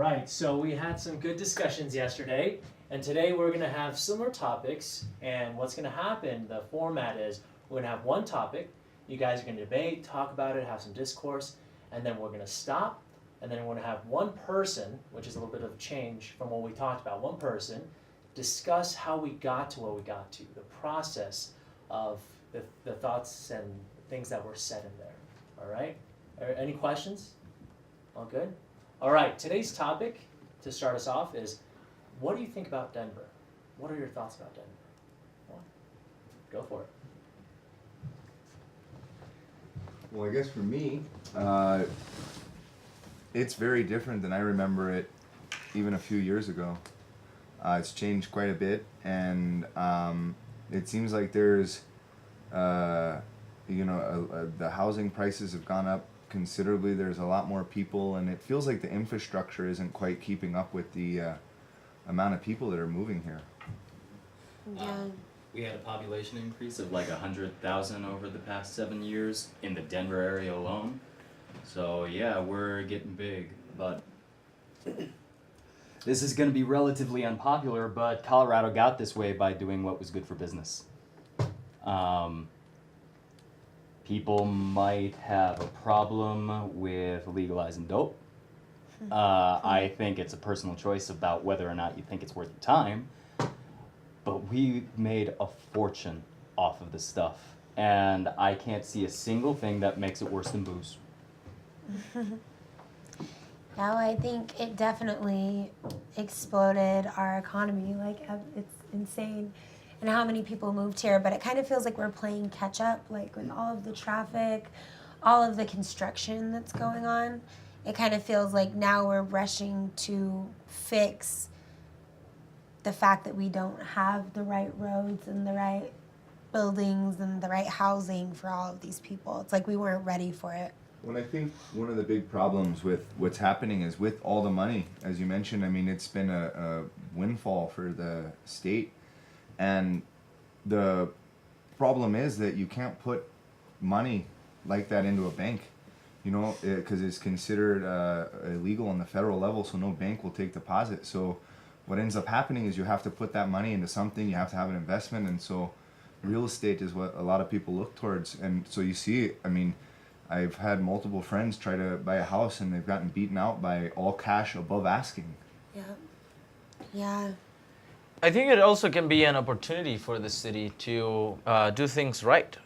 Right, so we had some good discussions yesterday, and today we're going to have similar topics. And what's going to happen, the format is we're going to have one topic, you guys are going to debate, talk about it, have some discourse, and then we're going to stop, and then we're going to have one person, which is a little bit of change from what we talked about, one person, discuss how we got to where we got to, the process of the thoughts and things that were said in there. All right? Any questions? All good? All right, today's topic, to start us off, is what do you think about Denver? What are your thoughts about Denver? Well, go for it. Well, I guess for me, it's very different than I remember it even a few years ago. It's changed quite a bit, and it seems like there's, the housing prices have gone up considerably. There's a lot more people, and it feels like the infrastructure isn't quite keeping up with the amount of people that are moving here. Yeah. We had a population increase of like 100,000 over the past 7 years in the Denver area alone. So yeah, we're getting big, but this is going to be relatively unpopular, but Colorado got this way by doing what was good for business. People might have a problem with legalizing dope. I think it's a personal choice about whether or not you think it's worth your time. But we made a fortune off of this stuff. And I can't see a single thing that makes it worse than booze. Now I think it definitely exploded our economy. Like, it's insane. And how many people moved here, but it kind of feels like we're playing catch up, like with all of the traffic, all of the construction that's going on. It kind of feels like now we're rushing to fix the fact that we don't have the right roads and the right buildings and the right housing for all of these people. It's like we weren't ready for it. Well, I think one of the big problems with what's happening is with all the money, as you mentioned, I mean, it's been a windfall for the state. And the problem is that you can't put money like that into a bank, because it's considered illegal on the federal level, so no bank will take deposit. So what ends up happening is you have to put that money into something, you have to have an investment, and so real estate is what a lot of people look towards. And so you see, I mean, I've had multiple friends try to buy a house and they've gotten beaten out by all cash above asking. Yeah. Yeah. I think it also can be an opportunity for the city to do things right,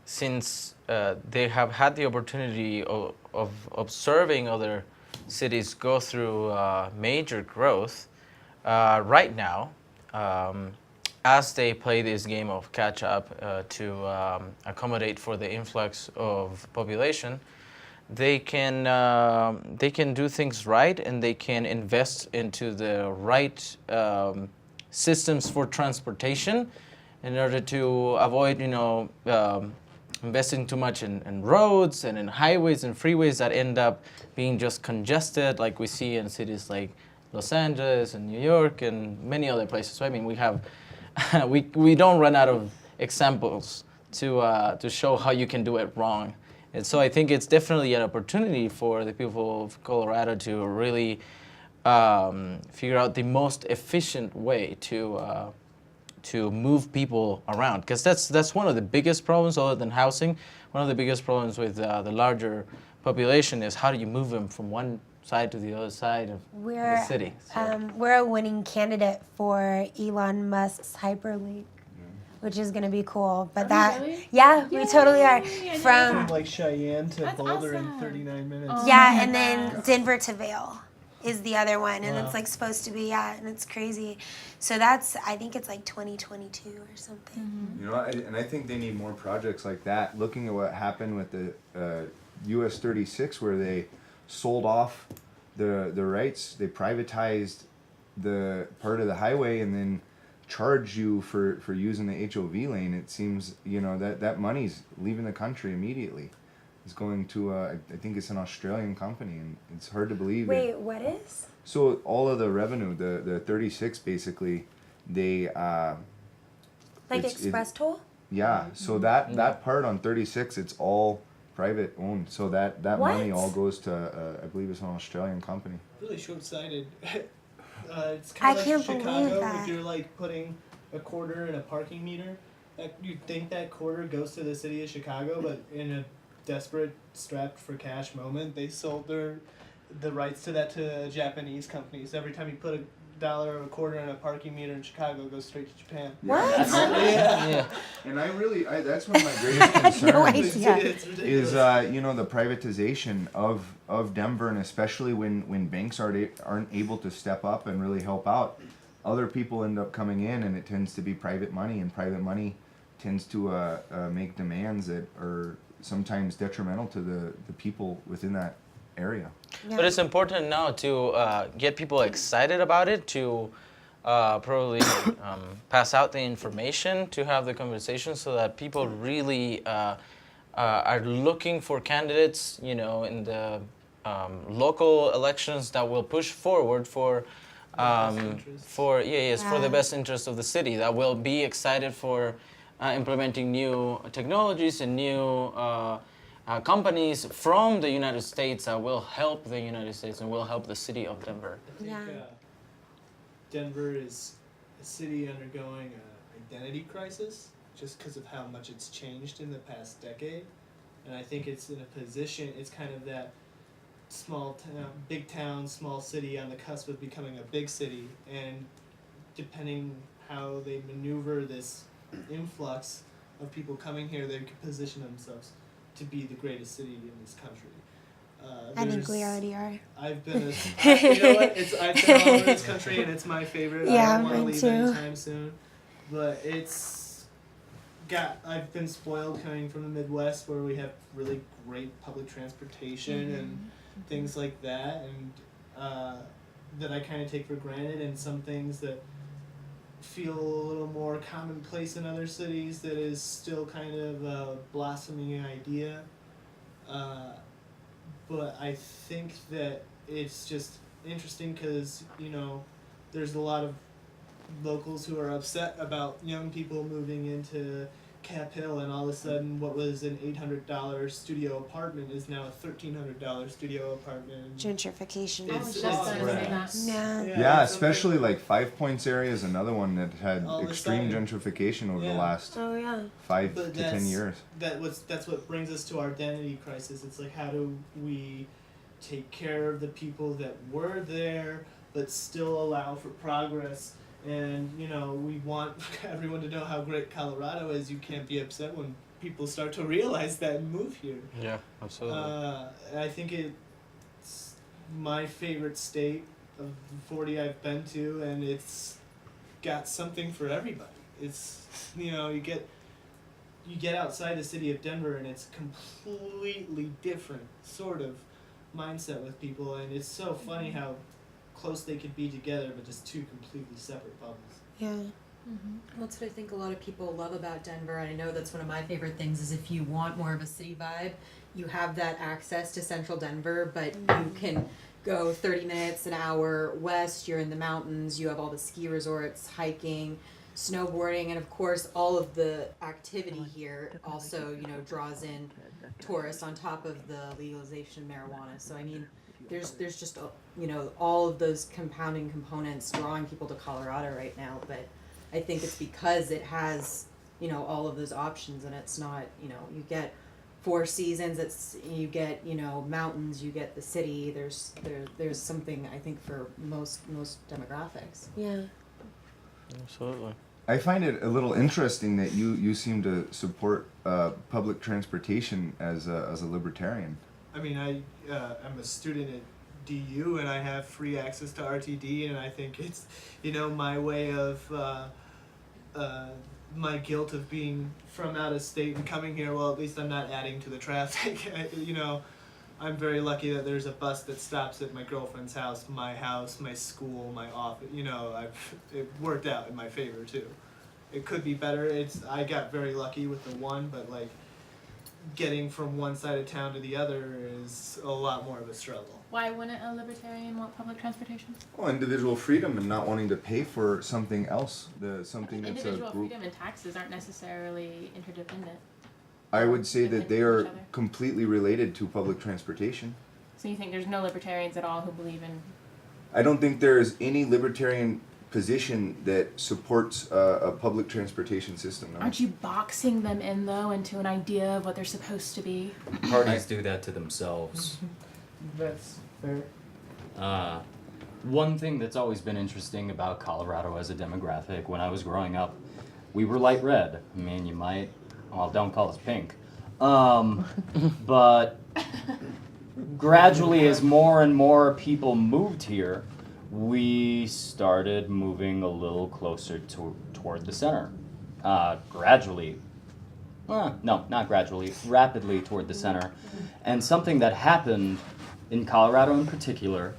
since they have had the opportunity of observing other cities go through major growth right now, as they play this game of catch up to accommodate for the influx of population. They can do things right, and they can invest into the right systems for transportation in order to avoid, investing too much in roads and in highways and freeways that end up being just congested, like we see in cities like Los Angeles and New York and many other places. So I mean, we have we don't run out of examples to show how you can do it wrong. And so I think it's definitely an opportunity for the people of Colorado to really figure out the most efficient way to move people around. Because that's one of the biggest problems, other than housing. One of the biggest problems with the larger population is how do you move them from one side to the other side of the city. So. We're a winning candidate for Elon Musk's hyperloop, which is going to be cool. But Really? Yeah, we totally are. From Like Cheyenne to That's Boulder awesome. in 39 minutes. Oh. Yeah, and then Denver to Vail is the other one, and Wow. it's like supposed to be, and it's crazy. So I think it's like 2022 or something. And I think they need more projects like that. Looking at what happened with the US 36, where they sold off the rights, they privatized the part of the highway and then charge you for using the HOV lane. It seems that money's leaving the country immediately. It's going to I think it's an Australian company, and it's hard to believe. Wait, what is? So all of the revenue, the 36 basically, they Like express toll? yeah. So that part on 36, it's all private owned. So that money What? all goes to I believe it's an Australian company. Really short-sighted. It's I kind of can't like believe Chicago, that. if you're like putting a quarter in a parking meter. You'd think that quarter goes to the city of Chicago, but in a desperate, strapped for cash moment, they sold the rights to that to Japanese companies. Every time you put a dollar or a quarter in a parking meter in Chicago, it goes straight to Japan. What? Yeah. And that's one of my greatest I had no concerns. idea. It's ridiculous. Is the privatization of Denver, and especially when banks aren't able to step up and really help out, other people end up coming in, and it tends to be private money, and private money tends to make demands that are sometimes detrimental to the people within that area. Yeah. But it's important now to get people excited about it, to probably pass out the information, to have the conversation, so that people really are looking for candidates, in the local elections that will push forward for for the best interest of the city, that will be excited for implementing new technologies and new companies from the United States that will help the United States and will help the city of Denver. I think Yeah. Denver is a city undergoing an identity crisis just because of how much it's changed in the past decade. And I think it's in a position, it's kind of that big town, small city on the cusp of becoming a big city. And depending how they maneuver this influx of people coming here, they could position themselves to be the greatest city in this country. I think we There's- already are. I've been you know what? I've been all over this country and it's my favorite. I Yeah, don't want to mine leave too. anytime soon. But I've been spoiled coming from the Midwest where we have really great public transportation and things like that, and that I kind of take for granted, and some things that feel a little more commonplace in other cities that is still kind of a blossoming idea. But I think that it's just interesting because, there's a lot of locals who are upset about young people moving into Cap Hill, and all of a sudden what was an $800 studio apartment is now a $1,300 studio apartment. Gentrification. It's Yeah. Yeah, it's especially something- like 5 Points area is another one that had All of a extreme sudden. gentrification over the Yeah. last Oh yeah. 5 But to 10 years. That's what brings us to our identity crisis. It's like, how do we take care of the people that were there but still allow for progress? And we want everyone to know how great Colorado is. You can't be upset when people start to realize that and move here. Yeah, absolutely. I think it's my favorite state of the 40 I've been to, and it's got something for everybody. It's you get outside the city of Denver, and it's completely different sort of mindset with people, and it's so funny how close they could be together, but just two completely separate bubbles. Yeah. That's what I think a lot of people love about Denver, and I know that's one of my favorite things is if you want more of a city vibe, you have that access to central Denver, but you can go 30 minutes, an hour west, you're in the mountains, you have all the ski resorts, hiking, snowboarding, and of course all of the activity here also, draws in tourists on top of the legalization of marijuana. So I mean, there's just all of those compounding components drawing people to Colorado right now, but I think it's because it has all of those options, and it's not you get 4 seasons, you get mountains, you get the city. There's something I think for most demographics. Yeah. Absolutely. I find it a little interesting that you seem to support public transportation as a libertarian. I mean, I'm a student at DU, and I have free access to RTD, and I think it's my way of my guilt of being from out of state and coming here. Well, at least I'm not adding to the traffic. I'm very lucky that there's a bus that stops at my girlfriend's house, my school, my office. It worked out in my favor too. It could be better. I got very lucky with the one, but like getting from one side of town to the other is a lot more of a struggle. Why wouldn't a libertarian want public transportation? Well, individual freedom and not wanting to pay for something else, something that's a Individual group. freedom and taxes aren't necessarily interdependent. I would say that they Each are other? completely related to public transportation. So you think there's no libertarians at all who believe in? I don't think there is any libertarian position that supports a public transportation system. No? Aren't you boxing them in though into an idea of what they're supposed to be? Parties do that to themselves. That's fair. One thing that's always been interesting about Colorado as a demographic, when I was growing up, we were light red. I mean, you might, well, don't call us pink. But gradually, as more and more people moved here, we started moving a little closer toward the center. Gradually. No, not gradually, rapidly toward the center. And something that happened in Colorado in particular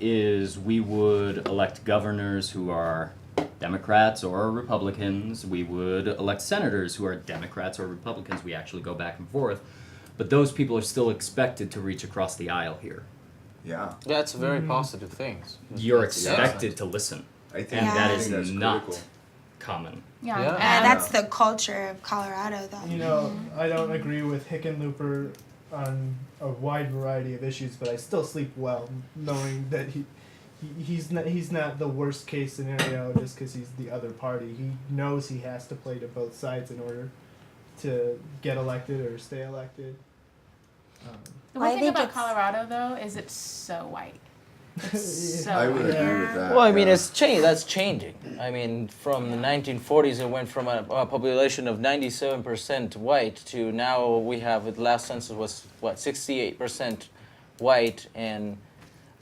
is we would elect governors who are Democrats or Republicans. We would elect senators who are Democrats or Republicans. We actually go back and forth. But those people are still expected to reach across the aisle here. Yeah, That's a very positive thing. You're That's- expected to listen. I think, And that I is think that's not critical. common. Yeah. Yeah. Yeah, that's the culture of Colorado, though. You know, I don't agree with Hickenlooper on a wide variety of issues, but I still sleep well knowing that he's not the worst case scenario just because he's the other party. He knows he has to play to both sides in order to get elected or stay elected. The Well, I one thing think about it's- Colorado though is it's so white. It's so I would white. agree with that. Well, I mean, yeah. it's changed. That's changing. I mean, from the 1940s, it went from a population of 97% white to now we have, the last census was, 68% white, and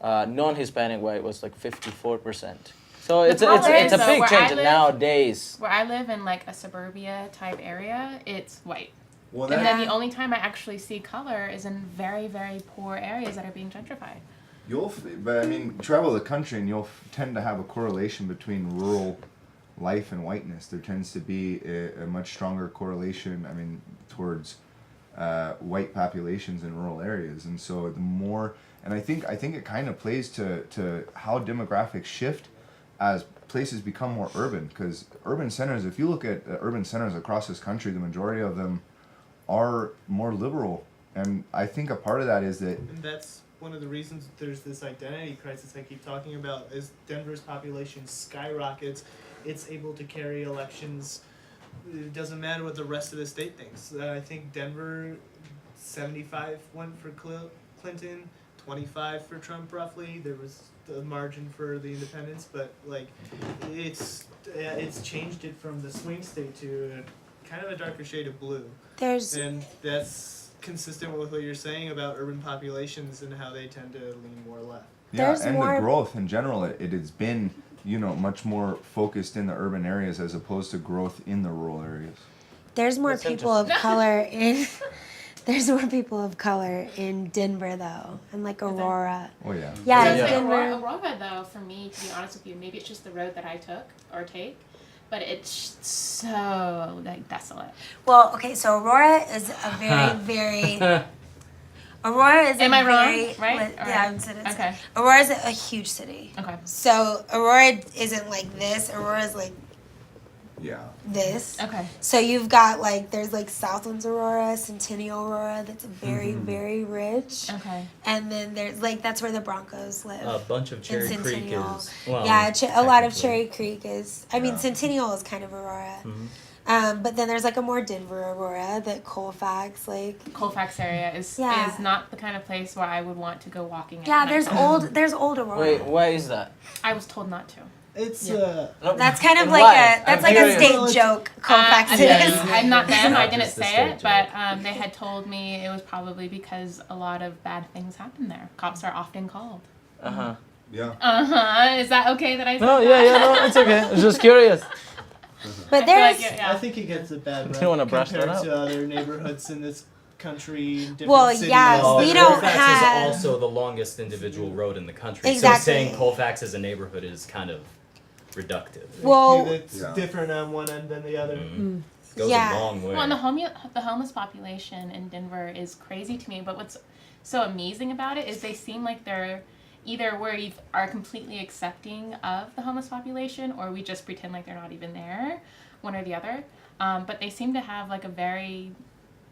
non-Hispanic white was like 54%. So it's a problem big is, though, where I change live- nowadays. Where I live in like a suburbia type area, it's white. Well, And that, then the only time I actually see color is in very, very poor areas that are being gentrified. but I mean, travel the country and you'll tend to have a correlation between rural life and whiteness. There tends to be a much stronger correlation, I mean, towards white populations in rural areas. And so the more, and I think it kind of plays to how demographics shift as places become more urban. Because urban centers, if you look at urban centers across this country, the majority of them are more liberal. And I think a part of that is that And that's one of the reasons there's this identity crisis I keep talking about. As Denver's population skyrockets, it's able to carry elections. It doesn't matter what the rest of the state thinks. I think Denver, 75 went for Clinton, 25 for Trump roughly. There was the margin for the independents, but like it's changed it from the swing state to kind of a darker shade of blue. And that's consistent with what you're saying about urban populations and how they tend to lean more left. yeah, There's and more- the growth in general, it has been, much more focused in the urban areas as opposed to growth in the rural areas. There's more That's people of color in. There's more people of color in Denver though, and like Aurora. Oh yeah. Yeah, So in it's like Denver. Aurora though, for me, to be honest with you, maybe it's just the road that I took or take, but it's so like desolate. Well, okay, so Aurora is a very, very. Aurora is Am a I wrong? very Right? Or- yeah, it's Okay. Aurora is a huge city. Okay. So Aurora isn't like this. Aurora is like Yeah. this. Okay. So you've got like there's like Southlands Aurora, Centennial Aurora that's very very rich, Okay. and then there's like that's where the Broncos live. A bunch of Cherry Creek Centennial. is, well, Yeah, a lot of technically. Cherry Creek is. I mean, Yeah. Centennial is kind of Aurora. Mhm. But then there's like a more Denver Aurora that Colfax, like Colfax area is Yeah. is not the kind of place where I would want to go walking. At yeah, night. there's old Aurora. Wait, why is that? I was told not to. It's Yeah. That's kind of And like why? that's I'm like curious. a state joke. Colfax I is. mean, I'm not them. I Not didn't just the say state it, but they had told me it was probably because a lot of bad things happen there. Cops are often called. Uh huh. Yeah. Is that okay that I said No, that? no, it's okay. I was just curious. But I feel there's like yeah. I think it gets a bad rep You wanna brush that compared out? to other neighborhoods in this country, different Well, cities. yeah, Well, we don't Colfax have- is also the longest individual road in the country. Exactly. So saying Colfax is a neighborhood is kind of reductive. Well- it's Yeah. different on one end than the other. Mhm. Goes Yeah. a long way. Well, and the homeless population in Denver is crazy to me. But what's so amazing about it is they seem like they're either we are completely accepting of the homeless population, or we just pretend like they're not even there, one or the other. But they seem to have like a very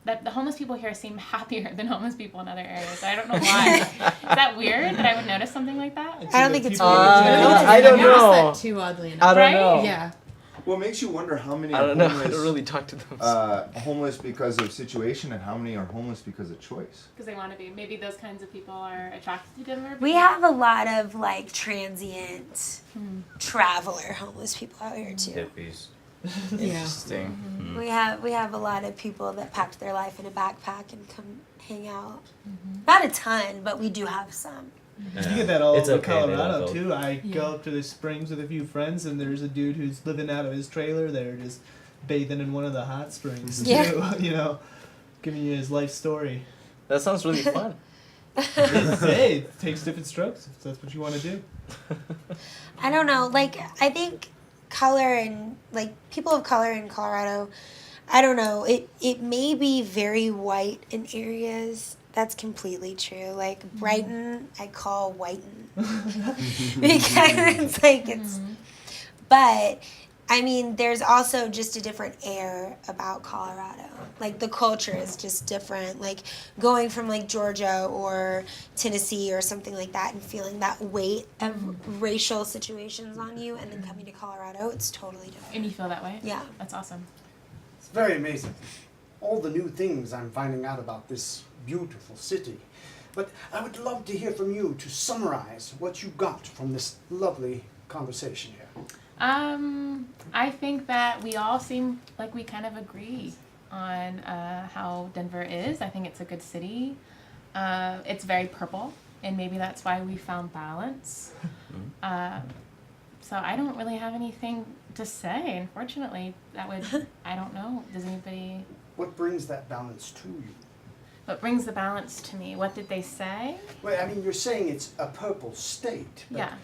that the homeless people here seem happier than homeless people in other areas. I don't know why. Is that weird that I would notice something like that? I don't think it's People weird. I don't I've noticed know. that too, oddly enough. I don't Right? know. Yeah. Well, it makes you wonder how many I are don't know. I homeless, don't really talk to them. homeless because of situation, and how many are homeless because of choice. Because they want to be. Maybe those kinds of people are attracted to Denver. We have a lot of like transient traveler homeless people out here too. Hippies. Interesting. We have a lot of people that packed their life in a backpack and come hang out. Not a ton, but we do have some. You get that all It's over okay, they don't Colorado vote. too. I Yeah. go up to the springs with a few friends, and there's a dude who's living out of his trailer there, just bathing in one of the hot springs Yeah. too. You know, giving you his life story. That sounds really fun. Hey, it takes different strokes if that's what you want to do. I don't know. Like, I think color and like people of color in Colorado, I don't know. It may be very white in areas. That's completely true. Like Brighton, I call whiten because it's like it's. But I mean, there's also just a different air about Colorado. Like the culture is just different. Like going from like Georgia or Tennessee or something like that and feeling that weight of racial situations on you, and then coming to Colorado, it's totally different. And you feel that way? Yeah. That's awesome. It's very amazing. All the new things I'm finding out about this beautiful city. But I would love to hear from you to summarize what you got from this lovely conversation here. I think that we all seem like we kind of agree on how Denver is. I think it's a good city. It's very purple, and maybe that's why we found balance. So I don't really have anything to say, unfortunately. That would, I don't know. Does anybody, What brings that balance to you? what brings the balance to me? What did they say? Well, I mean, you're saying it's a purple state, but Yeah.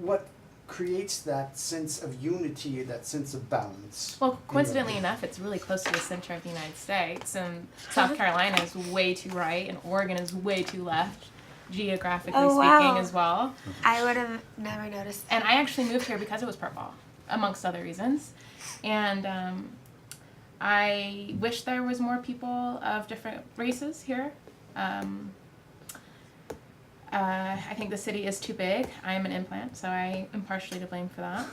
what creates that sense of unity, that sense of balance? Well, coincidentally enough, it's really close to the center of the United States, and South Carolina is way too right, and Oregon is way too left, geographically Oh, speaking wow. as well. I would have never noticed. And I actually moved here because it was purple, amongst other reasons. And I wish there was more people of different races here. I think the city is too big. I am an implant, so I am partially to blame for that.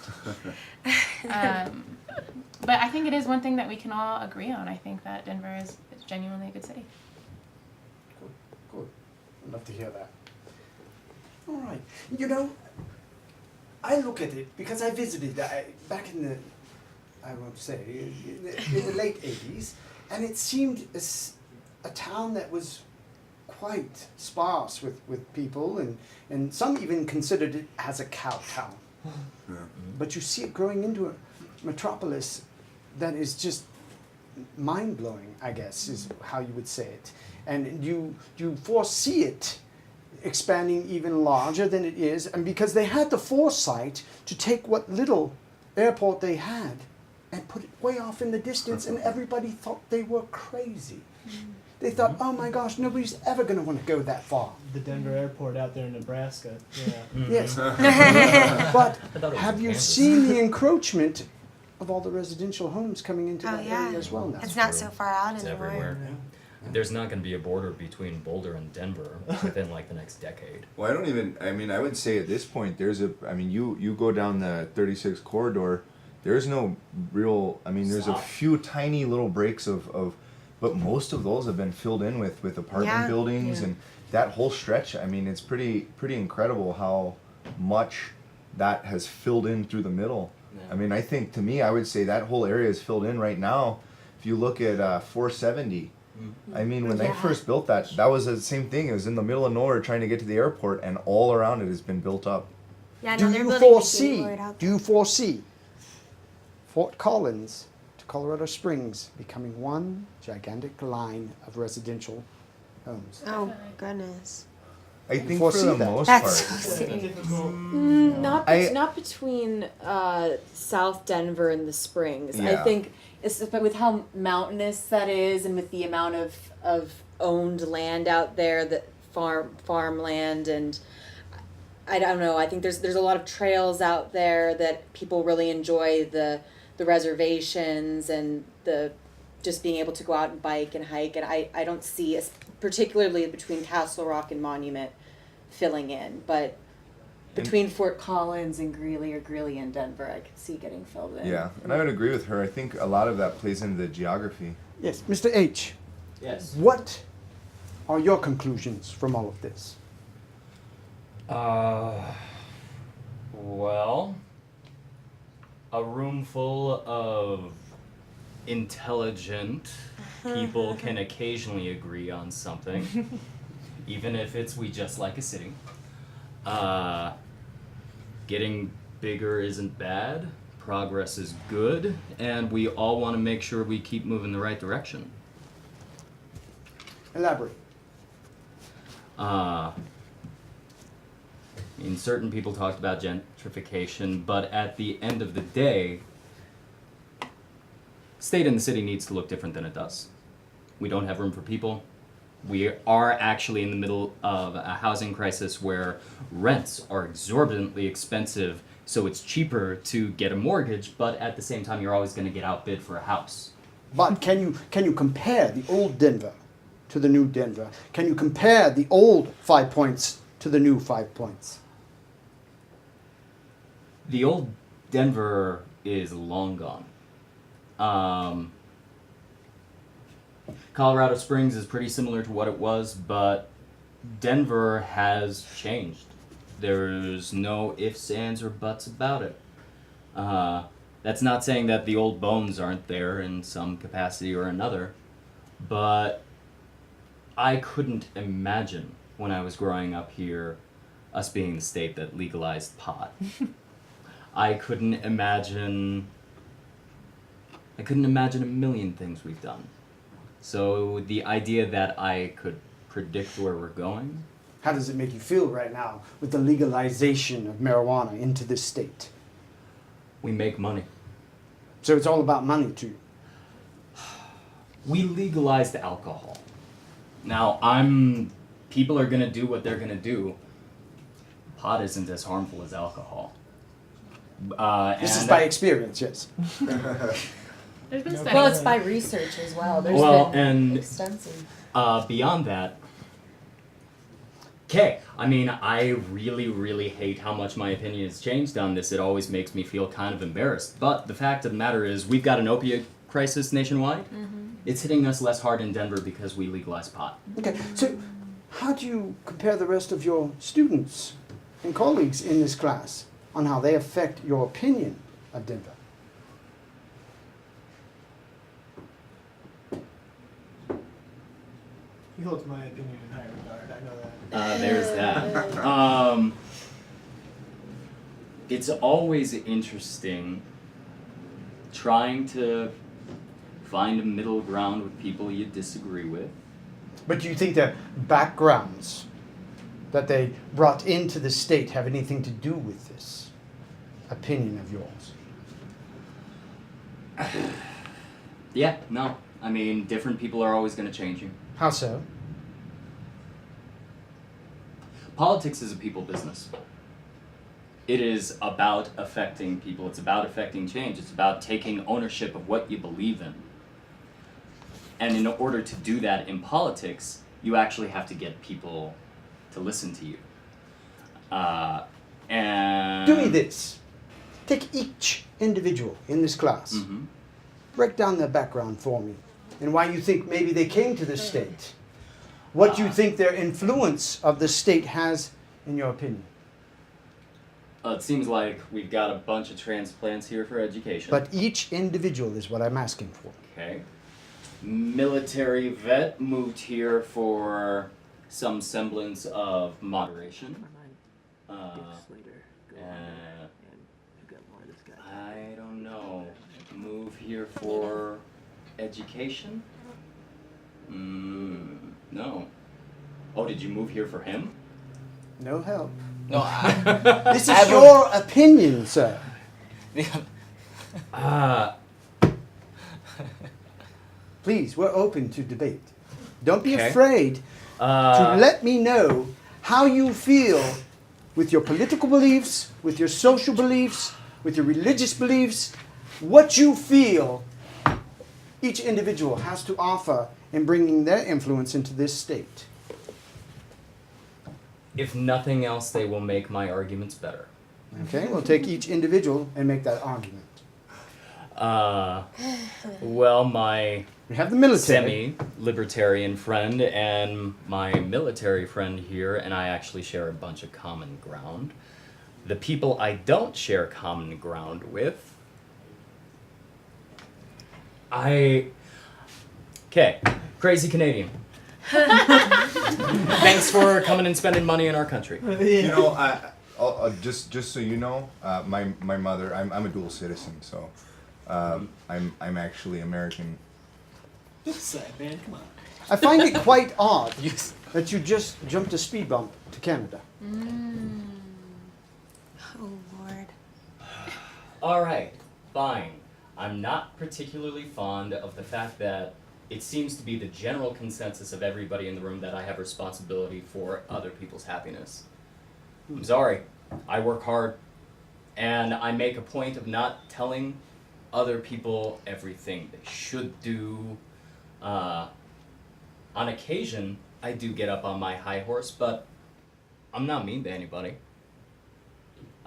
But I think it is one thing that we can all agree on. I think that Denver is genuinely a good city. Good. I'd love to hear that. All right. You know, I look at it because I visited back in the, I won't say, in the late 80s, and it seemed a town that was quite sparse with people, and some even considered it as a cow town. But you see it growing into a metropolis that is just mind-blowing, I guess, is how you would say it. And you foresee it expanding even larger than it is, and because they had the foresight to take what little airport they had and put it way off in the distance, and everybody thought they were crazy. They thought, oh my gosh, nobody's ever going to want to go that far. The Denver airport out there in Nebraska. Yeah. Yes. But have you seen the encroachment of all the residential homes coming into Oh, that yeah. area as well now? It's not so far out It's anymore. everywhere. There's not going to be a border between Boulder and Denver within like the next decade. Well, I would say at this point, you go down the 36 corridor, there's no real, there's a few tiny little breaks but most of those have been filled in with apartment Yeah. buildings, Yeah. and that whole stretch, it's pretty incredible how much that has filled in through the middle. Yeah. I think, to me, I would say that whole area is filled in right now. If you look at 470, when they Yeah. first built that was the same thing. It was in the middle of nowhere trying to get to the airport, and all around it has been built up. Yeah, no, Do they're you building the foresee? Gaylord out Do you foresee Fort Collins to Colorado Springs becoming one gigantic line of residential homes? Oh goodness. I think for foresee the that? most That's part. so serious. Not between South Denver and the Springs. I Yeah. think it's but with how mountainous that is, and with the amount of owned land out there, that farmland, and I don't know. I think there's a lot of trails out there that people really enjoy, the reservations and the just being able to go out and bike and hike, and I don't see, particularly between Castle Rock and Monument, filling in, but between Fort Collins and Greeley, or Greeley and Denver, I could see getting filled in. Yeah, and I would agree with her. I think a lot of that plays into the geography. Yes, Mr. H. Yes. What are your conclusions from all of this? Well, a room full of intelligent people can occasionally agree on something, even if it's we just like a city. Getting bigger isn't bad, progress is good, and we all want to make sure we keep moving the right direction. Elaborate. I mean, certain people talked about gentrification, but at the end of the day, state and the city needs to look different than it does. We don't have room for people. We are actually in the middle of a housing crisis where rents are exorbitantly expensive, so it's cheaper to get a mortgage, but at the same time, you're always going to get outbid for a house. But can you compare the old Denver to the new Denver? Can you compare the old 5 points to the new 5 points? The old Denver is long gone. Colorado Springs is pretty similar to what it was, but Denver has changed. There's no ifs, ands, or buts about it. That's not saying that the old bones aren't there in some capacity or another, but I couldn't imagine when I was growing up here us being the state that legalized pot. I couldn't imagine a million things we've done. So the idea that I could predict where we're going. How does it make you feel right now with the legalization of marijuana into this state? We make money. So it's all about money too. We legalized alcohol. Now, people are gonna do what they're gonna do. Pot isn't as harmful as alcohol. This is by experience, yes. There's been studies. Well, it's by research as well. There's been and extensive. beyond that, okay, I mean, I really, really hate how much my opinion has changed on this. It always makes me feel kind of embarrassed. But the fact of the matter is, we've got an opiate crisis nationwide. Mm-hmm. It's hitting us less hard in Denver because we legalized pot. Okay, so how do you compare the rest of your students and colleagues in this class on how they affect your opinion of Denver? He holds my opinion in high regard. I know that. There's that. It's always interesting trying to find a middle ground with people you disagree with. But do you think their backgrounds that they brought into the state have anything to do with this opinion of yours? Yeah, no. I mean, different people are always going to change you. How so? Politics is a people business. It is about affecting people. It's about affecting change. It's about taking ownership of what you believe in. And in order to do that in politics, you actually have to get people to listen to you. And Do me this. Take each individual in this class. Mhm. Break down their background for me and why you think maybe they came to this state. What you think their influence of the state has, in your opinion. It seems like we've got a bunch of transplants here for education. But each individual is what I'm asking for. Okay. Military vet moved here for some semblance of moderation. I don't know. Move here for education? No. Oh, did you move here for him? No help. No, This is your opinion, sir. Please, we're open to debate. Don't be Okay. afraid to let me know how you feel with your political beliefs, with your social beliefs, with your religious beliefs, what you feel each individual has to offer in bringing their influence into this state? If nothing else, they will make my arguments better. Okay, we'll take each individual and make that argument. Well, my We have the military. semi-libertarian friend and my military friend here and I actually share a bunch of common ground. The people I don't share common ground with, Okay, crazy Canadian. Thanks for coming and spending money in our country. You know, just so you know, my mother, I'm a dual citizen, so I'm actually American. Sad man, come on. I find it quite odd that you just jumped a speed bump to Canada. Oh Lord. All right, fine. I'm not particularly fond of the fact that it seems to be the general consensus of everybody in the room that I have responsibility for other people's happiness. I'm sorry. I work hard, and I make a point of not telling other people everything they should do. On occasion, I do get up on my high horse, but I'm not mean to anybody.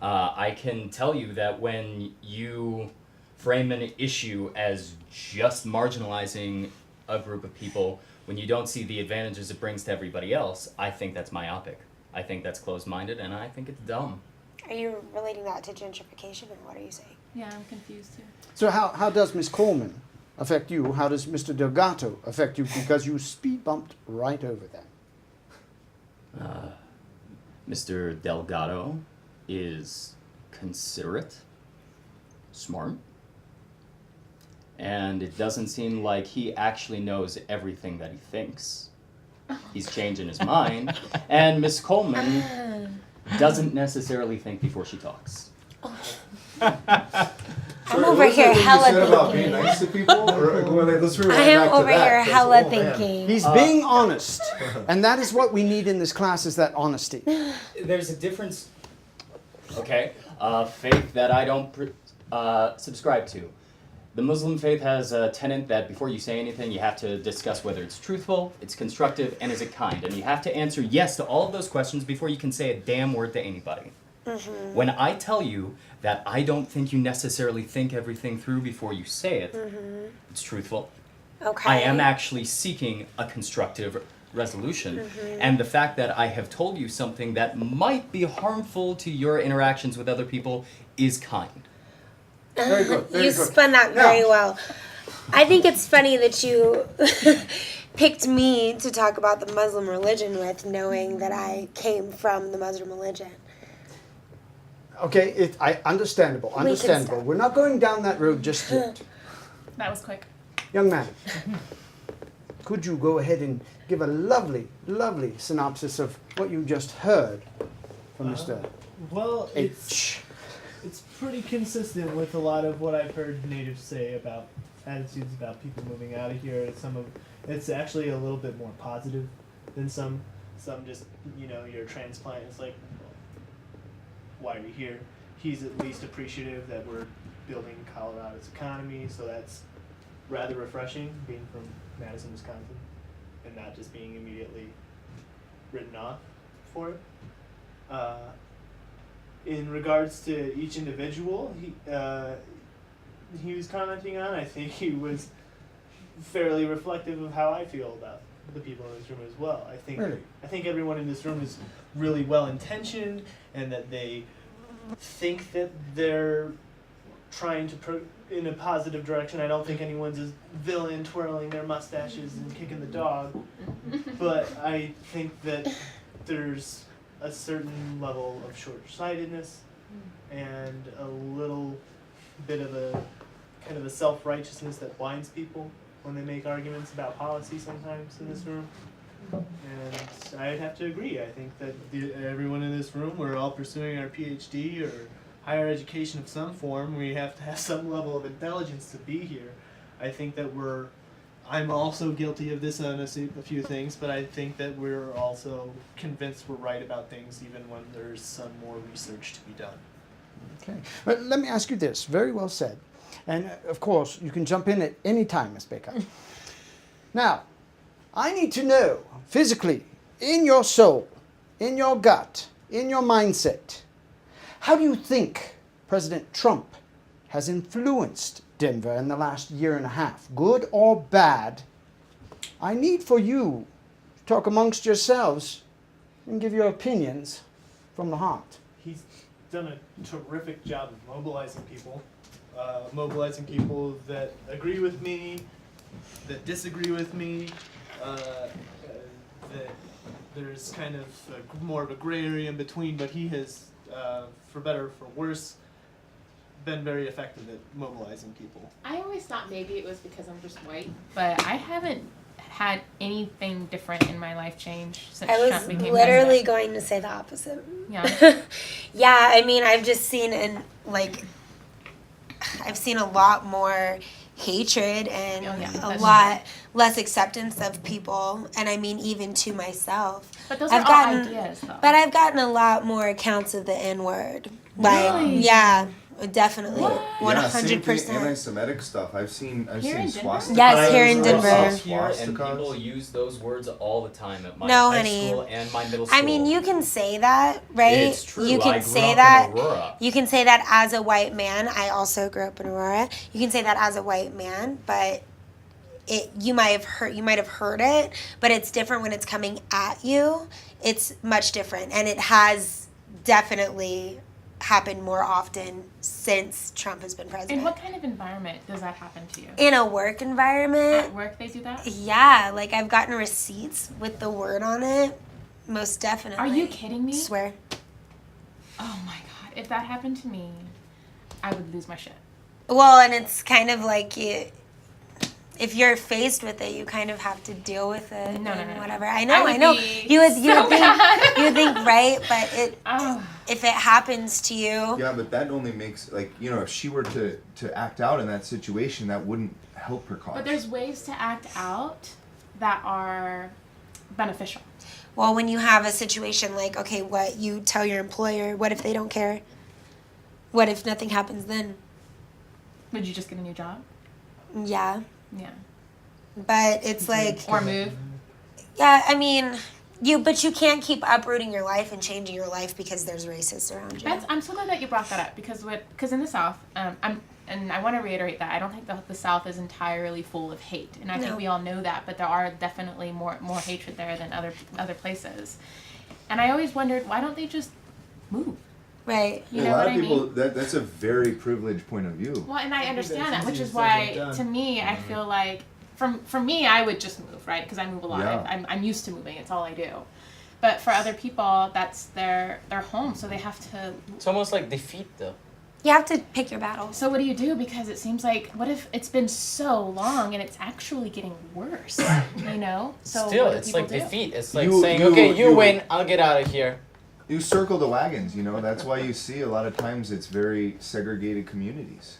I can tell you that when you frame an issue as just marginalizing a group of people, when you don't see the advantages it brings to everybody else, I think that's myopic. I think that's closed-minded, and I think it's dumb. Are you relating that to gentrification, or what are you saying? Yeah, I'm confused too. So how does Miss Coleman affect you? How does Mr. Delgato affect you? Because you speed bumped right over them. Mr. Delgado is considerate, smart, and it doesn't seem like he actually knows everything that he thinks. He's changing his mind, and Miss Coleman doesn't necessarily think before she talks. I'm over here hella About being thinking. nice to people, let's rewind I am back to over that, here 'cause, hella oh, man. thinking. He's being honest, and that is what we need in this class, is that honesty. There's a difference, okay, faith that I don't subscribe to. The Muslim faith has a tenet that before you say anything, you have to discuss whether it's truthful, it's constructive, and is it kind. And you have to answer yes to all of those questions before you can say a damn word to anybody. Mm-hmm. When I tell you that I don't think you necessarily think everything through before you say it, it's truthful. Okay. I am actually seeking a constructive resolution. And the fact that I have told you something that might be harmful to your interactions with other people is kind. Very good. Very You good. spun that very well. I think it's funny that you picked me to talk about the Muslim religion with, knowing that I came from the Muslim religion. Okay, understandable. stop. We're not going down that road just yet. That was quick. Young man, could you go ahead and give a lovely, lovely synopsis of what you just heard from Mr. Well, H? it's pretty consistent with a lot of what I've heard natives say about attitudes about people moving out of here. It's actually a little bit more positive than some just, you're a transplant. It's like, why are you here? He's at least appreciative that we're building Colorado's economy, so that's rather refreshing, being from Madison, Wisconsin, and not just being immediately written off for it. In regards to each individual, he was commenting on, I think he was fairly reflective of how I feel about the people in this room as well. I think everyone in this room is really well intentioned, and that they think that they're trying to in a positive direction. I don't think anyone's a villain twirling their mustaches and kicking the dog, but I think that there's a certain level of short-sightedness and a little bit of a kind of a self-righteousness that blinds people when they make arguments about policy sometimes in this room. And I'd have to agree. I think that everyone in this room, we're all pursuing our PhD or higher education of some form. We have to have some level of intelligence to be here. I think that I'm also guilty of this on a few things, but I think that we're also convinced we're right about things even when there's some more research to be done. Okay. But let me ask you this. Very well said. And of course, you can jump in at any time, Miss Baker. Now, I need to know physically, in your soul, in your gut, in your mindset, how do you think President Trump has influenced Denver in the last year and a half, good or bad? I need for you to talk amongst yourselves and give your opinions from the heart. He's done a terrific job of mobilizing people that agree with me, that disagree with me, that there's kind of more of a gray area in between, but he has, for better or for worse, been very effective at mobilizing people. I always thought maybe it was because I'm just white, but I haven't had anything different in my life change since I Trump was became literally president. going to say the opposite. Yeah. Yeah, I mean, I've just seen I've seen a lot more hatred and Oh, yeah, a that's lot less acceptance of people, and I mean even to myself. But those I've are gotten- all ideas, though. But I've gotten a lot more accounts of the N-word. Really? Yeah, definitely, What? 100%. Anti-Semitic stuff. I've seen Here in Denver? swastikas. Yes, here in Denver. Here, and Swastikas. people use those words all the time at my No, high honey. school and my middle school. I mean, you can say that, right? It's true. You I can grew say up that. in Aurora. You can say that as a white man. I also grew up in Aurora. You can say that as a white man, but you might have heard it, but it's different when it's coming at you. It's much different, and it has definitely happened more often since Trump has been president. In what kind of environment does that happen to you? In a work environment, At work they do that? yeah, like I've gotten receipts with the word on it. Most definitely. Are you kidding me? Swear. Oh my god. If that happened to me, I would lose my shit. Well, and it's kind of like if you're faced with it, you kind of have to deal with it. No, and no. whatever. I know. would I know. be You would so think mad. you would think right, but Oh. if it happens to you, Yeah, but that only makes if she were to act out in that situation, that wouldn't help her cause. But there's ways to act out that are beneficial. well, when you have a situation like, okay, what you tell your employer, what if they don't care? What if nothing happens then? Would you just get a new job? Yeah, Yeah. but it's like, Or move? yeah, I mean, but you can't keep uprooting your life and changing your life because there's racists around you. I'm so glad that you brought that up because in the South, and I want to reiterate that I don't think the South is entirely full of hate, and I No. think we all know that. But there are definitely more hatred there than other places. And I always wondered, why don't they just move? Right. You a know lot what of I people mean? that's a very privileged point of view. Well, and I understand that, which easier is said why, than done. to me, I feel like, for me, I would just move, right? Because I move a lot. Yeah. I'm used to moving. It's all I do. But for other people, that's their home, so they have to. It's almost like defeat, though. You have to pick your battles. So what do you do? Because it seems like, what if it's been so long and it's actually getting worse? You know. So Still, what do it's people like do? defeat. It's like You- saying, you- okay, you you- win, I'll get out of here. You circle the wagons, that's why you see a lot of times it's very segregated communities.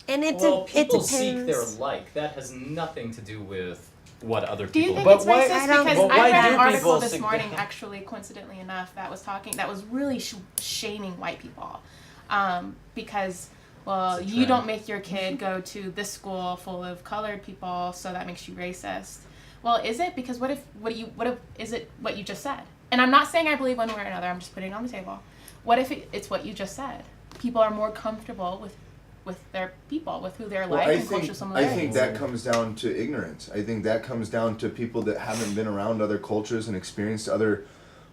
And it Well, it people depends. seek their like. That has nothing to do with what other Do you people think But it's why- racist? I don't- Because but I why read do an article people this sig- morning, actually, coincidentally enough, that was really shaming white people, because It's a you trend. don't make your kid go to this school full of colored people, so that makes you racist. Well, is it? Because what if is it what you just said? And I'm not saying I believe one way or another. I'm just putting it on the table. What if it's what you just said? People are more comfortable with their people, with who they're like, and cultural I similarities. think that comes down to ignorance. I think that comes down to people that haven't been around other cultures and experienced other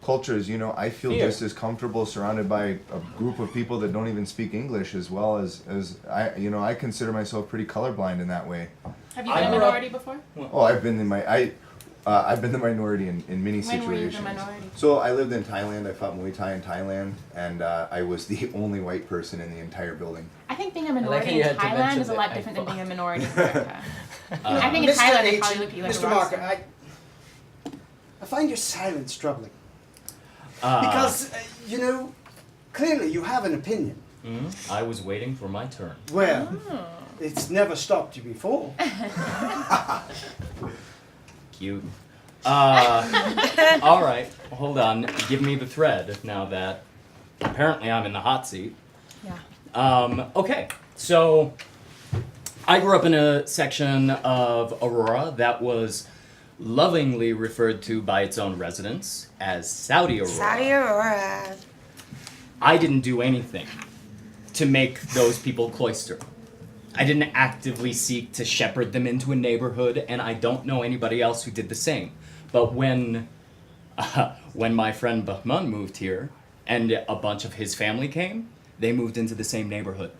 cultures. I feel Fear. just as comfortable surrounded by a group of people that don't even speak English as well as I consider myself pretty colorblind in that way. Have you I been a grew up- minority before? Oh, I've been I've been the minority in many When were you the situations. minority? So I lived in Thailand. I fought Muay Thai in Thailand, and I was the only white person in the entire building. I think being a like minority how in you had to Thailand mention is a that lot I different than being a thought. minority in America. I think in Mr. Thailand they H, probably look at you like Mr. a Marker, rockstar. I find your silence troubling. Uh, Because, clearly you have an opinion. I was waiting for my turn. Well, Oh. it's never stopped you before. Cute. All right, hold on. Give me the thread now that apparently I'm in the hot seat. Yeah. Okay, so I grew up in a section of Aurora that was lovingly referred to by its own residents as Saudi Aurora. Saudi Aurora. I didn't do anything to make those people cloister. I didn't actively seek to shepherd them into a neighborhood, and I don't know anybody else who did the same. But when my friend Bahman moved here, and a bunch of his family came, they moved into the same neighborhood.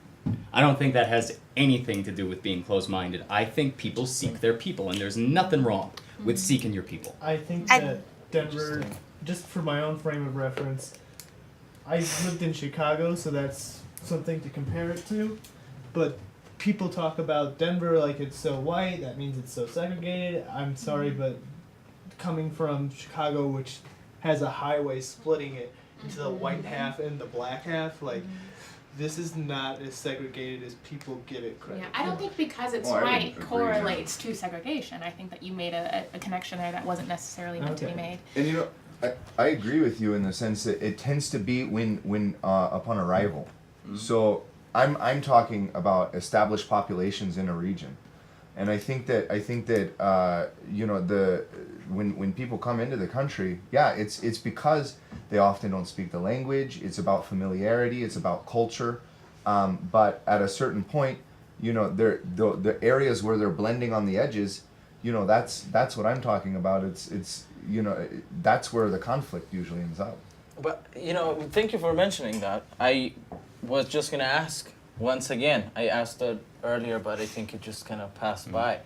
I don't think that has anything to do with being closed-minded. I think people seek their people, and there's nothing wrong with seeking your people. I think I- that Denver, just for my own frame of reference, I lived in Chicago, so that's something to compare it to. But people talk about Denver like it's so white, that means it's so segregated. I'm sorry, but coming from Chicago, which has a highway splitting it into the white half and the black half, like, this is not as segregated as people give it credit. Yeah, I don't think because it's Oh, I would white agree. correlates to segregation. I think that you made a connection there that wasn't necessarily meant to be Okay. made. And you know, I agree with you in the sense that it tends to be when upon arrival. So I'm talking about established populations in a region, and I think that you know, when people come into the country, yeah, it's because they often don't speak the language. It's about familiarity. It's about culture. But at a certain point, you know, the areas where they're blending on the edges, you know, that's what I'm talking about. It's you know, that's where the conflict usually ends up. But you know, thank you for mentioning that. I was just gonna ask once again. I asked that earlier, but I think it just kind of passed by.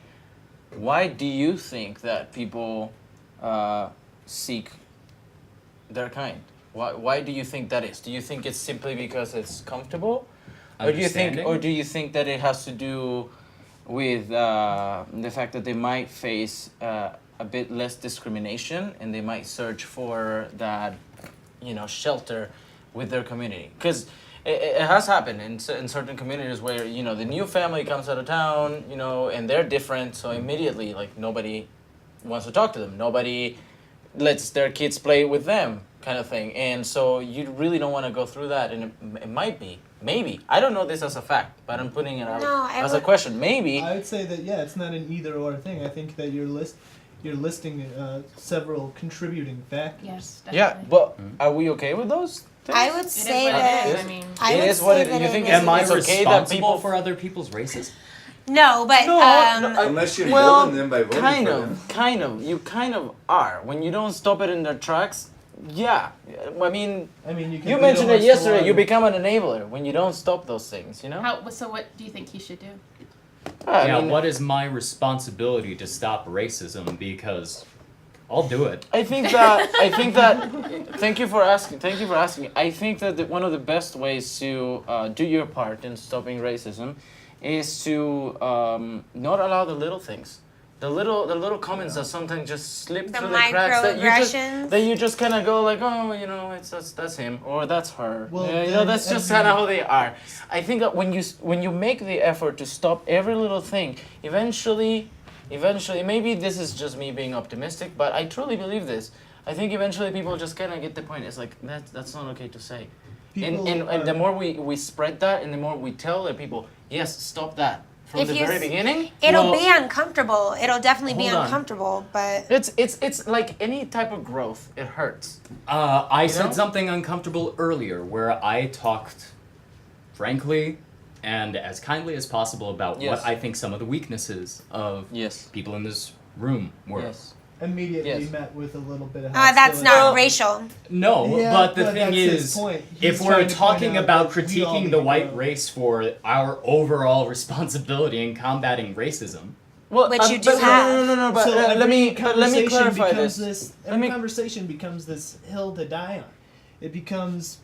Why do you think that people seek their kind? Why do you think that is? Do you think it's simply because it's comfortable, or do you think that it has to do with the fact that they might face a bit less discrimination and they might search for that, you know, shelter with their community? Because it has happened in certain communities where, you know, the new family comes out of town, you know, and they're different, so immediately, like, nobody wants to talk to them. Nobody lets their kids play with them, kind of thing. And so you really don't want to go through that, and it might be, maybe, I don't know this as a fact, but I'm putting it out No, I as a would- question. Maybe. I would say that, yeah, it's not an either or thing. I think that you're listing several contributing factors. Yes, Yeah, definitely. but are we okay with those things? I would It is say what that. it is. I mean, I It would is what say it- that you it think is- Am I It's okay responsible that people- for other people's races? No, but No, Unless you're well, building them by voting kind for of, them. kind of. You kind of are. When you don't stop it in their tracks, yeah. I mean, I mean, you can you lead mentioned a it horse to yesterday. You water. become an enabler when you don't stop those things, you know? so what do you think he should do? I Yeah, mean, what is my responsibility to stop racism? Because I'll do it. I think that thank you for asking. I think that one of the best ways to do your part in stopping racism is to not allow the little things, the little comments that sometimes just slip The through the cracks microaggressions. that you just kind of go like, oh, you know, that's him or that's her. Well, Yeah, you know, then that's just every- kind of how they are. I think that when you make the effort to stop every little thing, eventually, maybe this is just me being optimistic, but I truly believe this. I think eventually people just kind of get the point. It's like that's not okay to say. People And the are- more we spread that, and the more we tell the people, yes, stop that from If the you very s- beginning. it'll well, be uncomfortable. It'll definitely be Hold on. uncomfortable, but It's like any type of growth. It hurts. I said know? something uncomfortable earlier where I talked frankly and as kindly as possible about Yes. what I think some of the weaknesses of Yes. people in this room were. Yes. immediately Yes. met with a little bit of that's hostility. not Well- racial. No, Yeah, but the but thing that's his is, point. if He's we're trying to talking point out about that we all critiquing need the to white grow. race for our overall responsibility in combating racism, Well, Which you do but have. No. But So let every me conversation clarify becomes this. Every me- conversation becomes this hill to die on. It becomes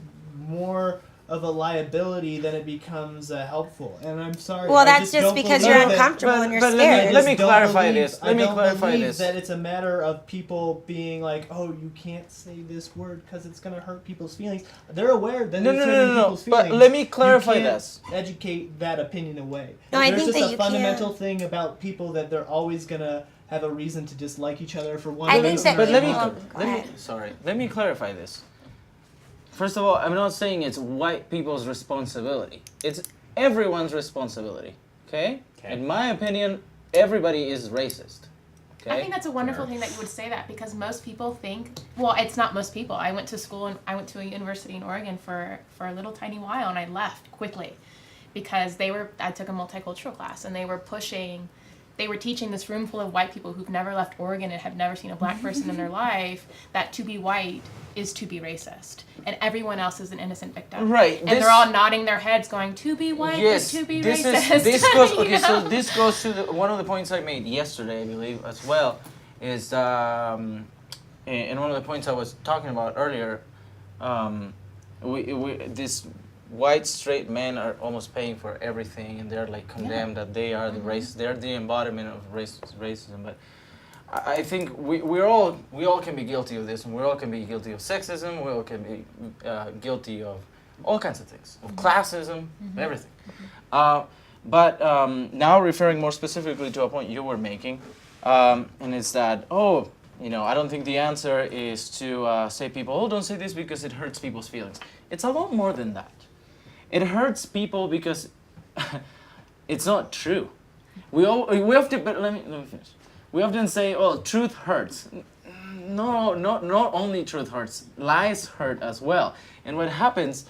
more of a liability than it becomes helpful. And I'm sorry. Well, I that's just don't because believe you're that- uncomfortable and you're but scared. let me don't clarify believe- this. Let me I don't clarify believe this. that it's a matter of people being like, oh, you can't say this word because it's going to hurt people's feelings. They're aware that No, it's no, no, hurting no, no. people's But feelings. let me clarify You can't this. educate that opinion away. No, I There's think just that a you fundamental can't. thing about people that they're always going to have a reason to dislike each other for one I reason think that or But let me, people- another. go ahead. let me clarify this. First of all, I'm not saying it's white people's responsibility. It's everyone's responsibility Okay? Okay. In my opinion, everybody is racist. Okay? I think that's a wonderful thing that you would say that, because most people think, well, it's not most people. I went to school and I went to a university in Oregon for a little tiny while, and I left quickly because I took a multicultural class, and they were teaching this room full of white people who've never left Oregon and have never seen a black person in their life, that to be white is to be racist, and everyone else is an innocent victim. Right. And they're all nodding their heads going, to be white Yes, is to be this racist. this goes You okay. So know? this goes to one of the points I made yesterday, I believe, as well, is and one of the points I was talking about earlier. This white straight men are almost paying for everything, and they're like condemned that they are the race. They're the embodiment of racism. But I think we all can be guilty of this, and we all can be guilty of sexism. We all can be guilty of all kinds of things, of classism, everything. But now referring more specifically to a point you were making, and it's that, I don't think the answer is to say people, don't say this because it hurts people's feelings. It's a lot more than that. It hurts people because it's not true. We often, but let me finish. We often say, truth hurts. No, not only truth hurts, lies hurt as well. And what happens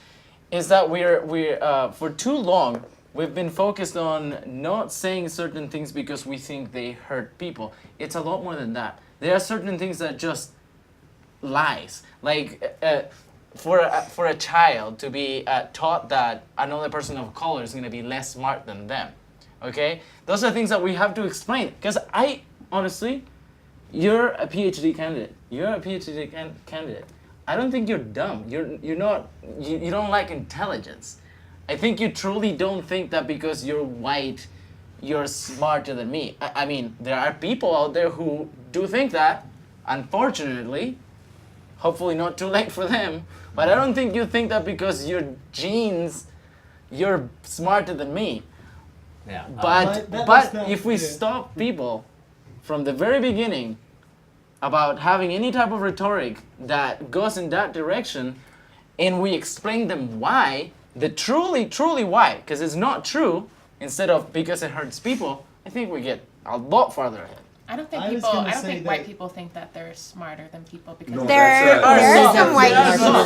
is that we're for too long, we've been focused on not saying certain things because we think they hurt people. It's a lot more than that. There are certain things that just lies. Like for a child to be taught that another person of color is going to be less smart than them. Okay? Those are things that we have to explain. Because honestly, you're a PhD candidate. You're a PhD candidate. I don't think you're dumb. You don't lack intelligence. I think you truly don't think that because you're white, you're smarter than me. I mean, there are people out there who do think that, unfortunately. Hopefully not too late for them. But I don't think you think that because your genes, you're smarter than me. Yeah. But if we stop people from the very beginning about having any type of rhetoric that goes in that direction, and we explain them why, the truly why, because it's not true, instead of because it hurts people, I think we get a lot farther ahead. I don't think white people think that they're smarter than people because No, There that's, are some white people.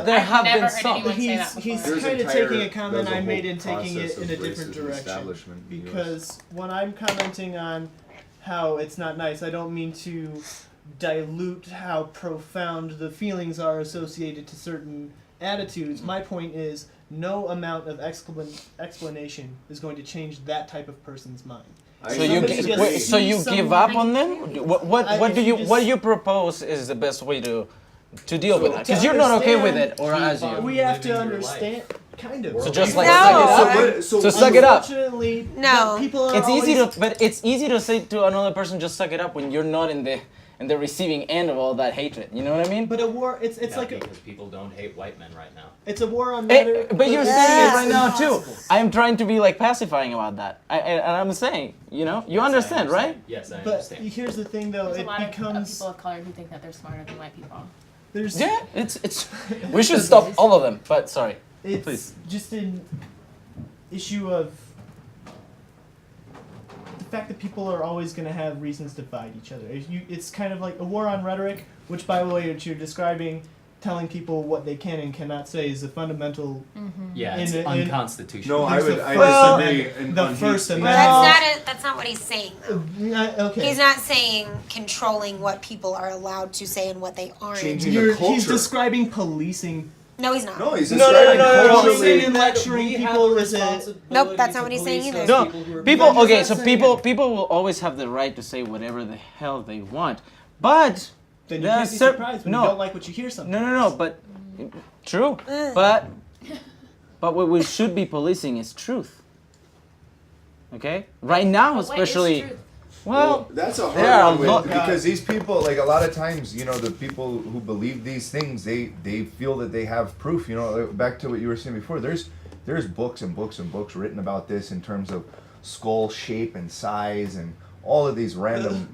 There I've have never been heard some. anyone say that He's before. kind of taking a comment I made and taking it in a different direction. Establishment in the US. Because when I'm commenting on how it's not nice, I don't mean to dilute how profound the feelings are associated to certain attitudes. My point is, no amount of explanation is going to change that type of person's mind. So you give up on them? What do you propose is the best way to deal with that? Because you're not okay with it, or as you. We have to understand, kind of. So just like No. suck it up. Unfortunately, No. people are It's easy always- but it's easy to say to another person just suck it up when you're not in the receiving end of all that hatred. You know what I mean? But a war, it's like because people don't hate white men right now. it's a war on Eh, rhetoric. but you're Yes. saying it right now too. Impossible. I'm trying to be like pacifying about that. And I'm saying, you understand, right? Yes, I But understand. here's the thing, though, There's a it lot of becomes people of color who think that they're smarter than white people. there's Yeah, it's. We should stop all of them. But sorry. it's Please. just an issue of the fact that people are always going to have reasons to fight each other. It's kind of like a war on rhetoric, which, by the way, what you're describing, telling people what they can and cannot say, is a fundamental. Yeah, it's in- unconstitutional. No, I There's would. the I First disagree. Amendment. The on First hate speech. Amendment. That's not what he's saying though. Okay. He's not saying controlling what people are allowed to say and what they aren't. Changing the He's culture. describing policing. No, he's not. No, he's No, describing no. culturally. And lecturing people is a. Nope, that's not what he's saying either. No, people. But you're Okay, not so saying people will always have the right to say whatever the hell they want, but Then you there are can't be cer- surprised when no. you don't like what you hear sometimes. No. But true. But what we should be policing is truth. Okay. Right now, But what is especially. truth? Well, That's a there are hard a one lot- because these people, like a lot of times, the people who believe these things, they feel that they have proof. Back to what you were saying before. There's books and books and books written about this in terms of skull shape and size and all of these random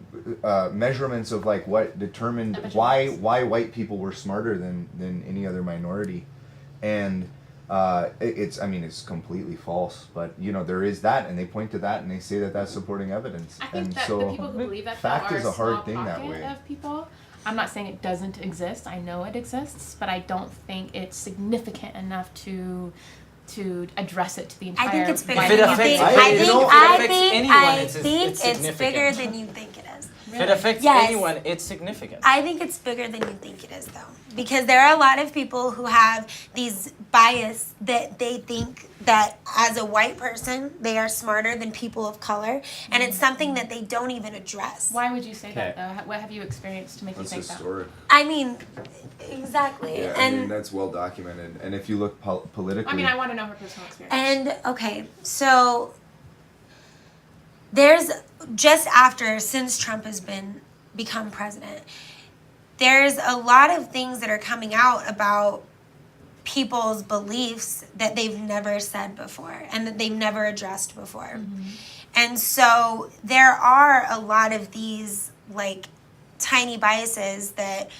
measurements of like what determined why white people were smarter than any other minority, and it's completely false. But you know, there is that, and they point to that, and they say that that's supporting evidence. I think And that so the people who believe that fact are is a a small hard thing that pocket way. of people. I'm not saying it doesn't exist. I know it exists, but I don't think it's significant enough to address it to the entire. I think it's bigger white than you affects- think. I- I you think know, if it I affects think anyone, I it's think it's significant. bigger than you think it is. If it affects Yes. anyone, it's significant. I think it's bigger than you think it is, though, because there are a lot of people who have these bias that they think that as a white person they are smarter than people of color, and it's something that they don't even address. Why would you say that Okay. though? What have you experienced to make That's you think historic. I mean, exactly, Yeah, I mean and that's well documented. And if you look politically, that? I mean, I want to know her personal experience. and okay, so there's just after since Trump has become president, there's a lot of things that are coming out about people's beliefs that they've never said before and that they've never addressed before. And so there are a lot of these like tiny biases that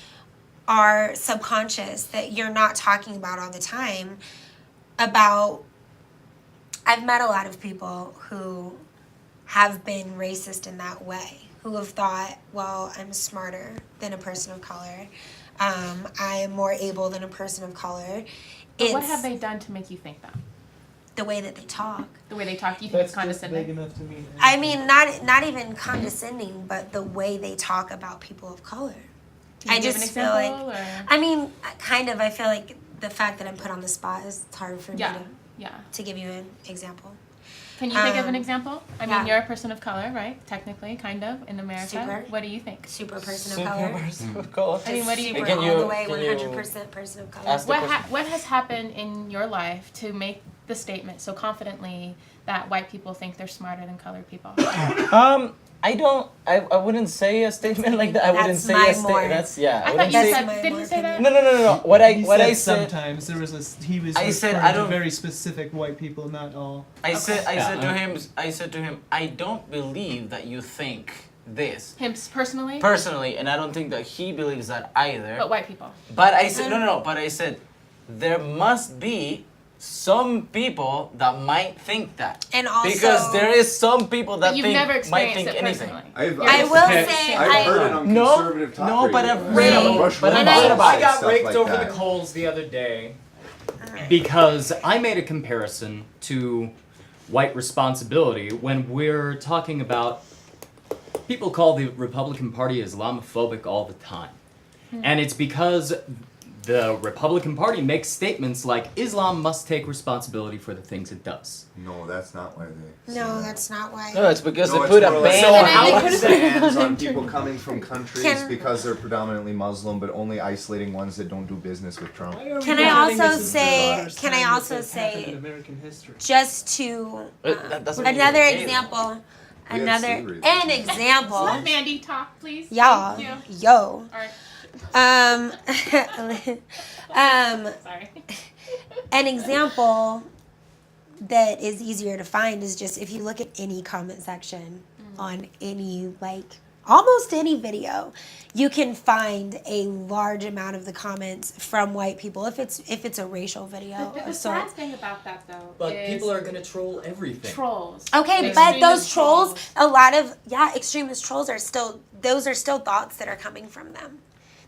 are subconscious that you're not talking about all the time about. I've met a lot of people who have been racist in that way, who have thought, well, I'm smarter than a person of color. I am more able than a person of color. But what have they done to make you think that? The way that they talk. The way they talk, do you think That's it's just big condescending? enough to mean. I mean, not even condescending, but the way they talk about people of color. Can you I give just an feel like, example, or? I mean, kind of. I feel like the fact that I'm put on the spot is hard for me Yeah, yeah. to give you an example. Can you think of an Um, example? I mean, yeah. you're a person of color, right? Technically, kind of, in America. Super. What do you think? Super person of Super color. person of color. I mean, what do you Super Can all you- the way, can you 100% person of color. ask the question? What has happened in your life to make the statement so confidently that white people think they're smarter than colored people? I wouldn't say a statement like that. I wouldn't That's say my a statement. more. That's, yeah. I I thought wouldn't you say. That's said. my Didn't more you say that? No. What He I said said. sometimes there was he was I said, referring I to don't- very specific white people, not all. I said Yeah. I said to him, I don't believe that you think this Him personally, personally, and I don't think that he believes that either. but white people. But I said no. But I said there must be some people that might think that, And also, because there is some people that But you've think never might experienced think it anything. personally. I will say, I've heard it on No, conservative talk no, but radio. I've read Right. about- Rush but I've Limbaugh read about I it. got stuff raked like over that. the coals the other day Alright. because I made a comparison to white responsibility when we're talking about people call the Republican Party Islamophobic all the time. And it's because the Republican Party makes statements like Islam must take responsibility for the things it does. No, that's not why they. No, that's not why. No, it's because No, they it's put a more like- ban So on how it. is bans on people coming from countries Can- because they're predominantly Muslim, but only isolating ones that don't do business with Trump. Why are we Can I pretending also this is say- the first can I time also this has happened say- in American history? Just to That doesn't mean another it's gay, though. example, We had another slavery. an example. Let Mandy talk, please. Y'all, Thank you. yo. All right. Sorry. An example that is easier to find is just if you look at any comment section on any, like, almost any video, you can find a large amount of the comments from white people if it's a racial video The of sad sorts. thing about that, though, But is people are gonna troll everything. trolls. Okay, but those Extremist trolls, a lot of extremist trolls are still thoughts that are coming from them.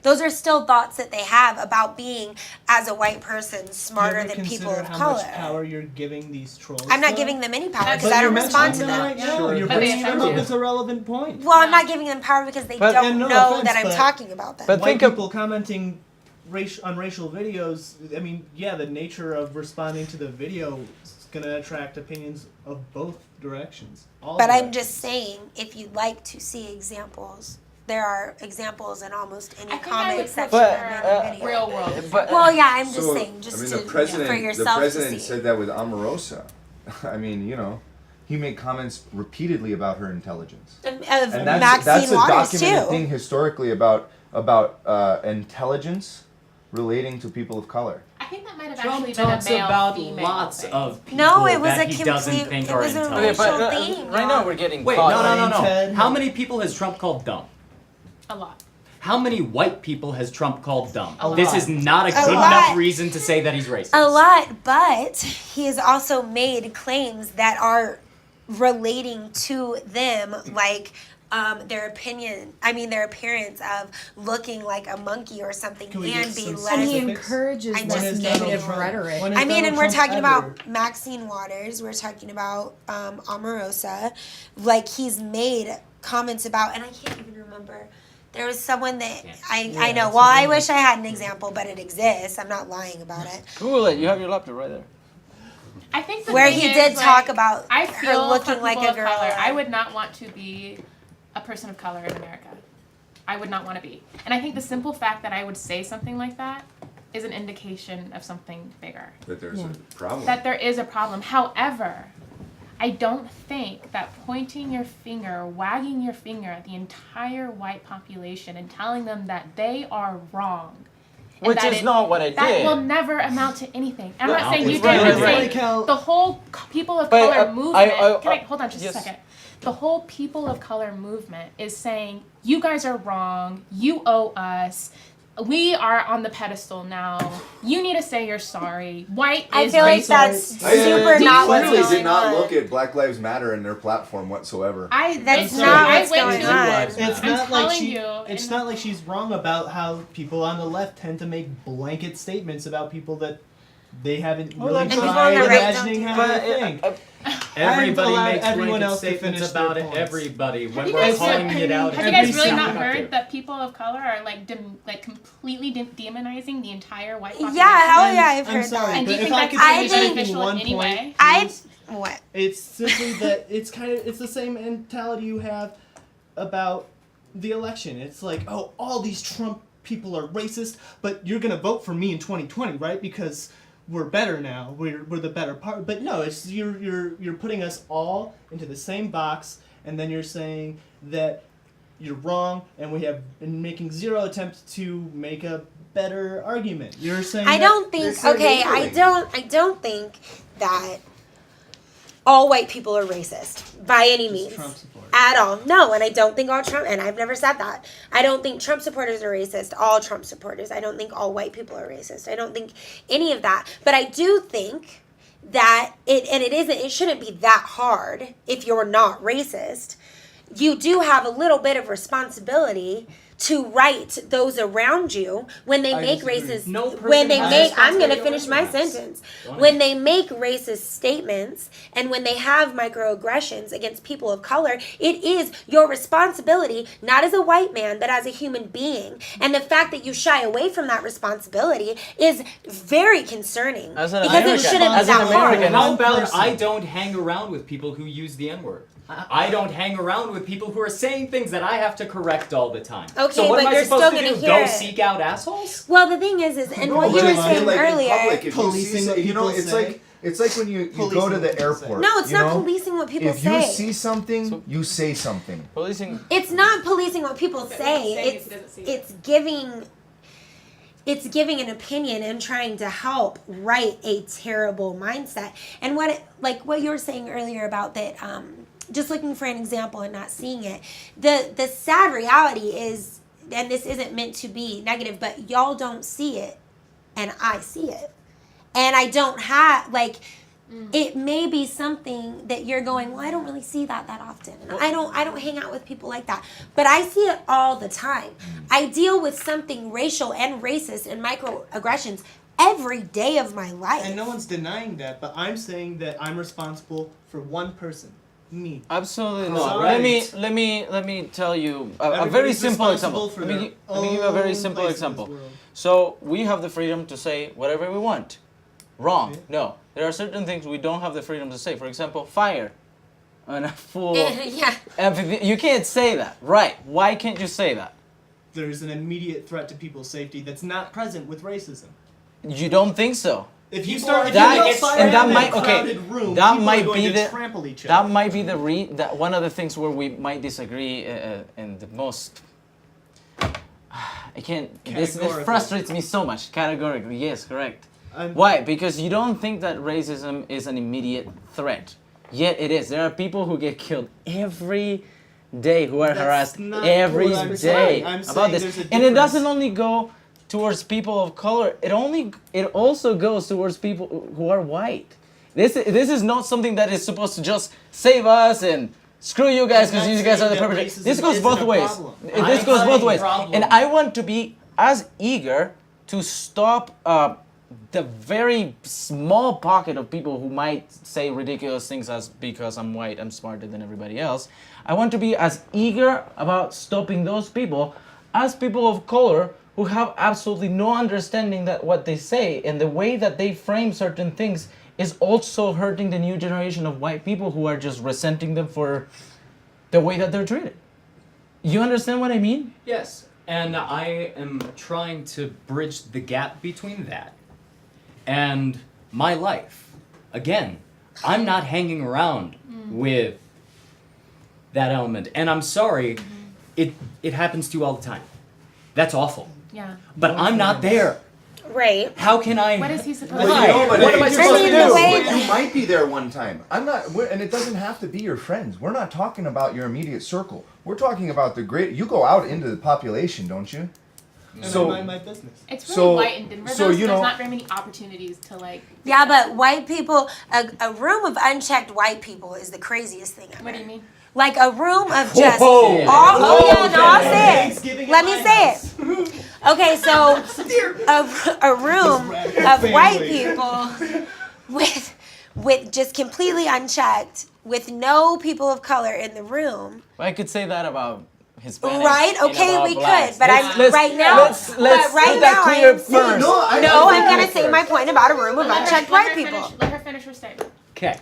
Those are still thoughts that they have about being, as a white person, smarter Do you ever than people consider of how color. much power you're giving these trolls? I'm not though? giving them any power That's- because I don't you're respond to mentioning them. right now. You're But they bringing them offend up you. as a relevant point. Well, I'm not giving them power because they But- don't and no know offense, that I'm but- talking about them. But White think of- people commenting on racial videos. I mean, yeah, the nature of responding to the video is gonna attract opinions of both directions. All But I'm directions. just saying, if you'd like to see examples, there are examples in almost any I think I comment would section But, of any video. real world. But Well, yeah, I'm just So, saying, just I mean, to, the president, for yourself the president to see. said that with Omarosa. I mean, you know, he made comments repeatedly about her intelligence, Of and Maxine that's a Waters documented too. thing historically about intelligence relating to people of color. I think that might have Trump actually been a talks male about female lots thing. of people No, it was that a he doesn't complete. think It are was a intelligent. Okay, racial but theme. right now we're getting Wait, caught. no. Ted. How many people has Trump called dumb? A lot. How many white people has Trump called dumb? A This lot. is not a good lot. enough reason to say that he's racist. A lot, but he has also made claims that are relating to them, like their appearance of looking like a monkey or something, Can we and get be some less. And he Specifics? encourages I this just negative don't know. rhetoric. When has I mean, and Donald we're Trump talking ever- about Maxine Waters. We're talking about Omarosa. Like, he's made comments about, and I can't even remember. There was someone that I know. it's Well, I really- wish I had an example, but it exists. I'm not lying about it. Google it. You have your laptop right there. I think the Where thing he is, did like, talk about I her feel looking for like people a of color. girl. I would not want to be a person of color in America. I would not want to be. And I think the simple fact that I would say something like that is an indication of something bigger. That there's a problem. That there is a problem. However, I don't think that pointing your finger, wagging your finger at the entire white population and telling them that they are wrong. and Which that is not what I That did. will never amount to anything. I'm No, not saying you it's did. right, I'm right, saying Like how- the whole people of But, color movement. Can I I- hold on just yes. a second? The whole people of color movement is saying you guys are wrong. You owe us. We are on the pedestal now. You need to say you're sorry. White I is feel like racist. that's super Do not you what's really going did not on. look at Black Lives Matter in their platform whatsoever. That's sorry. not I what's went going to- on. It's I'm not like telling she. you, It's and- not like she's wrong about how people on the left tend to make blanket statements about people that they haven't Well, really and people on tried the right don't imagining do how But, they think. Everybody allowed makes everyone blanket else to statements finish about their it. points. Everybody. When you we're guys calling heard- it out, Have you guys every really not single heard productive. that people of color are like completely demonizing the entire white population? Yeah, hell yeah, I've I'm heard sorry, that. And do you but think if I that's could I say think- anything beneficial in one any point, way? What? it's simply that it's the same mentality you have about the election. It's like, oh, all these Trump people are racist, but you're gonna vote for me in 2020, right? Because we're better now. We're the better part. But no, it's you're putting us all into the same box, and then you're saying that you're wrong, and we have been making zero attempts to make a better argument. You're saying I that- don't think. It's like Okay, I labeling. don't think that all white people are racist by any Just means. Trump supporters. At all. No, and I don't think all Trump, and I've never said that. I don't think Trump supporters are racist, all Trump supporters. I don't think all white people are racist. I don't think any of that. But I do think that it shouldn't be that hard if you're not racist. You do have a little bit of responsibility to right those around you when they I make disagree. racist No person when they has make I'm going to responsibility finish over my anyone else. sentence. Go on. When they make racist statements and when they have microaggressions against people of color, it is your responsibility, not as a white man, but as a human being. And the fact that you shy away from that responsibility is very concerning. As an because it American- shouldn't as be an that American- hard. How about person. I don't hang around with people who use the N-word? I don't hang around with people who are saying things that I have to correct all the time. Okay, so what but am I you're supposed still to gonna do? hear Go it. seek out assholes? Well, the thing is and No, what you but were I feel saying like in earlier. public, if you Policing see, what you know, people say. it's like when you go Policing to what the people say. airport. No, it's you not know? policing what people If say. you see something, you say something. Policing. It's not policing what people say. It's giving an opinion and trying to help right a terrible mindset. And what you were saying earlier about that, just looking for an example and not seeing it. The sad reality is, and this isn't meant to be negative, but y'all don't see it, and I see it, and I don't have It may be something that you're going, well, I don't really see that often. I don't hang out with people like that. But I see it all the time. I deal with something racial and racist and microaggressions every day of my life. And no one's denying that, but I'm saying that I'm responsible for one person, me. Absolutely I'm not. sorry. Let me tell you a very Everybody's simple responsible example. for Let me their give you a very own simple place in this example. world. So we have the freedom to say whatever we want. Wrong. Okay. No. There are certain things we don't have the freedom to say. For example, fire. On a full Yeah. empathy. You can't say that. Right. Why can't you say that? There's an immediate threat to people's safety that's not present with racism. You don't think so? If you People start, are if That- you doing get it fired and that in might- a okay, crowded room, that people might are going be to the- trample each That other. might be that one of the things where we might disagree in the most. I can't. This Categorically. frustrates me so much. Categorically, yes, correct. I'm- Why? Because you don't think that racism is an immediate threat. Yet it is. There are people who get killed every day who are That's harassed not every what I'm day saying. I'm about saying this, there's a and it difference. doesn't only go towards people of color. It also goes towards people who are white. This is not something that is supposed to just save us and screw you guys I'm not because you guys are the saying that perpetrators. racism This goes isn't both a ways. problem. This I'm goes both having ways, problem. and I want to be as eager to stop the very small pocket of people who might say ridiculous things as because I'm white, I'm smarter than everybody else. I want to be as eager about stopping those people as people of color who have absolutely no understanding that what they say and the way that they frame certain things is also hurting the new generation of white people who are just resenting them for the way that they're treated. You understand what I mean? Yes, and I am trying to bridge the gap between that and my life. Again, I'm not hanging around with that element, and I'm sorry, it happens to you all the time. That's awful. Yeah. But I'm not there. Right. How can I? What is he supposed Well, to Why? do? you know, but What am I it- supposed to the do? way- But you might be there one time. And it doesn't have to be your friends. We're not talking about your immediate circle. We're talking about the great. You go out into the population, don't you? And So- I mind my business. It's really So- white in Denver, so though, you so there's know- not very many opportunities to like. Yeah, but white people, a room of unchecked white people is the craziest thing ever. What do you mean? Like a room of just Whoa. oh yeah, no, I'll say it. Thanksgiving Let at me my say house. it. Okay, so a room of white people with just completely unchecked, with no people of color in the room. I could say that about Hispanics. Right? and Okay, about we blacks. could, but right now, let's but right put that now clear I'm first. No, I I'm think gonna say my point about a room of unchecked white people. Let her finish her statement. Okay.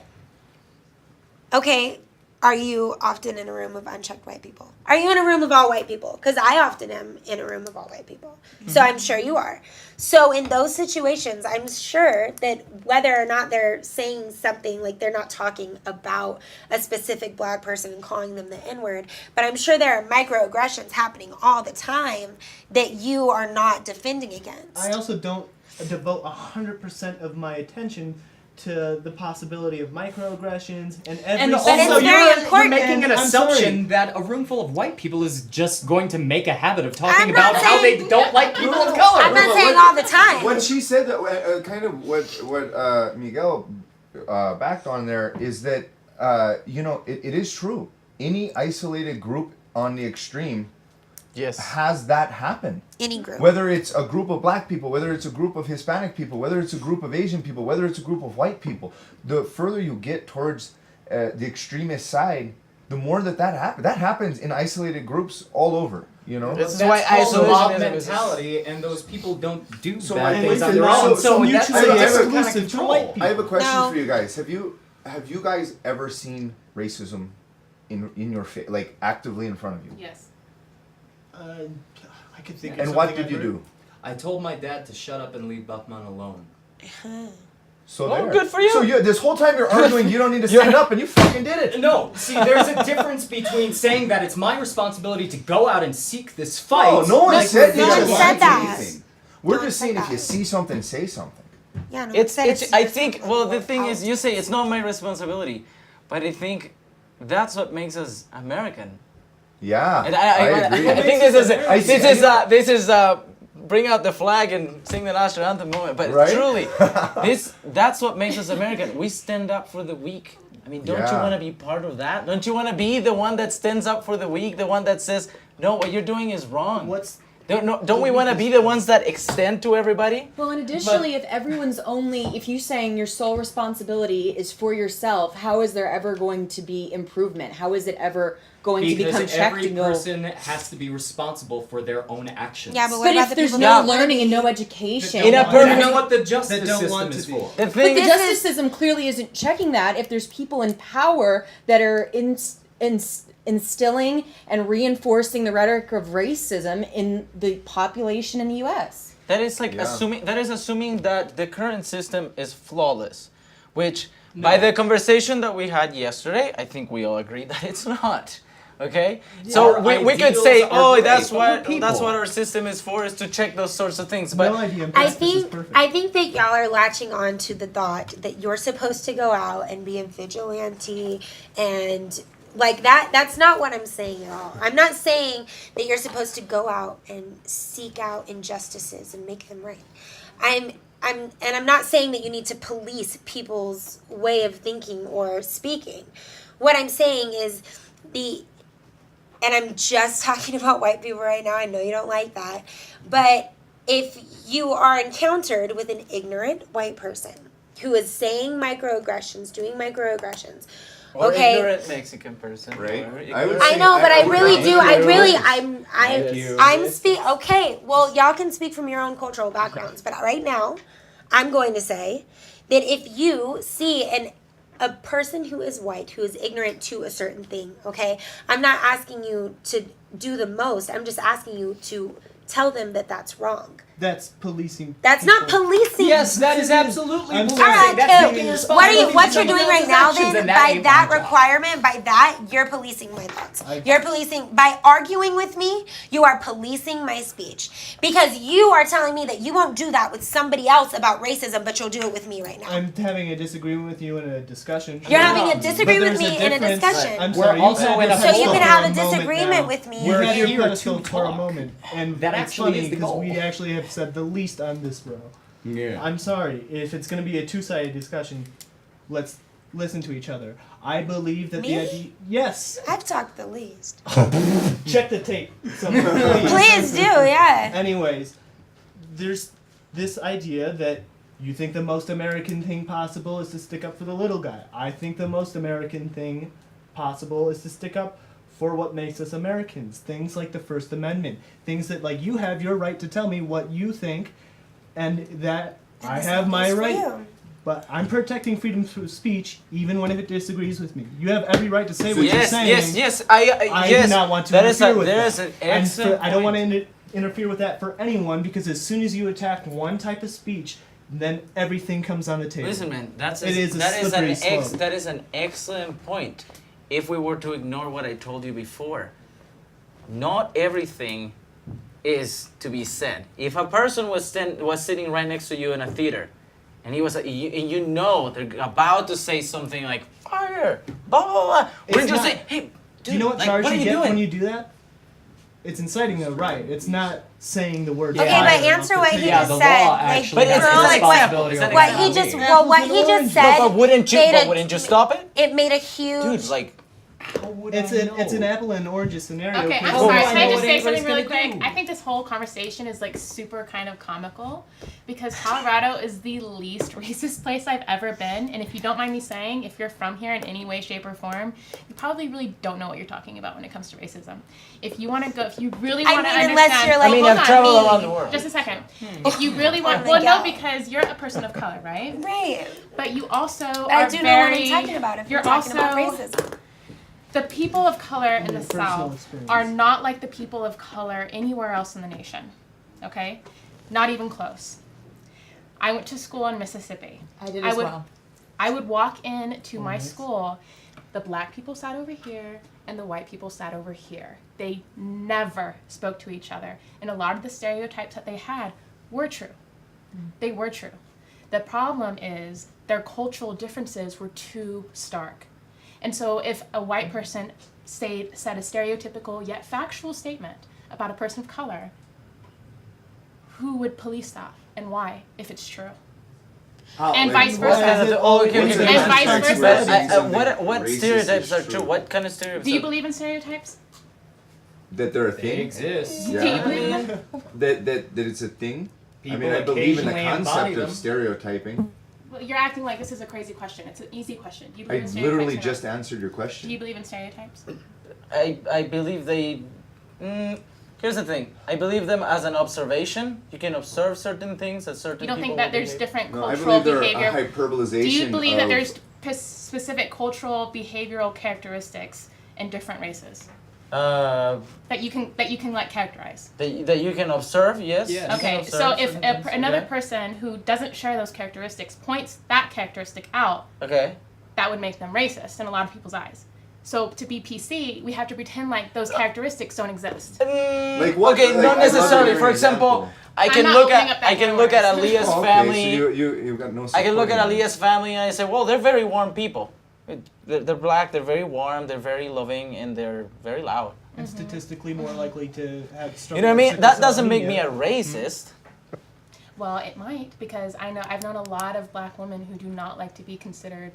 Okay, are you often in a room of unchecked white people? Are you in a room of all white people? Because I often am in a room of all white people. So I'm sure you are. So in those situations, I'm sure that whether or not they're saying something, like they're not talking about a specific black person and calling them the N-word, but I'm sure there are microaggressions happening all the time that you are not defending against. I also don't devote 100% of my attention to the possibility of microaggressions and every And But it's also, very you're important. making an I'm assumption sorry. that a room full of white people is just going to make a habit of talking I'm not about how they saying- don't like people of color. I'm not but saying what- all the time. When she said that, kind of what Miguel backed on there is that it is true. Any isolated group on the extreme Yes. has that happen. Any group. Whether it's a group of black people, whether it's a group of Hispanic people, whether it's a group of Asian people, whether it's a group of white people, the further you get towards the extremist side, the more that happens. That happens in isolated groups all over. You know. This is That's why called mob isolationism is- mentality, and those people don't do So bad my things point on is- their so- own. so So mutually that's I have a kind of exclusive to control. white I have a question No. for you guys. Have you guys ever seen racism in your face, like actively in front of you? Yes. I could think of And what something did you I've do? I told my dad to shut up and leave Buckman alone. So Oh, there. good for you. So this whole time you're arguing, you don't need to stand up, and you fucking did it. No, see, there's a difference between saying that it's my responsibility to go out and seek this fight. Oh, no one like said No you one should said like that. anything. We're No one just said saying if that. you see something, say something. Yeah, no, It's said I your think responsibility. the thing is How- you say it's not my responsibility, but I think that's what makes us American. Yeah, And I agree. I think this is I see- this is bring out the flag and sing the national anthem moment. But Right? truly, that's what makes us American. We stand up for the weak. I mean, don't you Yeah. want to be part of that? Don't you want to be the one that stands up for the weak, the one that says, no, what you're doing is wrong? Don't we want to be the ones that extend to everybody? Well, and additionally, if you saying your sole responsibility is for yourself, how is there ever going to be improvement? How is it ever going to become Because checked every and go? person has to be responsible for their own actions. Yeah, but what But about if the there's people no that learning and no education, In a I perfect- know what the justice that don't system want to is be. for. The But thing the is, justice system clearly isn't checking that if there's people in power that are instilling and reinforcing the rhetoric of racism in the population in the U.S. that is like Yeah. assuming that the current system is flawless, which by the conversation that we had yesterday, I think we all agree that it's not. Okay, so Our we could ideals say, are oh, great, that's but we're what that's people. what our system is for, is to check those sorts of things. But no idea. I This is think perfect. I think that y'all are latching on to the thought that you're supposed to go out and be a vigilante and Like that's not what I'm saying at all. I'm not saying that you're supposed to go out and seek out injustices and make them right. I'm not saying that you need to police people's way of thinking or speaking. What I'm saying is and I'm just talking about white people right now. I know you don't like that. But if you are encountered with an ignorant white person who is saying microaggressions, doing microaggressions, Or okay. ignorant Mexican person. Right. or I would ignorant- I know, but I would really not do. agree I with really, this. I'm okay. Well, y'all can speak from your own cultural backgrounds, but right now, I'm going to say that if you see a person who is white, who is ignorant to a certain thing, okay, I'm not asking you to do the most. I'm just asking you to tell them that that's wrong. That's policing. That's not policing. Yes, that is absolutely I'm policing. sorry. All right, That's cool. taking What responsibility what for you're doing someone right else's now actions, then, and by ain't that my job. requirement, by that, you're policing my thoughts. I- You're policing, by arguing with me, you are policing my speech. Because you are telling me that you won't do that with somebody else about racism, but you'll do it with me right now. I'm having a disagreement with you in a discussion. You're Sure. having a But disagreement with there's me in a difference. discussion. I'm We're sorry, also you had in a your So you pedestal can for have a moment disagreement now. with me. You We're had your here pedestal to for a talk. moment, and That it's actually funny is the because goal. we actually have said the least on this row. Yeah. I'm sorry if it's going to be a two-sided discussion. Let's listen to each other. I believe that Me? the idea. Yes, I've talked the least. check the tape. Someone, please. Please do, yeah. Anyways, there's this idea that you think the most American thing possible is to stick up for the little guy. I think the most American thing possible is to stick up for what makes us Americans. Things like the First Amendment. Things that, like, you have your right to tell me what you think, and that And I the have same my goes for right. you. But I'm protecting freedom of speech, even when it disagrees with me. You have every right to say what you're Yes, saying. yes. I I yes. do not want to That is interfere a, with there that. is an And excellent I don't want point. to interfere with that for anyone, because as soon as you attack one type of speech, then everything comes on the table. Listen, man, that It is a slippery slope. that is an excellent point. If we were to ignore what I told you before, not everything is to be said. If a person was sitting right next to you in a theater, and he was, you know, they're about to say something like fire, blah blah blah. Wouldn't you not- say, hey, dude, Do you know what like, charge what are you you get doing? when you do that? It's inciting a riot. It's not saying the word Okay, fire but off answer the what table. he Yeah, just the said. law Like, actually But it's girl, an like example. what, It's an what example. he just, Yeah. well, what he just Orange. said. But wouldn't you? made But a- wouldn't you stop it? It made a huge. Dude, like, How would It's I an know? apple and oranges scenario. Okay, I'm 'cause- sorry. I Can know I just what say something anybody's really gonna quick? do. I think this whole conversation is like super kind of comical because Colorado is the least racist place I've ever been. And if you don't mind me saying, if you're from here in any way, shape, or form, you probably really don't know what you're talking about when it comes to racism. If you want to go, if you really I want to mean, understand, unless you're like, I mean, hold I've on, traveled me. around the world. Just a second. If you really want, Oh my well, no, God. because you're a person of color, right? Right. But you also But I are do know very. what I'm talking about if you're you're talking about also- racism. The people of color in the Personal South experience. are not like the people of color anywhere else in the nation. Okay? Not even close. I went to school in Mississippi. I did I as would- well. I would walk into my school, the black people sat over here and the white people sat over here. They never spoke to each other. And a lot of the stereotypes that they had were true. They were true. The problem is their cultural differences were too stark. And so if a white person said a stereotypical yet factual statement about a person of color, who would police that and why if it's true? And vice versa. And vice versa. What stereotypes are true? What kind of stereotypes? Do you believe in stereotypes? That they're a They thing? exist. Do you Yeah. believe in them? That it's a thing? People I mean, I believe in the occasionally embody concept them. of stereotyping. Well, you're acting like this is a crazy question. It's an easy question. Do you I believe in stereotypes? literally or not? just answered your Do question. you believe in stereotypes? I believe they. Here's the thing. I believe them as an observation. You can observe certain things that certain. You don't think people that there's behave. different No, I cultural believe they're behavior? a hyperbolization. Do you believe that of- there's specific cultural behavioral characteristics in different races that you can like characterize? That you can observe, yes. Yes. you can Okay, observe so if certain things, another okay. person who doesn't share those characteristics points that characteristic out, Okay. that would make them racist in a lot of people's eyes. So to be PC, we have to pretend like those characteristics don't exist. Like what? Okay, Like, not I'd love to necessarily. hear For an example, example. I I'm can not look opening at up that I can can look of at worms. Aaliyah's Okay, family. so you've got no I can look at support in Aaliyah's family and I say, well, they're very warm people. They're black. They're very warm. They're very loving, and they're very loud. And statistically more likely to have You struggle know what I with mean? sickle That cell doesn't make me anemia. a racist. Well, it might, because I've known a lot of black women who do not like to be considered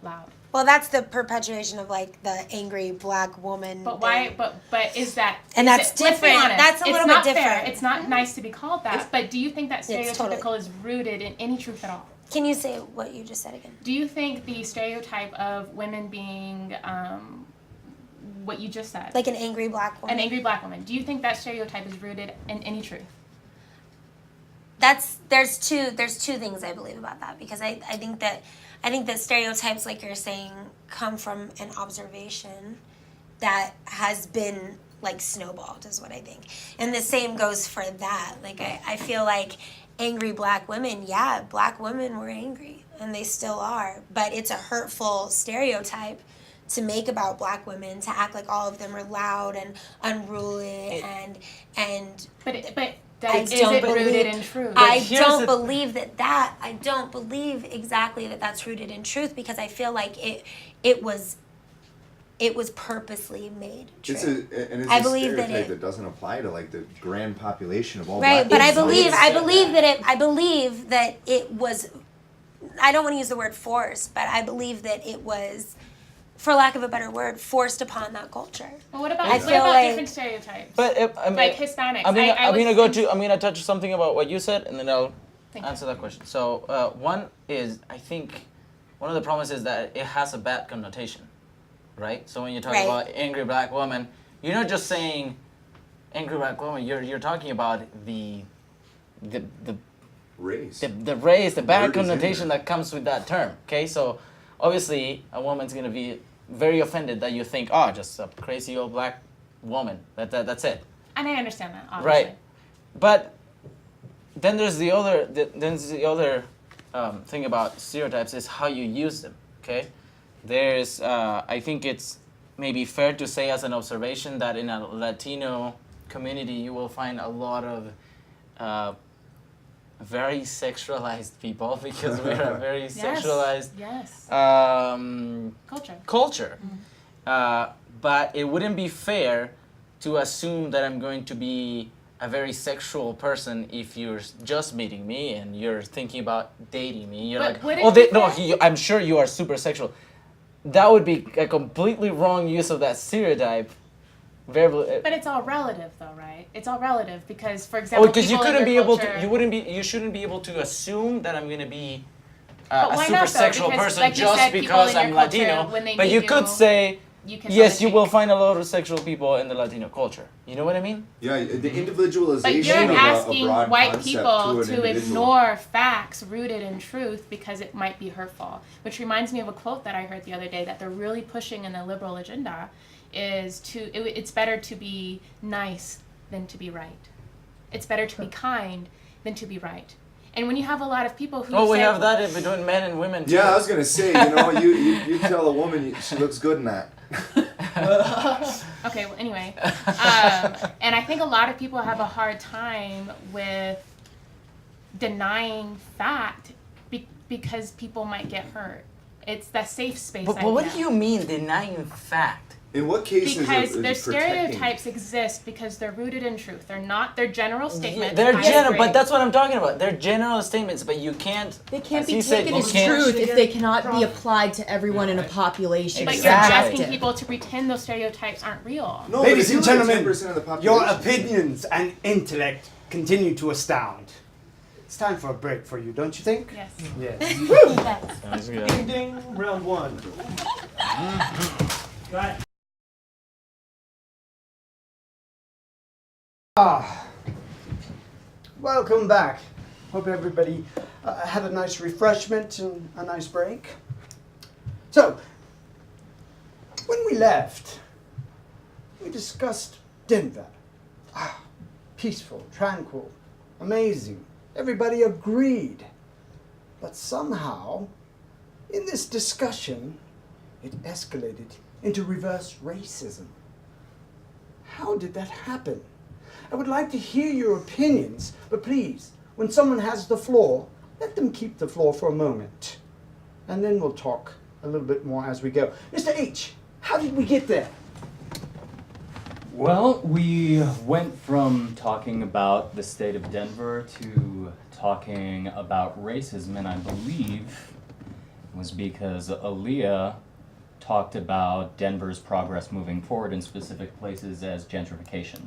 loud. Well, that's the perpetuation of like the angry black woman. But why? thing. But is that? And is that's it, let's be different. honest, That's a it's little not bit different. Fair. It's not nice to be called that. But do you think that It's totally- stereotypical is rooted in any truth at all? Can you say what you just said again? Do you think the stereotype of women being what you just said, Like an angry black woman. an angry black woman, do you think that stereotype is rooted in any truth? There's two things I believe about that, because I think that stereotypes, like you're saying, come from an observation that has been like snowballed, is what I think. And the same goes for that. Like I feel like angry black women, yeah, black women were angry and they still are, but it's a hurtful stereotype to make about black women, to act like all of them are loud and unruly and But I is don't it believe- rooted in truth? I here's don't the- believe I don't believe exactly that that's rooted in truth, because I feel like it was purposely made true. It's I a believe that stereotype it- that doesn't apply to like the grand population of all Right, black but I people. believe It's- I believe that it was, I don't want to use the word forced, but I believe that it was, for lack of a better word, forced upon that culture. Well, what about I feel like- different stereotypes? But I mean, like Hispanics. I'm was- gonna touch something about what you said, and then I'll Thank you. answer that question. So one is, I think one of the problems is that it has a bad connotation, right? So when you talk Right. about angry black woman, you're not just saying angry black woman. You're talking about the race. the race, the bad Word is in connotation there. that comes with that term. Okay, so obviously a woman's gonna be very offended that you think, oh, just a crazy old black woman. That's it. And I understand that, obviously. Right. But then there's the other thing about stereotypes is how you use them. Okay, there's I think it's maybe fair to say as an observation that in a Latino community you will find a lot of very sexualized people, because we're a very Yes. sexualized Yes. Culture. culture. But it wouldn't be fair to assume that I'm going to be a very sexual person if you're just meeting me and you're thinking about dating me. You're But like, would it oh, be no, fair? I'm sure you are super sexual. That would be a completely wrong use of that stereotype. But it's all relative, though, right? It's all relative because, for example, because you people in couldn't your be able culture- to, you shouldn't be able to assume that I'm gonna be But a why super not, though? sexual Because, person like you just said, people because in your I'm culture, Latino. when they But meet you could say, you can yes, you sort of will think- find a lot of sexual people in the Latino culture. You know what I mean? Yeah, the individualization But you're of a asking broad white concept people to an to individual. ignore facts rooted in truth because it might be hurtful. Which reminds me of a quote that I heard the other day that they're really pushing in the liberal agenda is it's better to be nice than to be right. It's better to be kind than to be right. And when you have a lot of people who Oh, we say, have that between men and women too. Yeah, I was gonna say, you tell a woman she looks good in that. Okay, well, anyway. And I think a lot of people have a hard time with denying fact because people might get hurt. It's the safe space But idea. what do you mean denying fact? In what cases Because is their it protecting? stereotypes exist because they're rooted in truth. They're general statements. They're I general, agree. but that's what I'm talking about. They're general statements, but you can't. They can't as be you said, taken you as can't- truth if they cannot be applied to everyone in a population. But Exactly. you're asking people to pretend those stereotypes aren't real. No, Ladies but if and you let gentlemen, 10% of the your population- opinions and intellect continue to astound. It's time for a break for you, don't you think? Yes. Yes. Sounds good. Ding ding, round one. Got it. Welcome back. Hope everybody had a nice refreshment and a nice break. So, when we left, we discussed Denver. Peaceful, tranquil, amazing. Everybody agreed. But somehow, in this discussion, it escalated into reverse racism. How did that happen? I would like to hear your opinions, but please, when someone has the floor, let them keep the floor for a moment. And then we'll talk a little bit more as we go. Mr. H, how did we get there? Well, we went from talking about the state of Denver to talking about racism, and I believe it was because Aaliyah talked about Denver's progress moving forward in specific places as gentrification.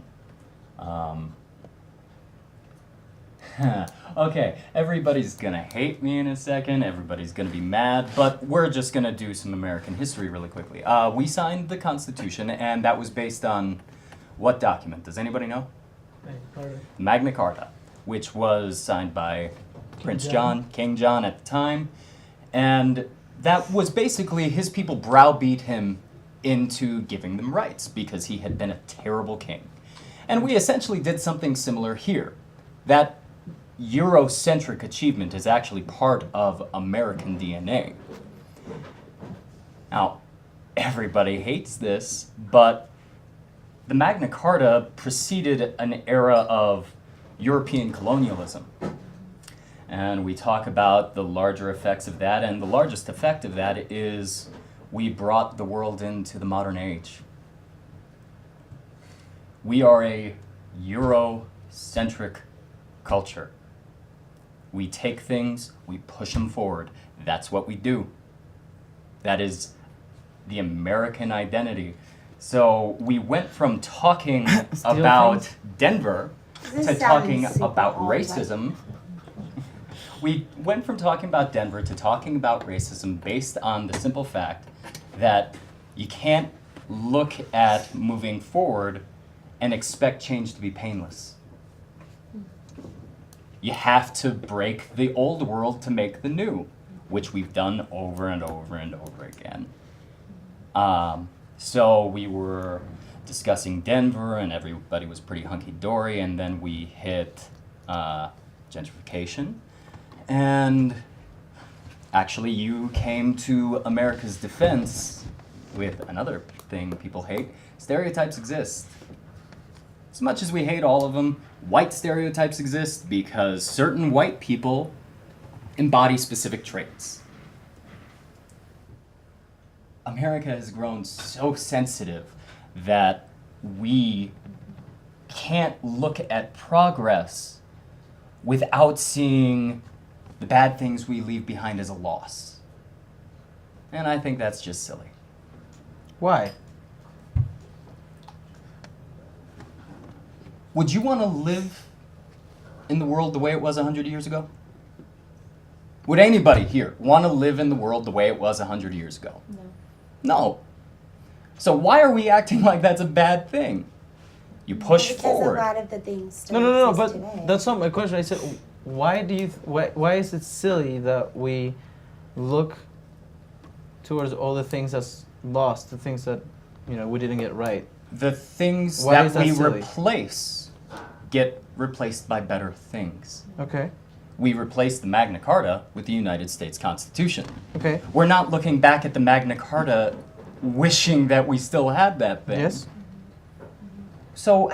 Okay, everybody's gonna hate me in a second, everybody's gonna be mad, but we're just gonna do some American history really quickly. We signed the Constitution, and that was based on what document? Does anybody know? Magna Carta, which was signed by King John at the time, and that was basically his people browbeat him into giving them rights because he had been a terrible king. And we essentially did something similar here. That Eurocentric achievement is actually part of American DNA. Now, everybody hates this, but the Magna Carta preceded an era of European colonialism. And we talk about the larger effects of that, and the largest effect of that is we brought the world into the modern age. We are a Eurocentric culture. We take things, we push them forward. That's what we do. That is the American identity. So we went from talking about Denver to talking about racism. We went from talking about Denver to talking about racism based on the simple fact that you can't look at moving forward and expect change to be painless. You have to break the old world to make the new, which we've done over and over and over again. So we were discussing Denver, and everybody was pretty hunky-dory, and then we hit gentrification. And actually, you came to America's defense with another thing people hate. Stereotypes exist. As much as we hate all of them, white stereotypes exist because certain white people embody specific traits. America has grown so sensitive that we can't look at progress without seeing the bad things we leave behind as a loss. And I think that's just silly. Why? Would you want to live in the world the way it was 100 years ago? Would anybody here want to live in the world the way it was 100 years ago? No. No. So why are we acting like that's a bad thing? You push because forward. a lot of the things still No, exist but today. that's not my question. I said, why is it silly that we look towards all the things that's lost, the things that, we didn't get right? The things Why that is that we silly? replace get replaced by better things. Okay. We replaced the Magna Carta with the United States Constitution. Okay. We're not looking back at the Magna Carta wishing that we still had that thing. Yes. So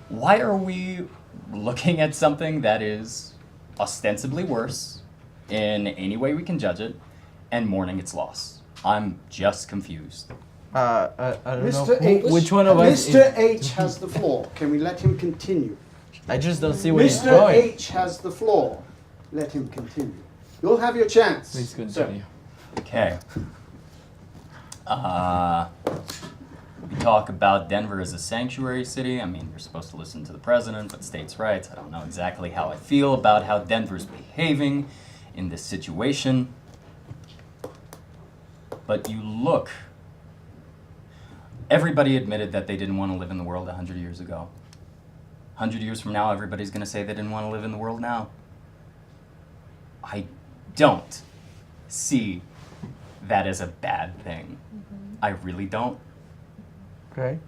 why are we looking at something that is ostensibly worse in any way we can judge it and mourning its loss? I'm just confused. I don't Mr. know H, which one of us. Mr. H has the floor. Can we let him continue? I just don't see where he's Mr. going. H has the floor. Let him continue. You'll have your chance. Please sir. continue. Okay. We talk about Denver as a sanctuary city. I mean, you're supposed to listen to the president, but states' rights. I don't know exactly how I feel about how Denver's behaving in this situation. But you look, everybody admitted that they didn't want to live in the world 100 years ago. 100 years from now, everybody's going to say they didn't want to live in the world now. I don't see that as a bad thing. I really don't. Okay.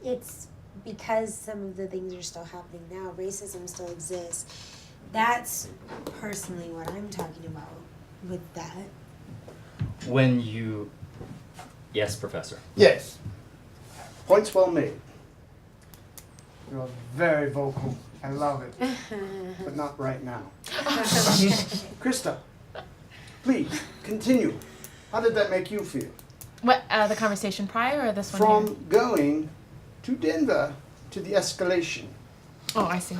It's because some of the things are still happening now. Racism still exists. That's personally what I'm talking about with that. When you... Yes, Professor. Yes. Points well made. You're very vocal. I love it. But not right now. Krista. Please, continue. How did that make you feel? What, the conversation prior or this one From here? going to Denver to the escalation. Oh, I see.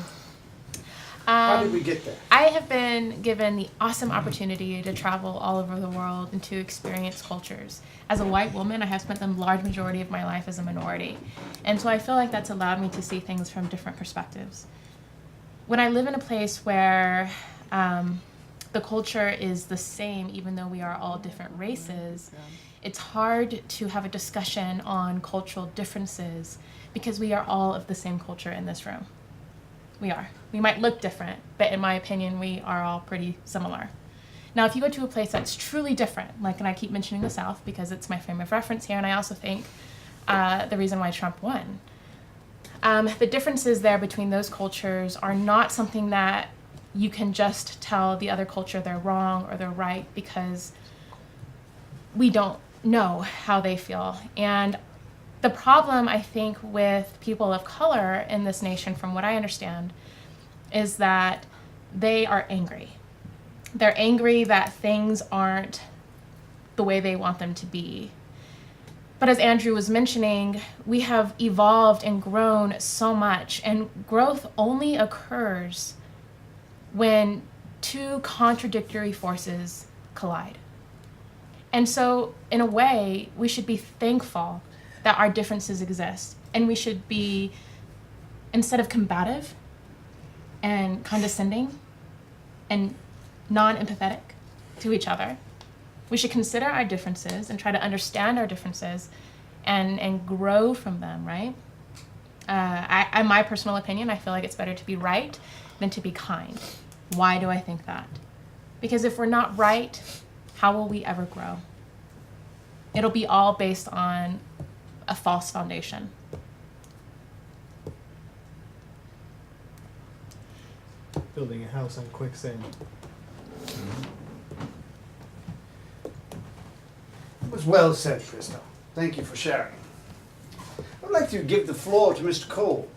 How did we get there? I have been given the awesome opportunity to travel all over the world and to experience cultures. As a white woman, I have spent the large majority of my life as a minority. And so I feel like that's allowed me to see things from different perspectives. When I live in a place where the culture is the same, even though we are all different races, it's hard to have a discussion on cultural differences because we are all of the same culture in this room. We are. We might look different, but in my opinion, we are all pretty similar. Now, if you go to a place that's truly different, like, and I keep mentioning the South because it's my frame of reference here, and I also think the reason why Trump won. The differences there between those cultures are not something that you can just tell the other culture they're wrong or they're right, because we don't know how they feel. And the problem, I think, with people of color in this nation, from what I understand, is that they are angry. They're angry that things aren't the way they want them to be. But as Andrew was mentioning, we have evolved and grown so much, and growth only occurs when two contradictory forces collide. And so, in a way, we should be thankful that our differences exist, and we should be, instead of combative and condescending and non-empathetic to each other, we should consider our differences and try to understand our differences and grow from them, right? In my personal opinion, I feel like it's better to be right than to be kind. Why do I think that? Because if we're not right, how will we ever grow? It'll be all based on a false foundation. Building a house on quicksand. It was well said, Krista. Thank you for sharing. I'd like to give the floor to Mr. Cole.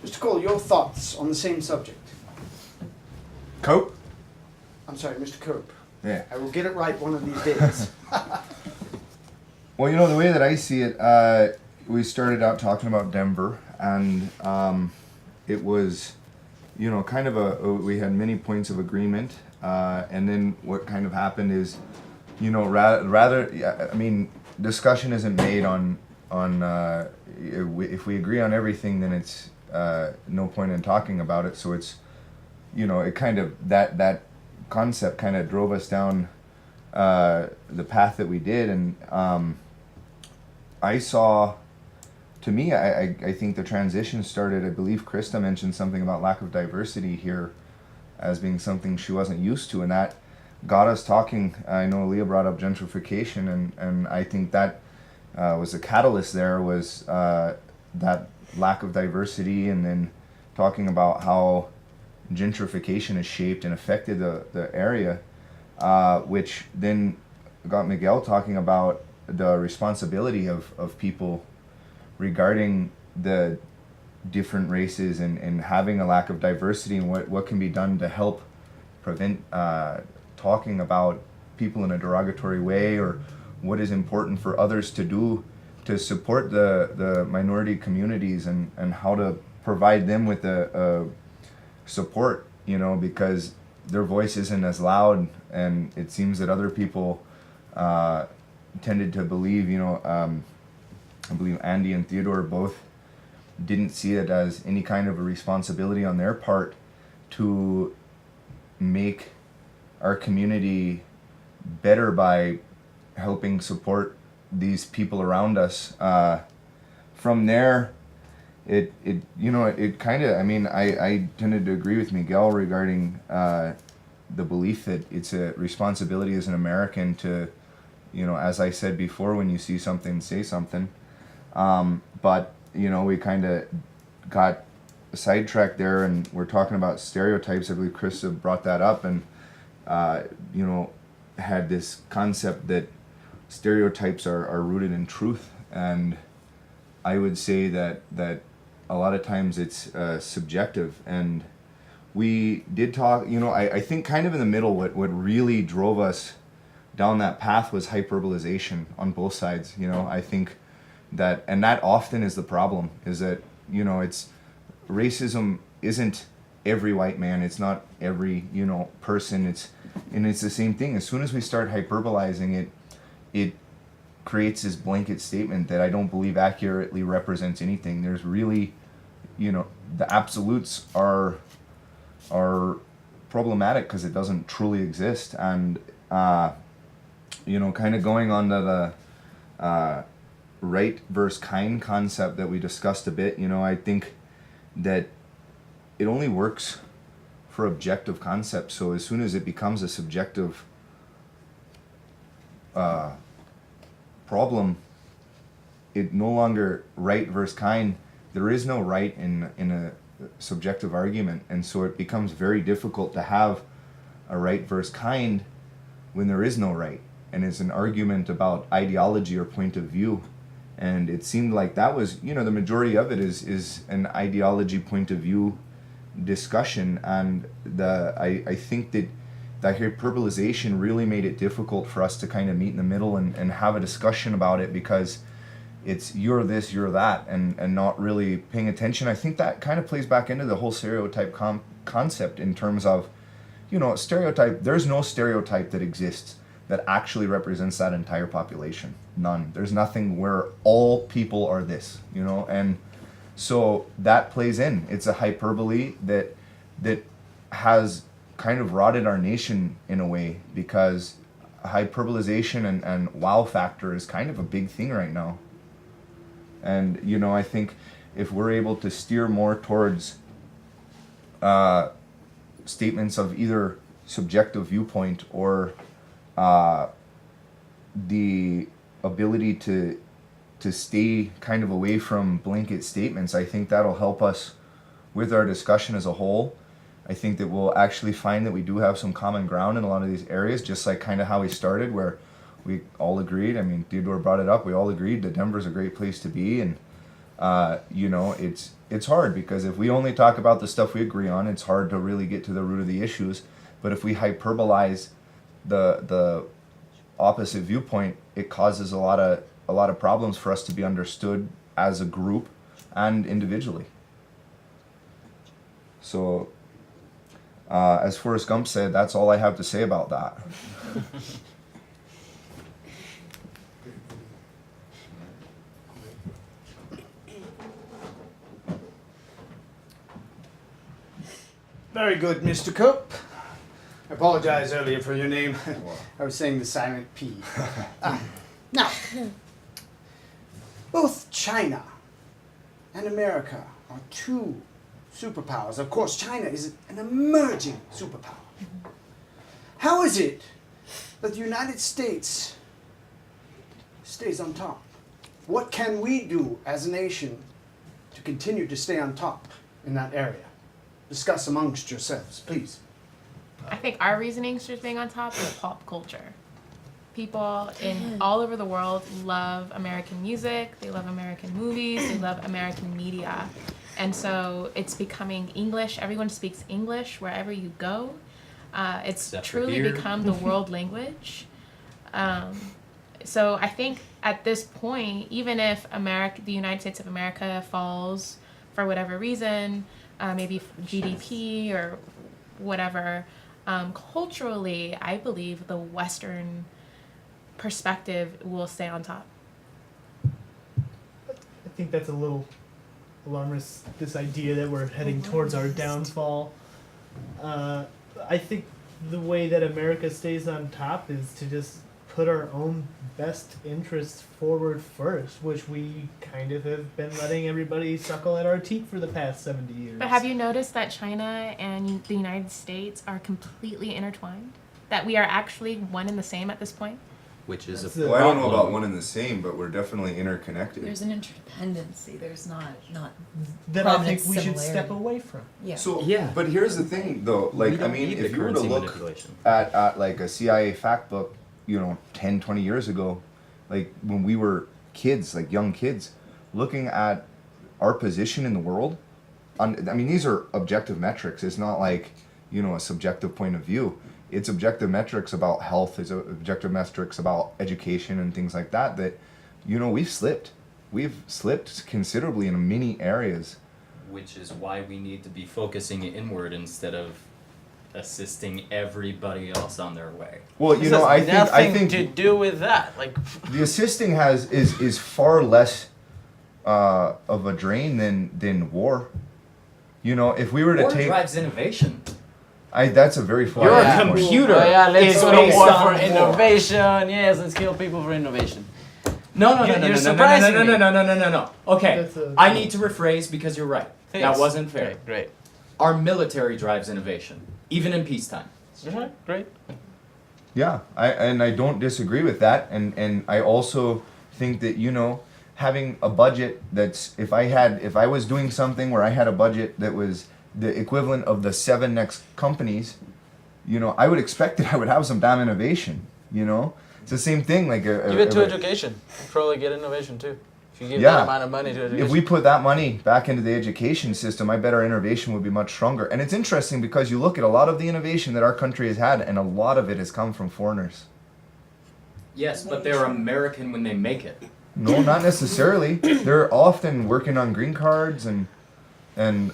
Mr. Cole, your thoughts on the same subject. Cope? I'm sorry, Mr. Cope. Yeah. I will get it right one of these days. Well, the way that I see it, we started out talking about Denver, and it was, kind of we had many points of agreement, and then what kind of happened is, discussion isn't made on if we agree on everything, then it's no point in talking about it. So it's, it kind of that concept kind of drove us down the path that we did, and I saw. To me, I think the transition started. I believe Krista mentioned something about lack of diversity here as being something she wasn't used to, and that got us talking. I know Leah brought up gentrification, and I think that was a catalyst there, was that lack of diversity, and then talking about how gentrification has shaped and affected the area, which then got Miguel talking about the responsibility of people regarding the different races and having a lack of diversity, and what can be done to help prevent talking about people in a derogatory way, or what is important for others to do to support the minority communities, and how to provide them with a support, because their voice isn't as loud, and it seems that other people tended to believe, I believe Andy and Theodore both didn't see it as any kind of a responsibility on their part to make our community better by helping support these people around us. From there, it kind of, I tended to agree with Miguel regarding the belief that it's a responsibility as an American to, as I said before, when you see something, say something. But we kind of got sidetracked there, and we're talking about stereotypes. I believe Chris brought that up, and had this concept that stereotypes are rooted in truth, and I would say that a lot of times it's subjective, and we did talk, I think kind of in the middle, what really drove us down that path was hyperbolization on both sides. I think that, and that often is the problem, is that, it's racism isn't every white man, it's not every, person, it's the same thing. As soon as we start hyperbolizing it, it creates this blanket statement that I don't believe accurately represents anything. There's really, the absolutes are problematic because it doesn't truly exist. And kind of going on to the right versus kind concept that we discussed a bit, I think that it only works for objective concepts. So as soon as it becomes a subjective problem, it no longer right versus kind. There is no right in a subjective argument, and so it becomes very difficult to have a right versus kind when there is no right, and it's an argument about ideology or point of view. And it seemed like that was, the majority of it is an ideology point of view discussion. And I think that hyperbolization really made it difficult for us to kind of meet in the middle and have a discussion about it, because it's you're this, you're that, and not really paying attention. I think that kind of plays back into the whole stereotype concept in terms of, stereotype. There's no stereotype that exists that actually represents that entire population. None. There's nothing where all people are this, and so that plays in. It's a hyperbole that has kind of rotted our nation in a way, because hyperbolization and wow factor is kind of a big thing right now. And I think if we're able to steer more towards statements of either subjective viewpoint or the ability to stay kind of away from blanket statements, I think that'll help us with our discussion as a whole. I think that we'll actually find that we do have some common ground in a lot of these areas, just like kind of how we started, where we all agreed. I mean, Theodore brought it up. We all agreed that Denver's a great place to be, and it's hard because if we only talk about the stuff we agree on, it's hard to really get to the root of the issues. But if we hyperbolize the opposite viewpoint, it causes a lot of problems for us to be understood as a group and individually. So, as Forrest Gump said, that's all I have to say about that. Very good, Mr. Cope. I apologize earlier for your name. I was saying the silent P. Now, both China and America are two superpowers. Of course, China is an emerging superpower. How is it that the United States stays on top? What can we do as a nation to continue to stay on top in that area? Discuss amongst yourselves, please. I think our reasonings for being on top is pop culture. People all over the world love American music, they love American movies, they love American media. And so it's becoming English. Everyone speaks English wherever you go. It's Except for truly here. become the world language. So I think at this point, even if the United States of America falls for whatever reason, maybe GDP or whatever, culturally, I believe the Western perspective will stay on top. I think that's a little alarmist, this idea that we're heading towards our downfall. I think the way that America stays on top is to just put our own best interests forward first, which we kind of have been letting everybody suckle at our teat for the past 70 years. But have you noticed that China and the United States are completely intertwined? That we are actually one and the same at this point? Which is That's a it. Well, I don't know problem. about one and the same, but we're definitely interconnected. There's an interdependency. There's not that I prominent think we should step similarity. away from. Yeah. So, Yeah. but here's the thing, though. We Like, I don't mean, need if the you were to currency look manipulation. at like a CIA fact book, 10, 20 years ago, like when we were kids, like young kids, looking at our position in the world, I mean, these are objective metrics. It's not like, you know, a subjective point of view. It's objective metrics about health. It's objective metrics about education and things like that. That, you know, we've slipped considerably in many areas. Which is why we need to be focusing inward instead of assisting everybody else on their way. Well, you know, I think to do with that. Like the assisting is far less of a drain than war. You know, if we were to War take, drives innovation. that's a very far Your point. computer oh yeah, let's is go to based war on for war. innovation. Yes, let's kill people for innovation. No. You're surprising me. No. Okay, That's a- I need to rephrase because you're right. That Thanks. wasn't fair. Great. Our military drives innovation, even in peacetime. Great. Yeah, I don't disagree with that, and I also think that, you know, having a budget that's, if I was doing something where I had a budget that was the equivalent of the 7 next companies, you know, I would expect that I would have some damn innovation. You know, it's the same thing. Like Give it to education. You'll probably get innovation too. If you give Yeah. that amount of money to education. If we put that money back into the education system, I bet our innovation would be much stronger. And it's interesting because you look at a lot of the innovation that our country has had, and a lot of it has come from foreigners. Yes, but they're American when they make it. No, not necessarily. They're often working on green cards and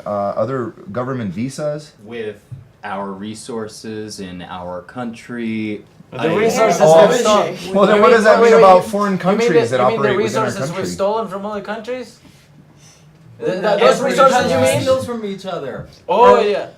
other government visas. With our resources in our country. The resources Oh, we've stolen. well, then You what mean- does that wait, mean wait, about you- foreign you mean countries that you mean operate the within our resources country? we've stolen from other countries? Those Every resources you country mean? steals from each other. Oh yeah.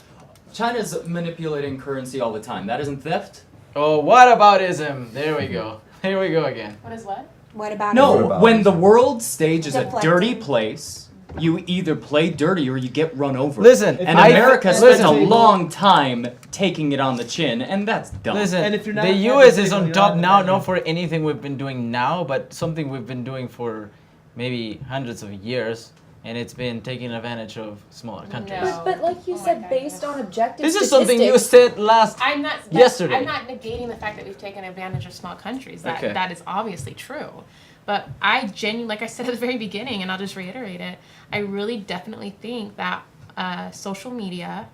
China's manipulating currency all the time. That isn't theft? Oh, whataboutism. There we go. Here we go again. What is what? What about No, What about when it? the world stage is a Deflecting. dirty place, you either play dirty or you get run over. Listen, And I- America listen. spent a long time taking it on the chin, and that's dumb. Listen, And if you're not the at U.S. the is table, on you're top not at now, the not table. for anything we've been doing now, but something we've been doing for maybe hundreds of years, and it's been taking advantage of smaller countries. No. But like you Oh my said, God, based yes. on objective This is statistics. something you said last. I'm not Yesterday. I'm not negating the fact that we've taken advantage of small countries. That Okay. that is obviously true. But I genuinely, like I said at the very beginning, and I'll just reiterate it, I really definitely think that social media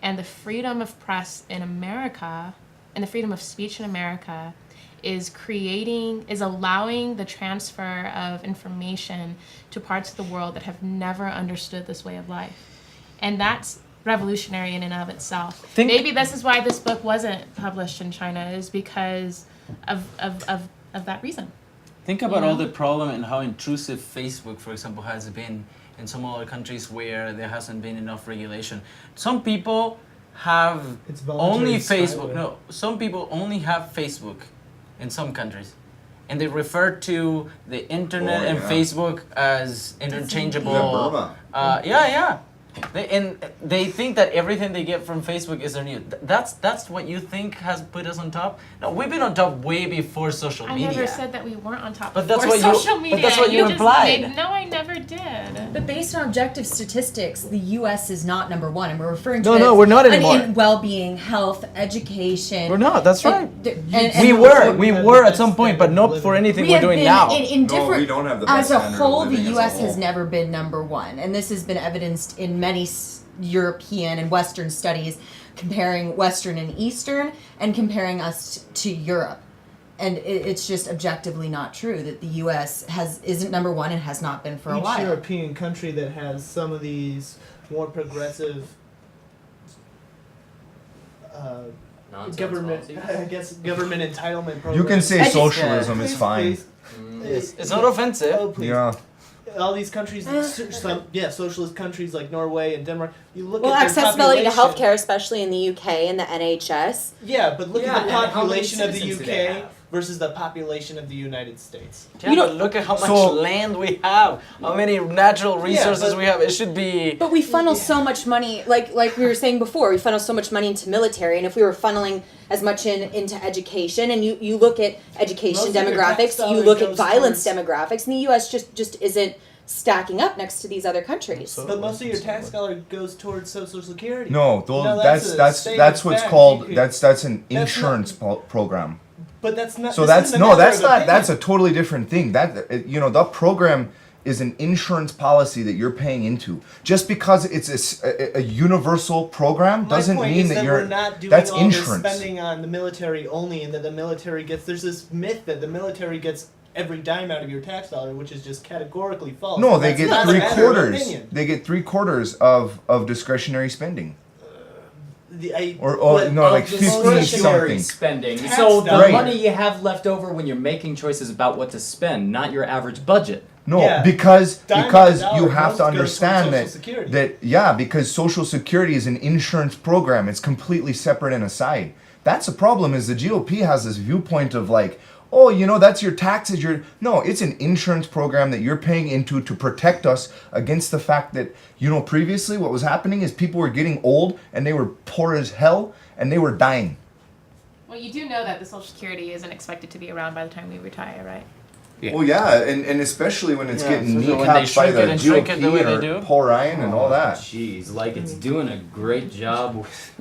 and the freedom of press in America and the freedom of speech in America is allowing the transfer of information to parts of the world that have never understood this way of life. And that's revolutionary in and of itself. Maybe this is why this book wasn't published in China, is because of that reason. Think about You know? all the problem and how intrusive Facebook, for example, has been in some other countries where there hasn't been enough regulation. Some people have It's voluntary only Facebook. spyware. No, some people only have Facebook in some countries. And they refer to the internet Oh, and yeah. Facebook as interchangeable. Yeah, Burma. Yeah. They think that everything they get from Facebook is their news. That's what you think has put us on top? No, we've been on top way before social I media. never said that we weren't on top But of that's what you- social but media. that's what you just implied. made- no, I never did. But based on objective statistics, the U.S. is not number one, and we're referring to No, it no, as we're not in- anymore. in well-being, health, education. We're not, that's right. And We were at some point, but not for anything we we're have doing been now. in No, different. we don't have the as best a standard of whole, the living as a U.S. has whole. never been number one, and this has been evidenced in many European and Western studies comparing Western and Eastern, and comparing us to Europe. And it's just objectively not true that the U.S. isn't number one and has not been for a Each while. European country that has some of these more progressive Nonsense government, policies. I guess, government entitlement programs. You can say I just- socialism is Please, fine. please. It's not offensive. Oh, please. Yeah. All these countries, socialist countries like Norway and Denmark. You look Well, at their accessibility to population- healthcare, especially in the UK and the NHS. Yeah, but look Yeah, at the and how many population of the citizens do they UK have? versus the population of the United States. Yeah, You but don't- look at how much So- land we have, how many natural resources but- we have. It should be. But we funnel so much money, like we were saying before, we funnel so much money into military, and if we were funneling as much into education, and you look at education Most of your tax demographics, you dollar look at goes violence towards- demographics, and the U.S. just isn't stacking up next to these other countries. But most of your tax dollar goes towards Social Security. No, You those, know, that's a that's stated that's what's fact. called You could- that's an that's insurance program. But that's not. So this that's isn't a no, matter that's of not opinion. that's a totally different thing. That you know, the program is an insurance policy that you're paying into. Just because it's a universal program doesn't My point mean is that we're not doing that's all insurance. this spending on the military only, and that the military gets. There's this myth that the military gets every dime out of your tax dollar, which is just categorically false. No, they That's get not a matter of 3/4. opinion. They get 3/4 of discretionary spending. Or no, Of like 50 discretionary something. spending. Tax So the dollars. money you have left over when you're making choices about what to spend, not your average budget. No, Yeah. because Dime because to dollar, you have most to goes towards understand Social that Security. because Social Security is an insurance program. It's completely separate and aside. That's the problem. Is the GOP has this viewpoint of like, oh, you know, that's your taxes. No, it's an insurance program that you're paying into to protect us against the fact that, you know, previously what was happening is people were getting old and they were poor as hell and they were dying. Well, you do know that the Social Security isn't expected to be around by the time we retire, right? Yeah. Well, yeah, and especially when it's Yeah, getting especially when kneecapped they by shrink the it and shrink it the way they GOP do. or Paul Ryan and all that. Jeez, like it's doing a great job with.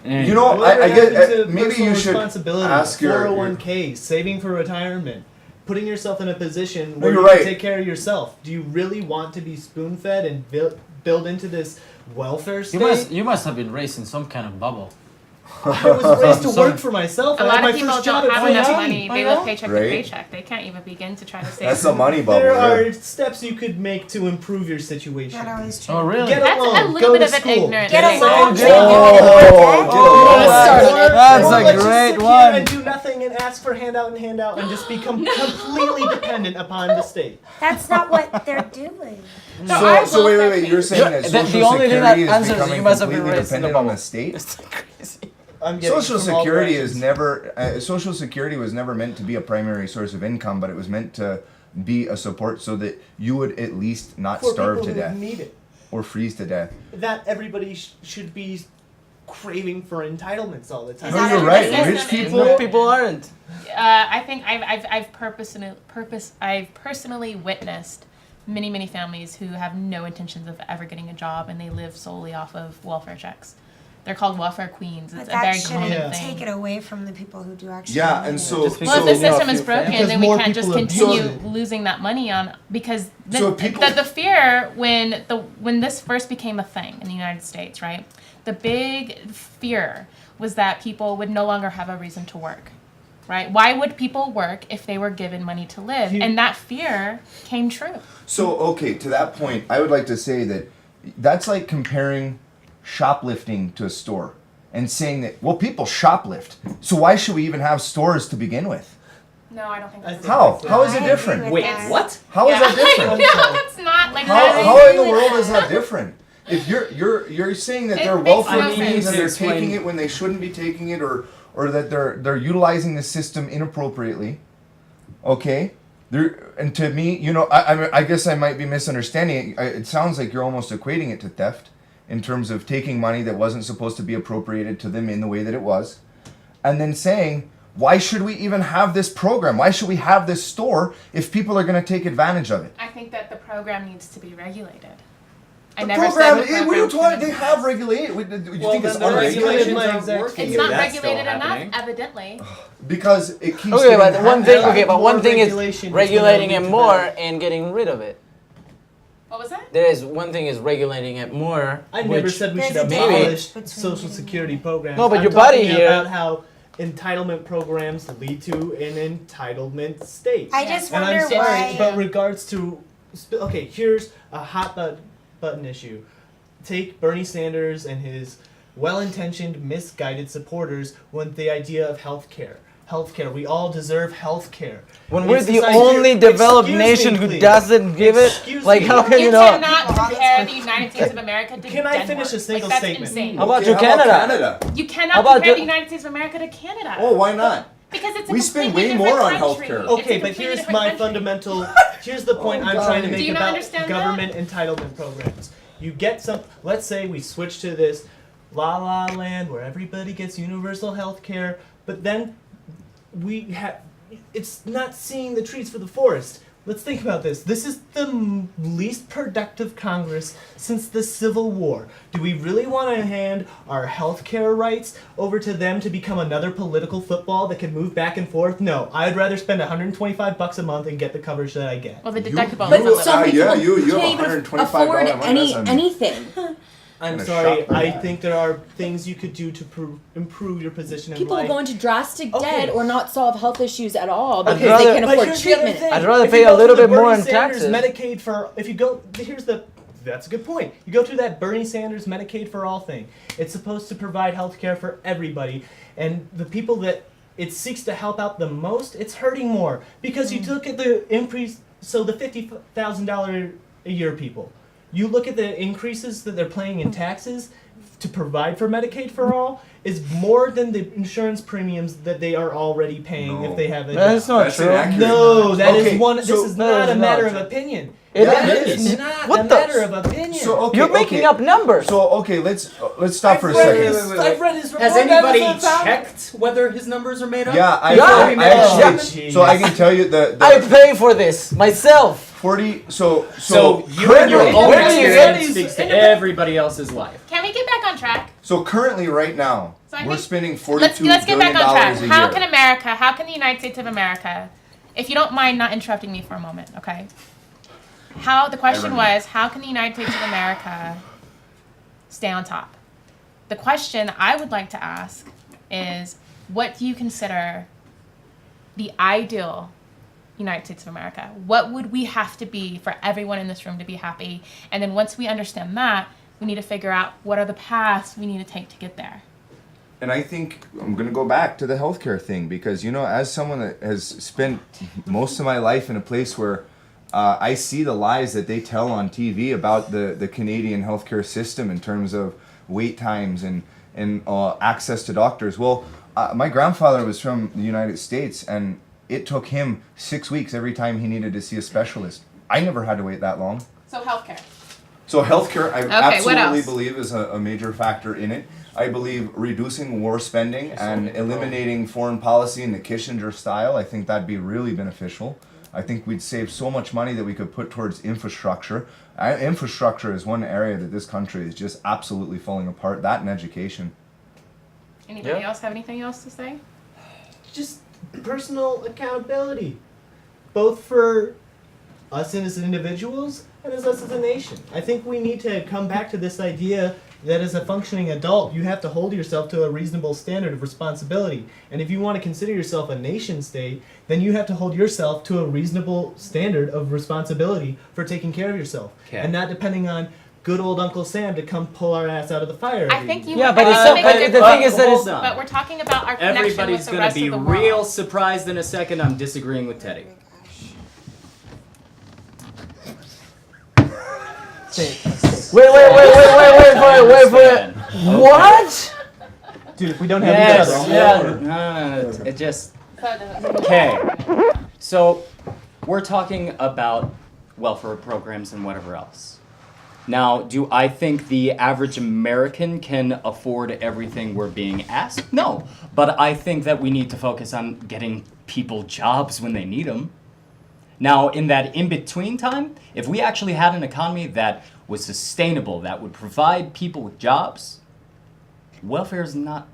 You know, Whatever I happened get to maybe personal you should responsibility, ask your 401k, saving for retirement, putting yourself in a position where you're you right. can take care of yourself. Do you really want to be spoon-fed and build into this welfare state? You must have been raised in some kind of bubble. I was raised to work for myself. A I lot had my of people first job don't at have enough 14. money. They I live know. paycheck Right. to paycheck. They can't even begin to try to save. That's a money bubble. There yeah. are steps you could make to improve your situation. Not always true. Oh, really? Get That's along, a go little bit to of an school. ignorant. Get thing. along. That's a great Let you one. And do nothing and ask for handout and just become completely dependent upon the state. That's not what they're doing. So our So wait, welfare you're saying that The Social only thing that Security is answers it, becoming you must have been completely raised in the dependent on the bubble. state? It's crazy. I'm getting Social from all Security branches. is never. Social Security was never meant to be a primary source of income, but it was meant to be a support so that you would at least not for starve people to who death need it. or freeze to death. That everybody should be craving for entitlements all the time. Is No, that you're everybody right. says Rich that? people. No, people aren't. I think I've personally witnessed many families who have no intentions of ever getting a job and they live solely off of welfare checks. They're called welfare queens. But It's a that very shouldn't common Yeah. thing. take it away from the people who do actually. Yeah, need and it. so Just Well, if because the you know a system is few broken, Because then we more can't just people continue abuse it. losing that money on because So people- the fear when this first became a thing in the United States, right? The big fear was that people would no longer have a reason to work. Right? Why would people work if they were given money to live? And that fear came true. So okay, to that point, I would like to say that that's like comparing shoplifting to a store and saying that well, people shoplift, so why should we even have stores to begin with? No, I don't think that's How? How is I it agree different? with Wait, that. what? How is that different? No, it's not like How, that. how in the agree with world is that. that different? If you're saying that It they're makes welfare no queens sense. and they're Explain. taking it when they shouldn't be taking it, or that they're utilizing the system inappropriately, okay? And to me, you know, I guess I might be misunderstanding it. It sounds like you're almost equating it to theft in terms of taking money that wasn't supposed to be appropriated to them in the way that it was, and then saying, why should we even have this program? Why should we have this store if people are going to take advantage of it? I think that the program needs to be regulated. I The never program, said the what are you program talking? shouldn't They have exist. regulated. Do you Well, think it's then the unregulated? regulations aren't exactly. working. It's not That's still regulated enough, happening. evidently. Because it keeps. Okay, getting but one thing. handed Okay, out. but More one thing is regulation is regulating gonna it lead to more better. and getting rid of it. What was that? There is one thing is regulating it more. I never which- said we should There's a abolish difference Social between- Security programs. No, but I'm your buddy talking here- about how entitlement programs lead to an entitlement state. I just And wonder I'm sorry, why. but regards to okay, here's a hot button issue. Take Bernie Sanders and his well-intentioned, misguided supporters with the idea of healthcare. Healthcare. We all deserve healthcare. When we're It's the this idea- only developed Excuse me, nation who please. doesn't give it, Excuse like me. how can You you not? cannot compare the United States of America to Can I Denmark. finish a single like, that's statement? Insane. How about Okay, you, Canada? You How cannot about compare the- the United States of America to Canada. Oh, why not? Because it's a We spend completely way more different on country. healthcare. It's a Okay, but completely here's different my country. fundamental. Here's the point I'm trying to make Do you not about understand government entitlement programs. You get some. Let's say we switch to this La La Land where everybody gets universal health care, but then we have it's not seeing the trees for the forest. Let's think about this. This is the least productive Congress since the Civil War. Do we really want to hand our healthcare rights over to them to become another political football that can move back and forth? No, I'd rather spend $125 a month and get the coverage that I get. Well, the deductible But is a little. some people yeah, you can't have even $125 afford a month. anything. I'm Gonna sorry, shop for I that. think there are things you could do to improve your position in People life. will go into drastic Okay. debt or not solve health issues at all I'd because rather- they can't But afford here's the other treatment. thing. I'd rather If pay you a go little through the bit more Bernie in Sanders taxes. Medicaid for that's a good point. You go through that Bernie Sanders Medicaid for all thing. It's supposed to provide health care for everybody, and the people that it seeks to help out the most, it's hurting more because you look at the increase. So the $50,000 a year people, you look at the increases that they're paying in taxes to provide for Medicaid for all is more than the insurance premiums that they are already paying No. if they have a That's job. not That's true. inaccurate. No, that is Okay, one. This so- is That not is a matter not of true. opinion. It That is. is not What a the- matter of opinion. So okay, You're making okay. up numbers. So okay, let's stop for a I've read second. his- I've read his report. Has anybody that is unfounded. checked whether his numbers are made up? Yeah, I Yeah. actually. Oh, So I can tell you the I pay for this myself. 40. So So you and currently, your own where do you experience get- speaks to everybody else's life. Can we get back on track? so currently right now So I we're think- spending Let's $42 get billion back on track. a year. How can America? How can the United States of America? If you don't mind not interrupting me for a moment, okay? The question was, how can the United States of America stay on top? The question I would like to ask is, what do you consider the ideal United States of America? What would we have to be for everyone in this room to be happy? And then once we understand that, we need to figure out what are the paths we need to take to get there. And I think I'm going to go back to the healthcare thing because, you know, as someone that has spent most of my life in a place where I see the lies that they tell on TV about the Canadian healthcare system in terms of wait times and access to doctors. Well, my grandfather was from the United States, and it took him 6 weeks every time he needed to see a specialist. I never had to wait that long. So healthcare. So healthcare, I what absolutely else? believe is a major factor in it. I believe reducing war spending and eliminating foreign policy in the Kissinger style, I think that'd be really beneficial. I think we'd save so much money that we could put towards infrastructure. Infrastructure is one area that this country is just absolutely falling apart. That and education. Anybody Yeah. else have anything else to say? Just personal accountability, both for us as individuals and as us as a nation. I think we need to come back to this idea that as a functioning adult, you have to hold yourself to a reasonable standard of responsibility. And if you want to consider yourself a nation state, then you have to hold yourself to a reasonable standard of responsibility for taking care of yourself. Okay. And not depending on good old Uncle Sam to come pull our ass out of the fire. I every think you. Yeah, but I it's think so- you but make a the good thing is that hold it's- on. But we're talking about our connection with Everybody's the gonna rest be of the real world. surprised in a second. I'm disagreeing with Teddy. Wait for it. What? Dude, if we don't have Yes, each other, yeah. It just. Okay. So, we're talking about welfare programs and whatever else. Now, do I think the average American can afford everything we're being asked? No. But I think that we need to focus on getting people jobs when they need them. Now, in that in-between time, if we actually had an economy that was sustainable, that would provide people with jobs, welfare is not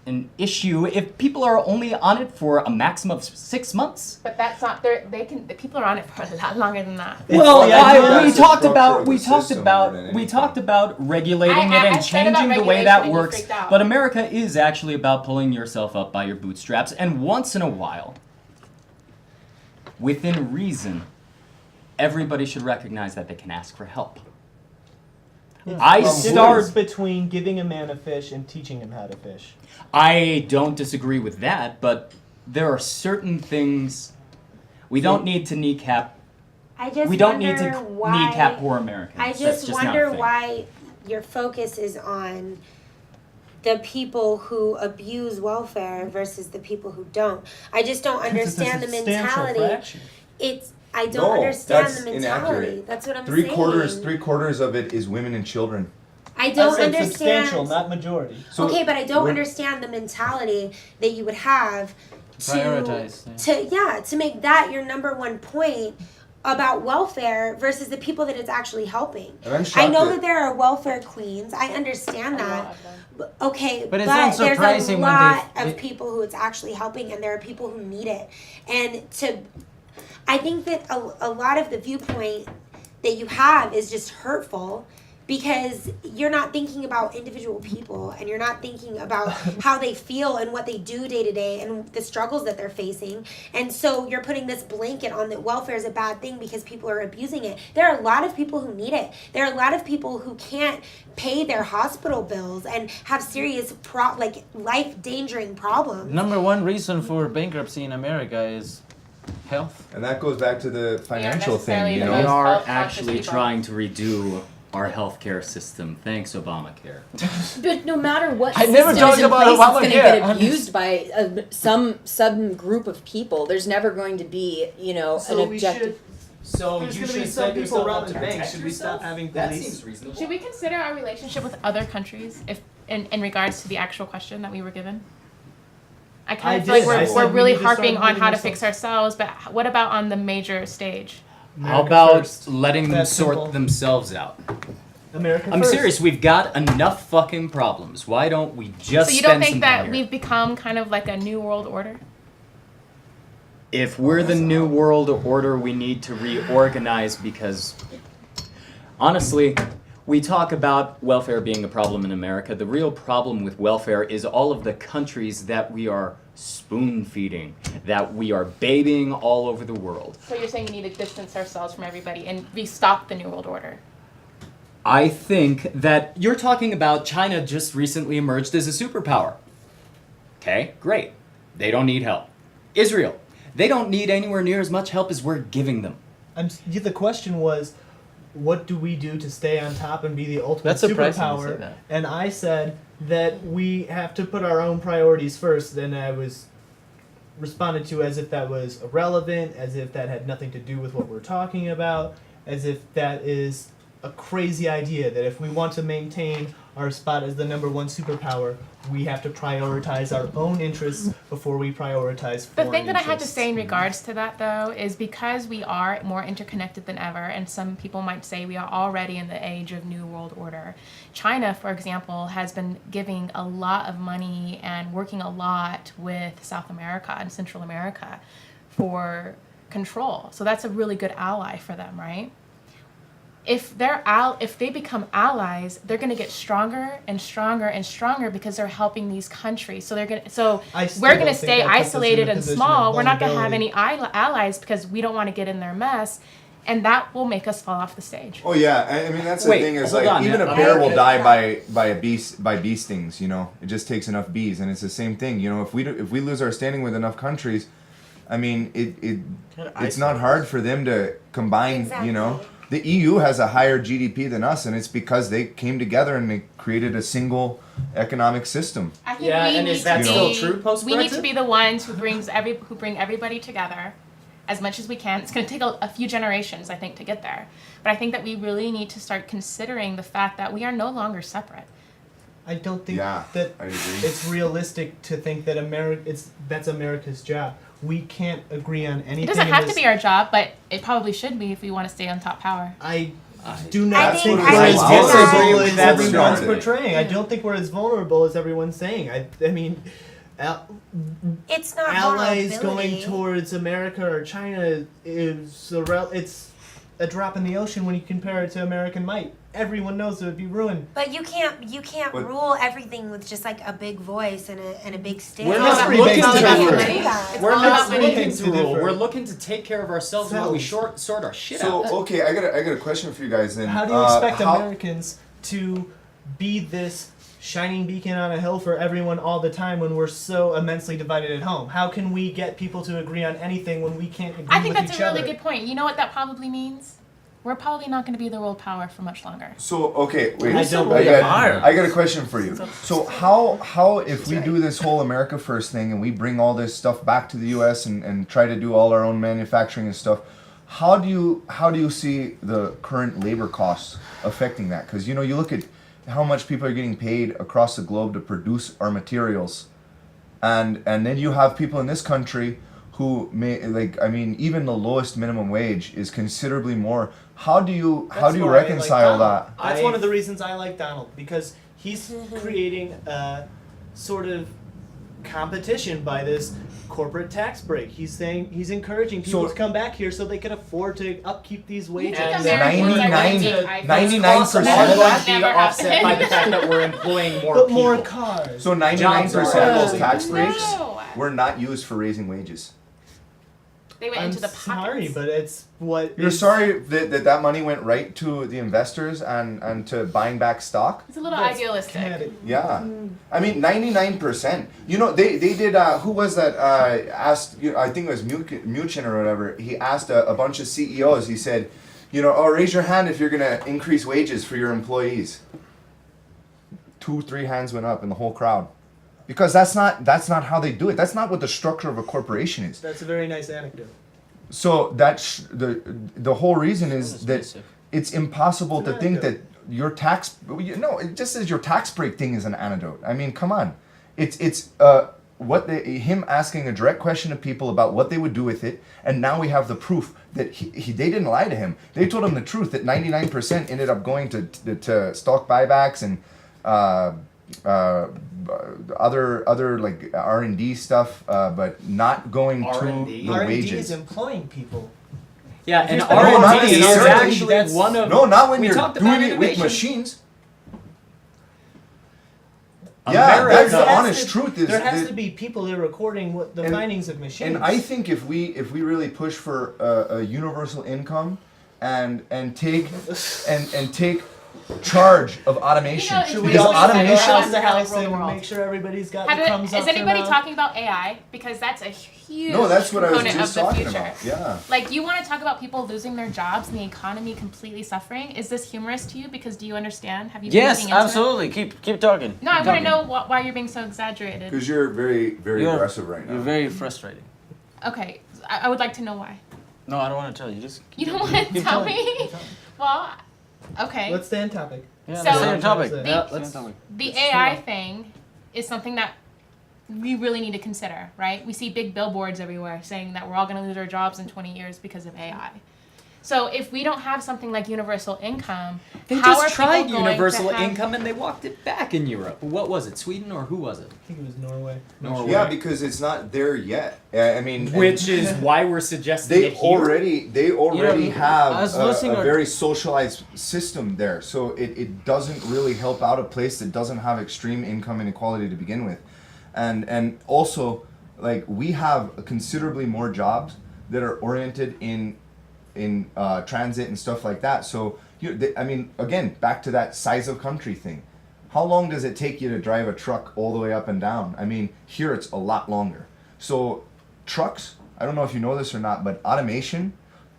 an issue if people are only on it for a maximum of 6 months. But that's not. They can. The people are on it for a lot longer than that. Well, the idea we that's the talked structure about of the system more than we anything. talked about regulating it I and said about changing the way regulation that and you works. freaked out. But America is actually about pulling yourself up by your bootstraps, and once in a while, within reason, everybody should recognize that they can ask for help. I difference between giving a man a fish and teaching him how to fish. I don't disagree with that, but there are certain things we don't need to kneecap. I just We don't need wonder to why, kneecap poor Americans. I That's just not a wonder thing. why your focus is on the people who abuse welfare versus the people who don't. I just don't understand the mentality. I don't No, understand that's the mentality. inaccurate. That's what I'm Three saying. quarters of it is women and children. I don't I said understand. substantial, not majority. So okay, but I don't when- understand the mentality that you would have Prioritize, to make that your number one point about welfare versus the people that it's actually helping. And I'm I shocked know that- that there are welfare queens. I understand that. But, okay, But it's not there's a surprising when lot they- of people who it's actually helping, and there are people who need it. And I think that a lot of the viewpoint that you have is just hurtful because you're not thinking about individual people, and you're not thinking about how they feel and what they do day to day and the struggles that they're facing. And so you're putting this blanket on that welfare is a bad thing because people are abusing it. There are a lot of people who need it. There are a lot of people who can't pay their hospital bills and have serious life-endangering problems. Number one reason for bankruptcy in America is health. And that goes back to the financial necessarily thing, you the know. We most are health-conscious actually people. trying to redo our healthcare system. Thanks, Obamacare. But no matter what I system never is talked in about place, it's going to Obamacare. get abused by some group of people. There's never going to be, you know, So an we objective. should. So There's you going to should be some set people yourself up robbing to banks. protect Should we stop yourself? having That police? seems reasonable. Should we consider our relationship with other countries if in regards to the actual question that we were given? I kind I of feel like did. I we're said we really need to start harping on including how to ourselves. fix ourselves, but what about on the major stage? How America about first. letting them That's sort simple. themselves out? America I'm first. serious. We've got enough fucking problems. Why don't we just So you don't spend some think time that here? we've become kind of like a new world order? If we're the new world order, we need to reorganize because, honestly, we talk about welfare being a problem in America. The real problem with welfare is all of the countries that we are spoon feeding, that we are babying all over the world. So you're saying we need to distance ourselves from everybody and restock the new world order? I think that you're talking about China just recently emerged as a superpower. Okay, great. They don't need help. Israel, they don't need anywhere near as much help as we're giving them. The question was, what do we do to stay on top and be the ultimate That's surprising you say superpower? that. And I said that we have to put our own priorities first. Then I was responded to as if that was irrelevant, as if that had nothing to do with what we're talking about, as if that is a crazy idea that if we want to maintain our spot as the number one superpower, we have to prioritize our own interests before we prioritize The foreign thing that I had to interests. say in regards to that, though, is because we are more interconnected than ever, and some people might say we are already in the age of New World Order. China, for example, has been giving a lot of money and working a lot with South America and Central America for control. So that's a really good ally for them, right? If they become allies, they're going to get stronger and stronger and stronger because they're helping these countries. So I still we're going don't to think stay that puts us in a isolated and position small. of We're not going to have vulnerability. any allies because we don't want to get in their mess, and that will make us fall off the stage. Oh yeah, I mean that's the Wait, thing is hold like on, even now. a bear I- will die by a beast by bee stings. You know, it just takes enough bees, and it's the same thing. You know, if we lose our standing with enough countries, I mean it's not hard for them to combine. You know, the EU has a higher GDP than us, and it's because they came together and they created a single economic system. I think Yeah, we and need is that to still be, true post-Brexit? We need to be the ones who bring everybody together as much as we can. It's going to take a few generations, I think, to get there. But I think that we really need to start considering the fact that we are no longer separate. I don't think Yeah, that I agree. it's realistic to think that that's America's job. We can't agree on anything. It doesn't in have to this- be our job, but it probably should be if we want to stay on top power. I do not I think think- we're I as think vulnerable that's- as that's everyone's true. portraying. I don't think we're as vulnerable as everyone's saying. I mean, It's not allies vulnerability. going towards America or China is it's a drop in the ocean when you compare it to American might. Everyone knows it would be ruined. But you can't But- rule everything with just like a big voice and a big stick. We're That's not pretty looking big to to You differ. can't do that. We're all not about looking things to to rule. differ. We're looking to take care of ourselves while we sort our shit So out. okay, I got a question for you guys then. How do you expect how- Americans to be this shining beacon on a hill for everyone all the time when we're so immensely divided at home? How can we get people to agree on anything when we can't agree I think with that's each a really other? good point. You know what that probably means? We're probably not going to be the world power for much longer. So okay, wait. I don't I believe got a question for you. So how if we do this whole America First thing and we bring all this stuff back to the U.S. and try to do all our own manufacturing and stuff, how do you see the current labor costs affecting that? Because you know you look at how much people are getting paid across the globe to produce our materials, and then you have people in this country who may even the lowest minimum wage is considerably more. How do you That's why I like reconcile Donald. that? That's one of the reasons I like Donald, because he's creating a sort of competition by this corporate tax break. He's saying he's encouraging people to come back here so they can afford to upkeep these wages. And And 99% of that be offset by the fact that we're employing more but people. more cars. So 99% of those tax No. breaks were not used for raising wages. They went I'm into the sorry, pockets. but it's what You're is- sorry that money went right to the investors and to buying back stock? It's a little that's idealistic. kinetic. Yeah. I mean, 99%. You know, they did, who was that, asked, I think it was Muchin or whatever, he asked a bunch of CEOs, he said, raise your hand if you're going to increase wages for your employees. 2-3 hands went up in the whole crowd. Because that's not how they do it. That's not what the structure of a corporation is. That's a very nice anecdote. So that's the whole reason is that it's impossible It's an to think that anecdote. your tax it just says your tax break thing is an anecdote. I mean, come on. It's him asking a direct question to people about what they would do with it, and now we have the proof that they didn't lie to him. They told him the truth that 99% ended up going to stock buybacks and other like R&D stuff, but not going R&D? to the R&D wages. is employing people. Yeah, and No, not R&D is necessarily. actually That's- one of. No, not when we you're talked doing about it with innovation. machines. Yeah, America- that's the There has honest to- truth. Is there has that- to be people that are recording what the And- findings of machines. And I think if we really push for a universal income and take charge of automation, You know, should we because all just go automation. house to Really house rule the and world. make sure everybody's got Have the crumbs is up their anybody mouth? talking about AI? Because that's a huge No, that's what I was component just of the talking future. about. Yeah. Like, you want to talk about people losing their jobs and the economy completely suffering? Is this humorous to you? Because do you understand? Have you been Yes, looking into absolutely. Keep talking. It? No, I Keep want to talking. know why you're being so exaggerated. Because you're very, very aggressive right now. You're very frustrating. Okay, I would like to know why. No, I don't want to tell you. Just You don't want to keep tell telling. me? Well, okay. Let's stay on topic. yeah, So- the same topic. The- Yeah, let's- same topic. The It's AI true. thing is something that we really need to consider, right? We see big billboards everywhere saying that we're all going to lose our jobs in 20 years because of AI. So if we don't have something like universal income, They how are just tried people going universal to have... income and they walked it back in Europe. What was it? Sweden or who was it? I think it was Norway. Norway. Yeah, because it's not there yet. I mean, and Which is why we're suggesting they it here. already have I was a listening to- very socialized system there, so it doesn't really help out a place that doesn't have extreme income inequality to begin with, and also like we have considerably more jobs that are oriented in transit and stuff like that. So I mean, again, back to that size of country thing. How long does it take you to drive a truck all the way up and down? I mean, here it's a lot longer. So trucks, I don't know if you know this or not, but automation,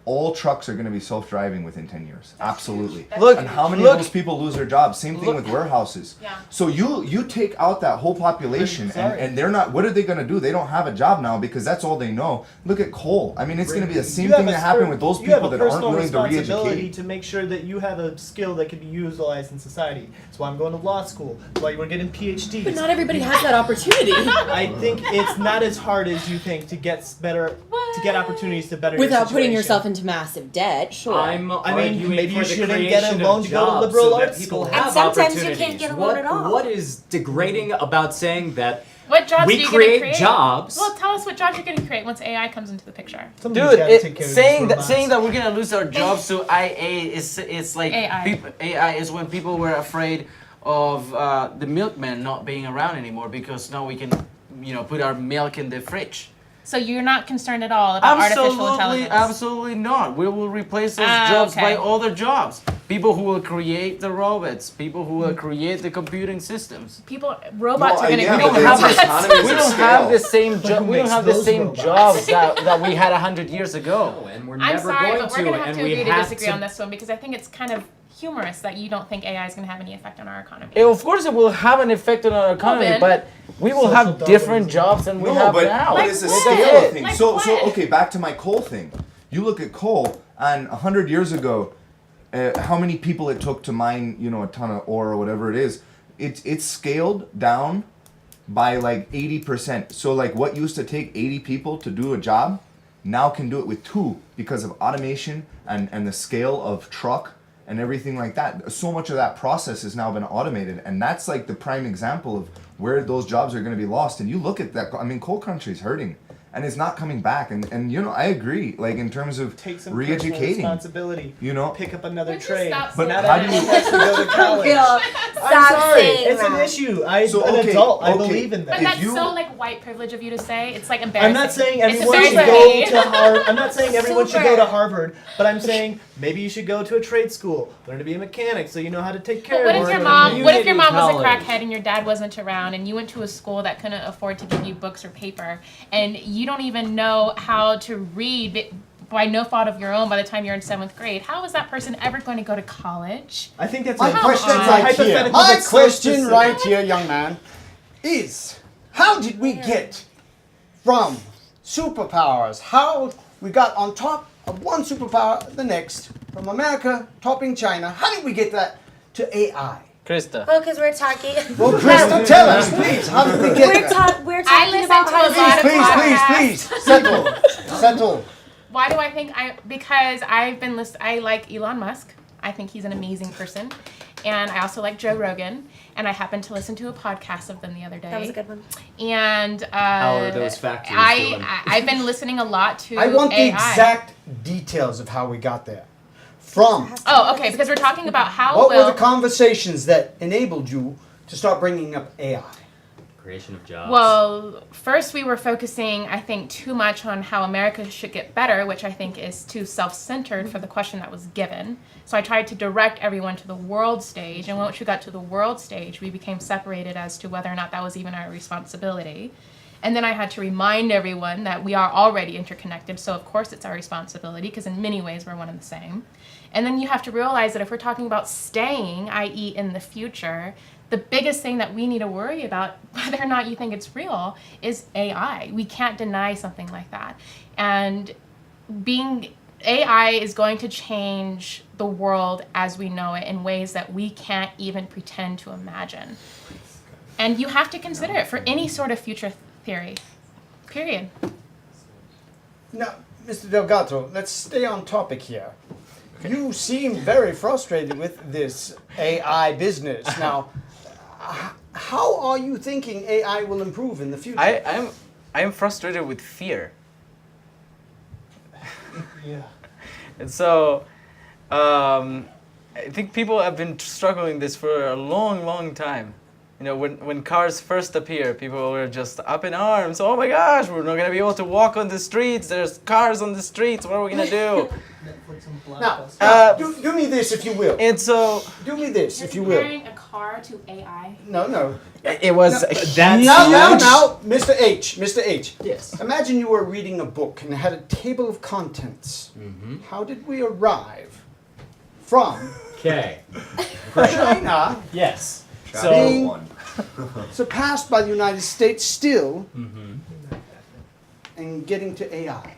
all trucks are going to be self-driving within 10 years. Absolutely. Look, And how many look- of those people lose their jobs? Same thing look- with warehouses. Yeah. So you take out that whole population Sorry. and they're not, what are they going to do? They don't have a job now because that's all they know. Look at coal. I mean, it's going to be the same You have thing a that happened spur- with those you have people a that aren't personal willing to responsibility re-educate. to make sure that you have a skill that can be utilized in society. That's why I'm going to law school. That's why we're getting PhDs. But not everybody has that opportunity. I think it's not as hard as you think to get opportunities to better your Without putting situation. yourself into massive debt, sure. I'm I mean, arguing maybe for you the shouldn't get a creation loan of to go to jobs liberal so that arts people school. have And sometimes you opportunities. can't get a loan what, at all. What is degrading about saying that What jobs we are you create going to create? jobs? Well, tell us what jobs you're going to create once AI comes into the picture. Somebody's Dude, gotta take care of these saying robots. that we're gonna lose our jobs to IA is like AI. AI is when people were afraid of the milkman not being around anymore because now we can, put our milk in the fridge. So you're not concerned at all about artificial intelligence? Absolutely not. We will replace those Ah, jobs by okay. other jobs. People who will create the robots. People who will create the computing systems. Robots No, are going to yeah, create but there's robots. economies We of don't have scale. the same But job. who We don't makes have the those same robots? jobs that we had 100 years ago. No, and we're I'm never sorry, going but we're to, going to have and to we agree to have disagree to. on this one because I think it's kind of humorous that you don't think AI is going to have any effect on our economy. Of course, it will have an effect on our economy, then. but we will Social have different Darwinism. jobs than we No, have but now. it's a Like scale what? of things. Like So what? okay, back to my coal thing. You look at coal, and 100 years ago, how many people it took to mine, a ton of ore or whatever it is. It's scaled down by like 80%. So like what used to take 80 people to do a job now can do it with 2 because of automation and the scale of truck and everything like that. So much of that process has now been automated, and that's like the prime example of where those jobs are going to be lost. And you look at that, I mean, coal country's hurting and it's not coming back. And you know, I agree, like in terms of Take some personal re-educating, responsibility. you know, Pick up another Would you trade. stop But saying not that? everyone has to go to college. I'm Stop sorry, saying it's an that. issue. So, an okay, adult, I okay. believe in But that. If that's you- so like white privilege of you to say. It's like embarrassing. I'm not saying It's everyone should embarrassing. go to Harvard. I'm not saying everyone should go to Super. Harvard, but I'm saying maybe you should go to a trade school, learn to be a mechanic, so you know how to take care But what of if it. your or mom? What if your community mom was a college. crackhead and your dad wasn't around, and you went to a school that couldn't afford to give you books or paper, and you don't even know how to read by no fault of your own by the time you're in 7th grade? How is that person ever going to go to college? I think that's My a question on. right here, hypothetical my that's so question specific. right here, young man, is how did we get from superpowers? How we got on top of one superpower, the next, from America topping China? How did we get that to AI? Krista. Oh, because we're talking. Well, Krista, tell us, please. How did we get We're, there? we're I talking listen about to how a lot of Please, please, settle. Why do I think because I've been I like Elon Musk. I think he's an amazing person. And I also like Joe Rogan. And I happened to listen to a podcast of them the other day. That was a good one. And How are those factories doing? I've been listening a lot to I want the AI. exact details of how we got there. From Oh, okay, because we're talking about how what were will the conversations that enabled you to start bringing up AI? Creation of jobs. Well, first we were focusing, I think, too much on how America should get better, which I think is too self-centered for the question that was given. So I tried to direct everyone to the world stage, and once we got to the world stage, we became separated as to whether or not that was even our responsibility. And then I had to remind everyone that we are already interconnected, so of course it's our responsibility, because in many ways we're one and the same. And then you have to realize that if we're talking about staying, i.e. in the future, the biggest thing that we need to worry about, whether or not you think it's real, is AI. We can't deny something like that. And AI is going to change the world as we know it in ways that we can't even pretend to imagine. And you have to consider it for any sort of future theory, period. Now, Mr. Delgado, let's stay on topic here. You seem very frustrated with this AI business. Now, how are you thinking AI will improve in the future? I am frustrated with fear. Yeah. And so, I think people have been struggling this for a long, long time. You know, when cars first appeared, people were just up in arms. Oh my gosh, we're not gonna be able to walk on the streets. There's cars on the streets. What are we gonna do? Netflix and Now, Blockbuster. do me this if you will. And so Do me this if you You're will. comparing a car to AI. No. it was That's Now, Mr. H. Yes. Imagine you were reading a book and it had a table of contents. Mm-hmm. How did we arrive from Okay. China, Yes. Chapter Being- 1. surpassed by the United States still, Mm-hmm. and getting to AI?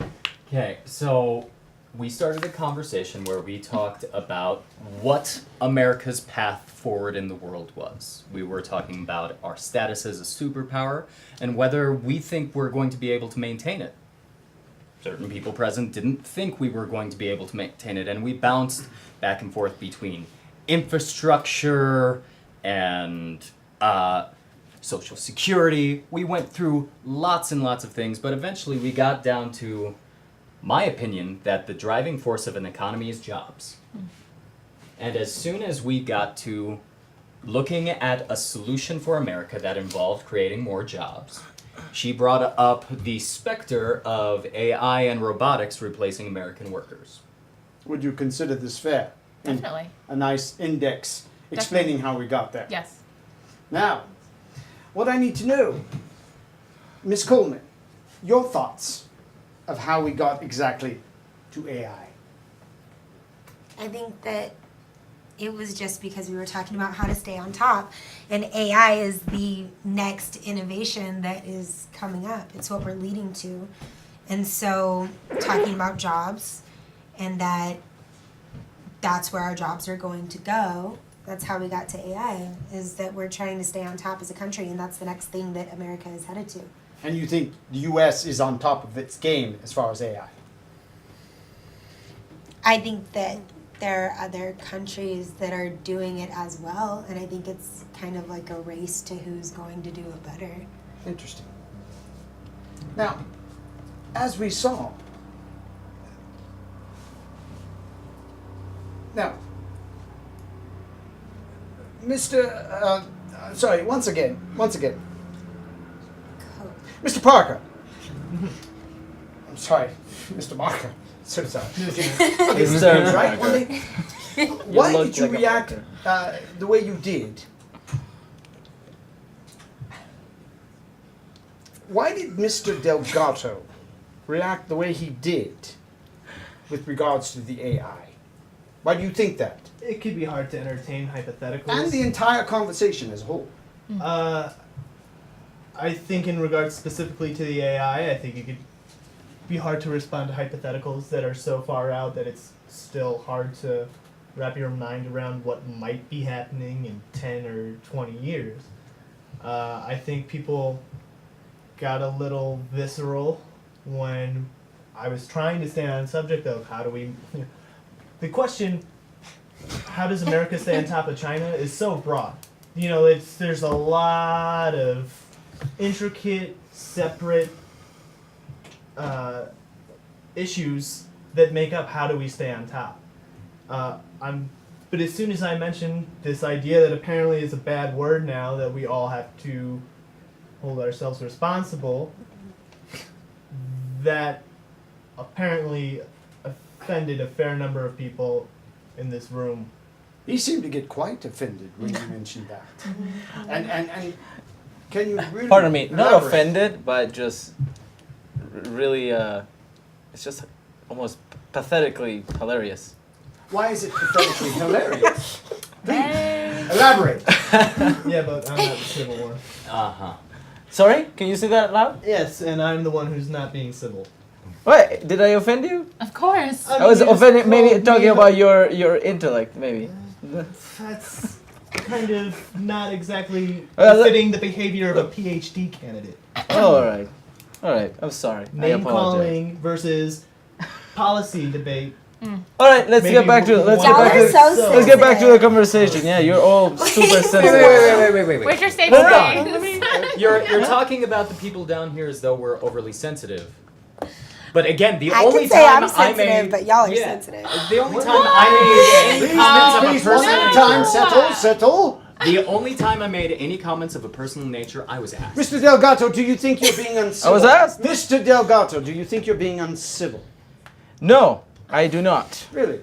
Okay, so we started a conversation where we talked about what America's path forward in the world was. We were talking about our status as a superpower and whether we think we're going to be able to maintain it. Certain people present didn't think we were going to be able to maintain it, and we bounced back and forth between infrastructure and social security. We went through lots and lots of things, but eventually we got down to my opinion that the driving force of an economy is jobs. And as soon as we got to looking at a solution for America that involved creating more jobs, she brought up the specter of AI and robotics replacing American workers. Would you consider this fair? And Definitely. a nice index explaining how we got there. Yes. Now, what I need to know, Miss Coleman, your thoughts of how we got exactly to AI. I think that it was just because we were talking about how to stay on top, and AI is the next innovation that is coming up. It's what we're leading to. And so talking about jobs and that's where our jobs are going to go, That's how we got to AI, is that we're trying to stay on top as a country, and that's the next thing that America is headed to. And you think the U.S. is on top of its game as far as AI? I think that there are other countries that are doing it as well, and I think it's kind of like a race to who's going to do it better. Interesting. Now, as we saw, now, sorry, once again, Mr. Parker. I'm sorry, Mr. Marker. So sorry. Mr. Right? Why look did you like a react the way you did? Why did Mr. Delgado react the way he did with regards to the AI? Why do you think that? It could be hard to entertain hypotheticals. And the entire conversation as a whole. I think in regards specifically to the AI, I think it could be hard to respond to hypotheticals that are so far out that it's still hard to wrap your mind around what might be happening in 10 or 20 years. I think people got a little visceral when I was trying to stay on the subject of how do we... The question, how does America stay on top of China, is so broad. You know, there's a lot of intricate, separate issues that make up how do we stay on top. But as soon as I mentioned this idea that apparently is a bad word now, that we all have to hold ourselves responsible, that apparently offended a fair number of people in this room. He seemed to get quite offended when you mentioned that. And can you really Pardon me, not elaborate? offended, but just really, it's just almost pathetically hilarious. Why is it pathetically hilarious? Please, elaborate. Yeah, but I'm not the civil one. Uh-huh. Sorry, can you say that loud? Yes, and I'm the one who's not being civil. Wait, did I offend you? Of course. I was offended, maybe talking about your intellect, maybe. That's kind of not exactly Well, fitting the behavior of a PhD candidate. Oh, all right, I'm sorry. I Name apologize. calling versus policy debate. All right, let's Maybe get back to one- let's Y'all get back are to so let's get back to the sensitive. conversation. Yeah, you're all super sensitive. Wait. Where's your safe Hold space? You're talking about the people down here as though we're overly sensitive. But again, the I only can say time I'm sensitive, I made, but y'all are yeah, sensitive. The only time I made any comments of a Please, one personal at a time, nature, settle. the only time I made any comments of a personal nature, I was asked. Mr. Delgado, do you think you're being uncivil? I was asked. Mr. Delgado, do you think you're being uncivil? No, I do not. Really?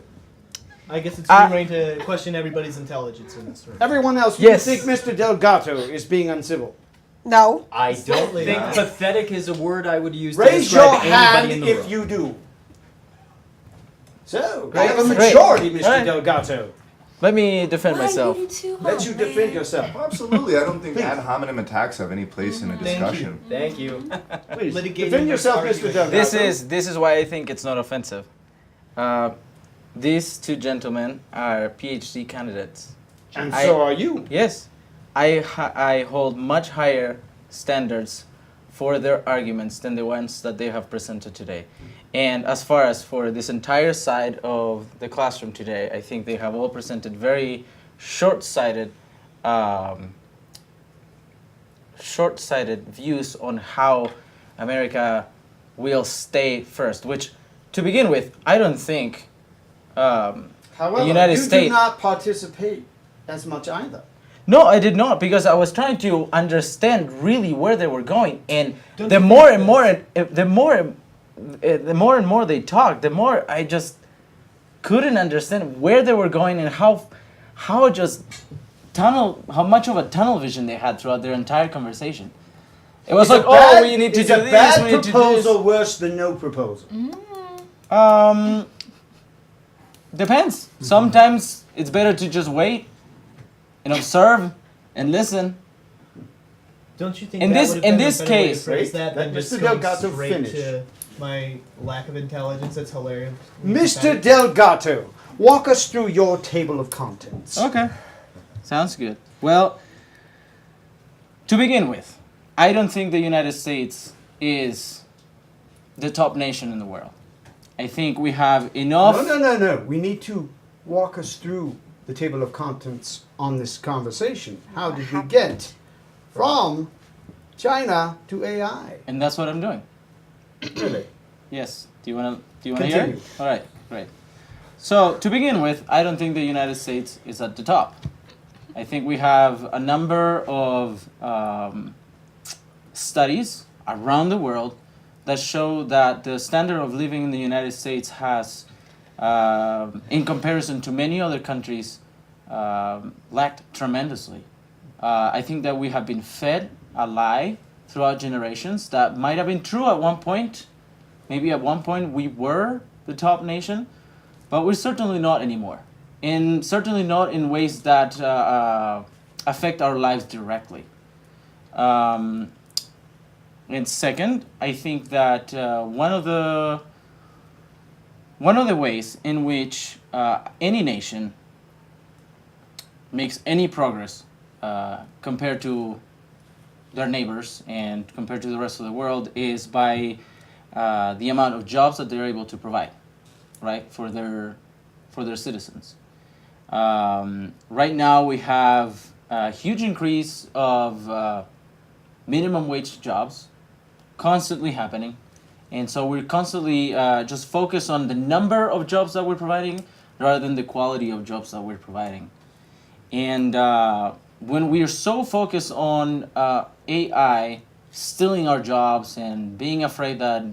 I guess it's too late to question everybody's intelligence in this room. Everyone else, do Yes. you think Mr. Delgado is being uncivil? No. I don't Certainly think not. pathetic is a word I would use to Raise describe your anybody hand in the if room. you do. So, Great, I have a great. majority, Mr. Right. Delgado. Let me defend myself. Let you defend yourself. Absolutely, I don't think Please. ad hominem attacks have any place in a Thank you. discussion. Thank you. Please, Litigating defend yourself, this Mr. argument. Delgado. This is why I think it's not offensive. These two gentlemen are PhD candidates. And I- so are you. Yes, I hold much higher standards for their arguments than the ones that they have presented today. And as far as for this entire side of the classroom today, I think they have all presented very short-sighted views on how America will stay first, which, to begin with, I don't think However, the United you States... do not participate as much either. No, I did not, because I was trying to understand really where they were going, and Don't the you more think and more they talked, the more I just couldn't understand where they were going and how much of a tunnel vision they had throughout their entire conversation. It was like, oh, we need to is do a this, bad we need to do this. proposal worse than no proposal? Depends. Sometimes it's better to just wait and observe and listen. Don't you think In that this- would have in been this a better way to case- phrase Wait, that let than just Mr. going Delgado straight finish. to my lack of intelligence? That's hilarious. Mr. Delgado, walk us through your table of contents. Okay. Sounds good. Well, to begin with, I don't think the United States is the top nation in the world. I think we have enough. No. We need to walk us through the table of contents on this conversation. How did we get from China to AI? And that's what I'm doing. Really? Yes. Do you want to hear Continue. it? All right, great. So, to begin with, I don't think the United States is at the top. I think we have a number of studies around the world that show that the standard of living in the United States has, in comparison to many other countries, lacked tremendously. I think that we have been fed a lie throughout generations that might have been true at one point. Maybe at one point we were the top nation, but we're certainly not anymore. And certainly not in ways that affect our lives directly. And second, I think that one of the ways in which any nation makes any progress compared to their neighbors and compared to the rest of the world is by the amount of jobs that they're able to provide, right, for their citizens. Right now we have a huge increase of minimum wage jobs constantly happening, and so we're constantly just focused on the number of jobs that we're providing rather than the quality of jobs that we're providing. And when we are so focused on AI stealing our jobs and being afraid that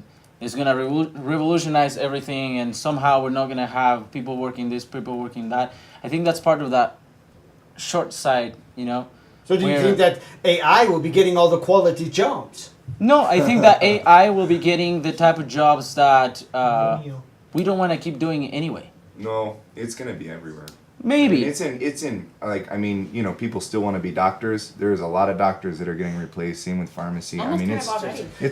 it's going to revolutionize everything and somehow we're not going to have people working this, people working that, I think that's part of that short sight, you know. So do you think that AI will be getting all the quality jobs? No, I think that AI will be getting the type of jobs that we don't want to keep doing anyway. No, it's gonna be everywhere. Maybe. I mean, it's in like, I mean, you know, people still want to be doctors. There's a lot of doctors that are getting replaced. Same with pharmacy. I mean, it's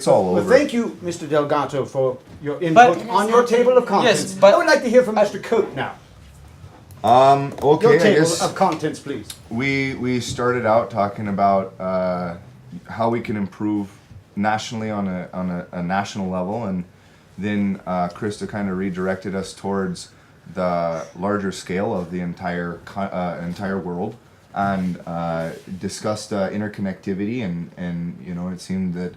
all Well, over. thank you, Mr. Delgato, for your input on your table of contents. Yes, but I would like to hear from Mr. Coate now. Okay, Your I table guess of contents, please. we started out talking about how we can improve nationally on a national level, and then Krista kind of redirected us towards the larger scale of the entire world, and discussed interconnectivity, and you know, it seemed that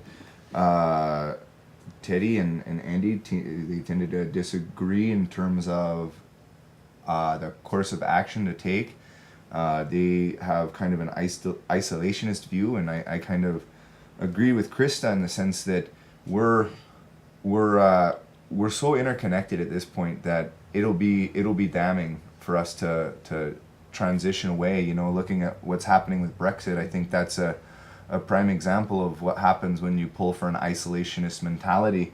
Teddy and Andy they tended to disagree in terms of the course of action to take. They have kind of an isolationist view, and I kind of agree with Krista in the sense that we're so interconnected at this point that it'll be damning for us to transition away. You know, looking at what's happening with Brexit, I think that's a prime example of what happens when you pull for an isolationist mentality.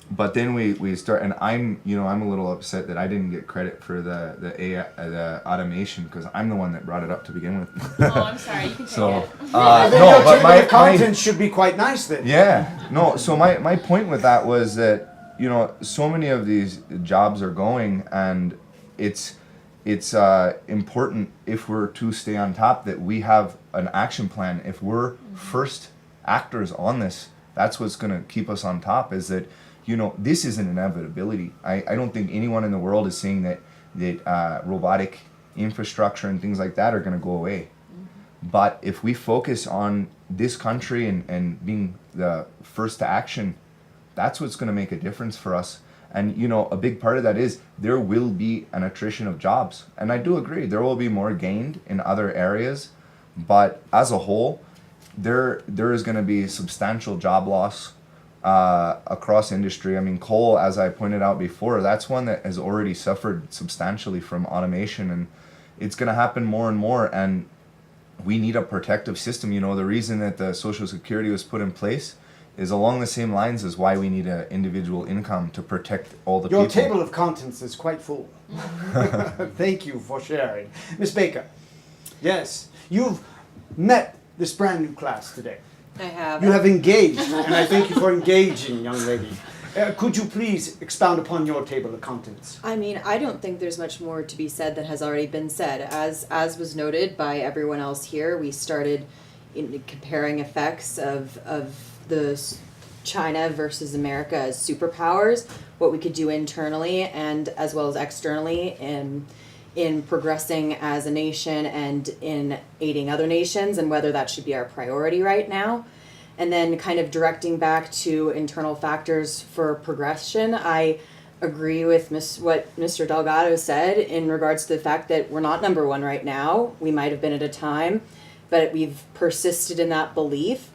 But then we start, and I'm a little upset that I didn't get credit for the AI, the automation, because I'm the one that brought it up to begin with. Oh, I'm sorry. You can take So, it. I think no, your but table my of contents should be quite nice then. yeah, no. So my point with that was that, you know, so many of these jobs are going, and it's important, if we're to stay on top, that we have an action plan. If we're first actors on this, that's what's going to keep us on top, is that, you know, this is an inevitability. I don't think anyone in the world is saying that robotic infrastructure and things like that are going to go away. But if we focus on this country and being the first to action, that's what's going to make a difference for us. And, you know, a big part of that is there will be an attrition of jobs. And I do agree, there will be more gained in other areas. But as a whole, there is going to be substantial job loss across industry. I mean, coal, as I pointed out before, that's one that has already suffered substantially from automation, and it's going to happen more and more, and we need a protective system. You know, the reason that the Social Security was put in place is along the same lines as why we need an individual income to protect all the people. Your table of contents is quite full. Thank you for sharing. Miss Baker, yes, you've met this brand new class today. I have. You have engaged, and I thank you for engaging, young lady. Could you please expound upon your table of contents? I mean, I don't think there's much more to be said that has already been said. As was noted by everyone else here, we started in comparing effects of the China versus America as superpowers, what we could do internally and as well as externally in progressing as a nation and in aiding other nations, and whether that should be our priority right now. And then kind of directing back to internal factors for progression, I agree with what Mr. Delgado said in regards to the fact that we're not number one right now. We might have been at a time, but we've persisted in that belief,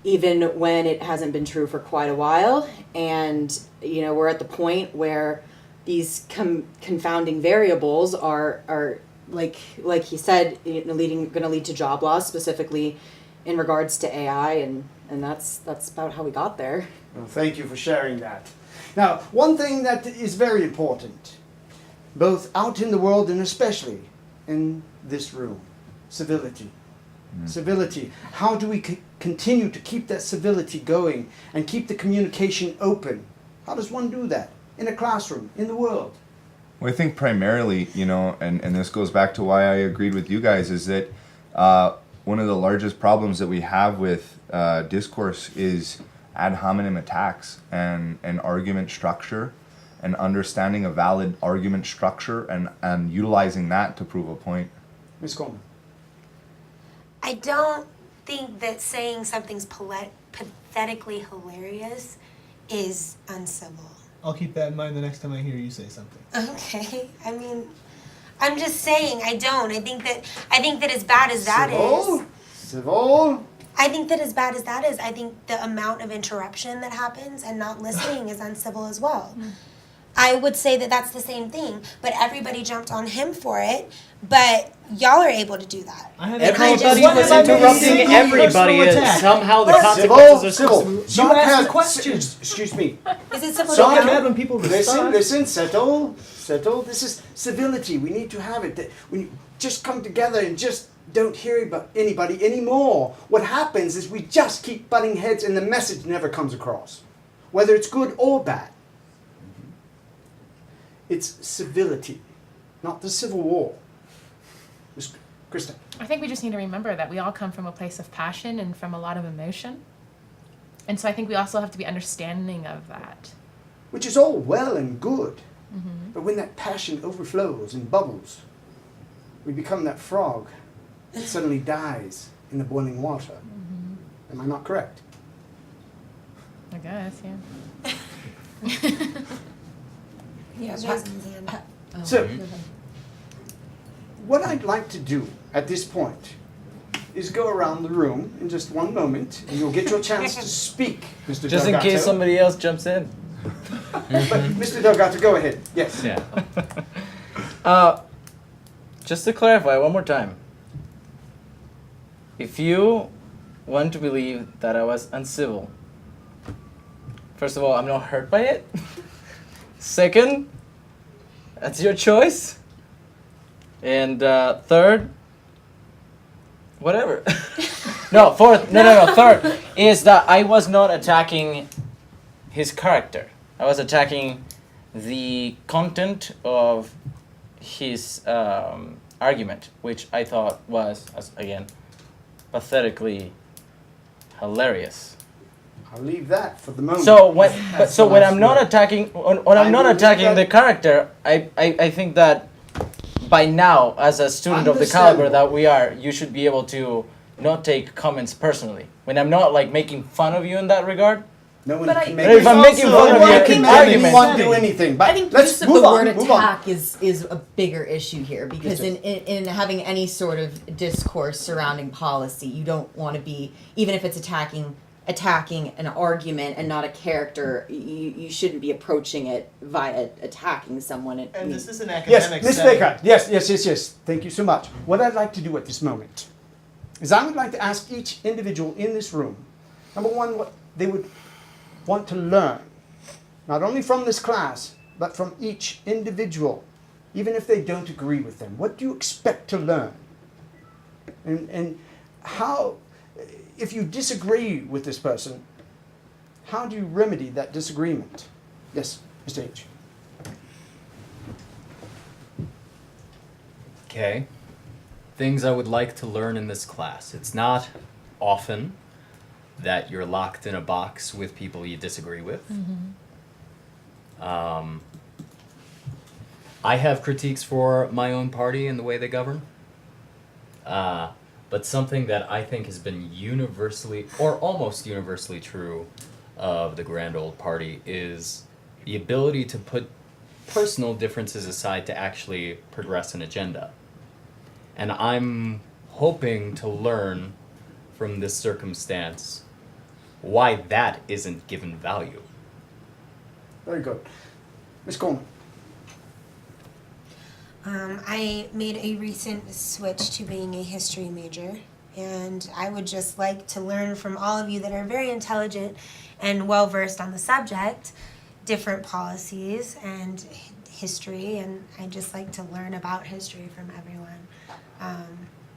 even when it hasn't been true for quite a while. And, we're at the point where these confounding variables are like he said, going to lead to job loss, specifically in regards to AI, and that's about how we got there. Well, thank you for sharing that. Now, one thing that is very important, both out in the world and especially in this room, civility. Civility. How do we continue to keep that civility going and keep the communication open? How does one do that? In a classroom, in the world? Well, I think primarily, and this goes back to why I agreed with you guys, is that one of the largest problems that we have with discourse is ad hominem attacks and argument structure, and understanding a valid argument structure and utilizing that to prove a point. Ms. Coleman. I don't think that saying something's pathetically hilarious is uncivil. I'll keep that in mind the next time I hear you say something. Okay, I mean, I'm just saying I don't. I think that as bad as that is. Civil. I think that as bad as that is, I think the amount of interruption that happens and not listening is uncivil as well. I would say that that's the same thing, but everybody jumped on him for it. But y'all are able to do that. Everybody was interrupting everybody, and somehow the consequences are civil. You asked the question. Excuse me. Is it civil? So I'm mad when people Listen, respond. settle. This is civility. We need to have it. We just come together and just don't hear about anybody anymore. What happens is we just keep butting heads and the message never comes across, whether it's good or bad. It's civility, not the Civil War. Ms. Krista. I think we just need to remember that we all come from a place of passion and from a lot of emotion. And so I think we also have to be understanding of that. Which is all well and good. Mm-hmm. But when that passion overflows and bubbles, we become that frog that suddenly dies in the boiling water. Mm-hmm. Am I not correct? I guess, yeah. Yeah, So, what I'd like to do at this point is go around the room in just one moment, and you'll get your chance to speak, Mr. Just Delgato. in case somebody else jumps in. But Mr. Delgato, go ahead. Yes. Yeah. Just to clarify one more time. If you want to believe that I was uncivil, first of all, I'm not hurt by it. Second, that's your choice. And third, whatever. Fourth, third is that I was not attacking his character. I was attacking the content of his argument, which I thought was, again, pathetically hilarious. I'll leave that for the moment. So when I'm not attacking the character, I think that by now, as a student of the caliber that we are, you should be able to not take comments personally. When I'm not making fun of you in that regard. No one But can I- make But if I'm making fun of your argument, won't do anything. But I think let's use of move the on. word Move on. attack is a bigger issue here, because Yes, in having any sort of discourse surrounding policy, you don't want to be, even if it's attacking an argument and not a character, you shouldn't be approaching it via attacking someone. And this is an Yes, academic Ms. setting. Baker. Yes. Thank you so much. What I'd like to do at this moment is I would like to ask each individual in this room, number one, what they would want to learn, not only from this class, but from each individual, even if they don't agree with them. What do you expect to learn? And how, if you disagree with this person, how do you remedy that disagreement? Yes, Mr. H. Okay. Things I would like to learn in this class. It's not often that you're locked in a box with people you disagree with. I have critiques for my own party and the way they govern. But something that I think has been universally, or almost universally true of the Grand Old Party is the ability to put personal differences aside to actually progress an agenda. And I'm hoping to learn from this circumstance why that isn't given value. Very good. Ms. Coleman. I made a recent switch to being a history major, and I would just like to learn from all of you that are very intelligent and well versed on the subject, different policies and history, and I just like to learn about history from everyone.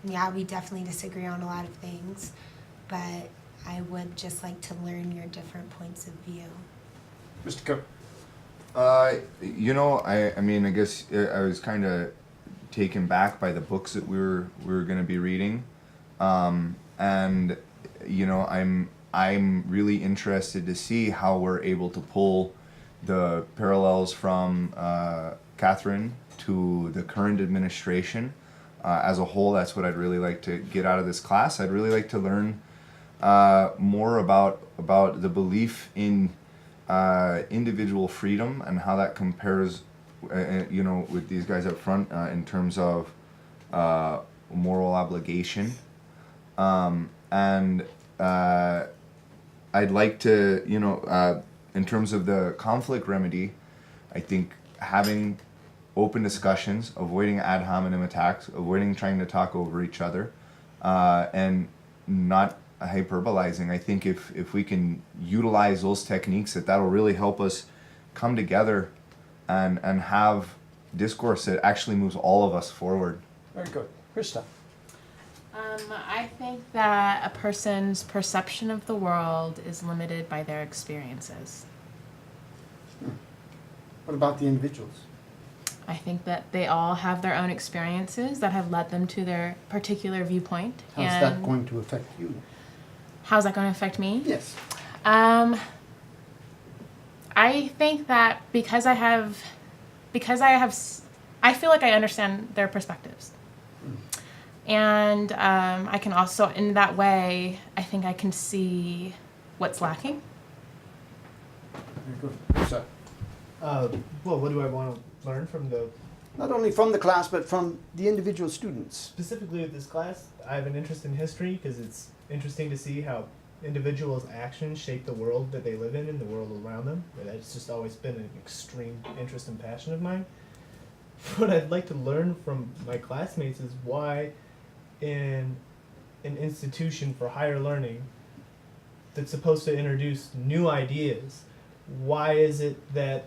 Yeah, we definitely disagree on a lot of things, but I would just like to learn your different points of view. Mr. Cook. I mean, I guess I was kind of taken back by the books that we were going to be reading, and I'm really interested to see how we're able to pull the parallels from Catherine to the current administration as a whole. That's what I'd really like to get out of this class. I'd really like to learn more about the belief in individual freedom and how that compares, with these guys up front in terms of moral obligation. And I'd like to, in terms of the conflict remedy, I think having open discussions, avoiding ad hominem attacks, avoiding trying to talk over each other, and not hyperbolizing. I think if we can utilize those techniques, that'll really help us come together and have discourse that actually moves all of us forward. Very good. Krista. I think that a person's perception of the world is limited by their experiences. What about the individuals? I think that they all have their own experiences that have led them to their particular viewpoint. How's and that going to affect you? How's that going to affect me? Yes. I think that I feel like I understand their perspectives. And I can also, in that way, I think I can see what's lacking. Very good. Sir. Well, what do I want to learn from the Not only from the class, but from the individual students. specifically with this class? I have an interest in history because it's interesting to see how individuals' actions shape the world that they live in and the world around them. And that's just always been an extreme interest and passion of mine. What I'd like to learn from my classmates is why in an institution for higher learning that's supposed to introduce new ideas, why is it that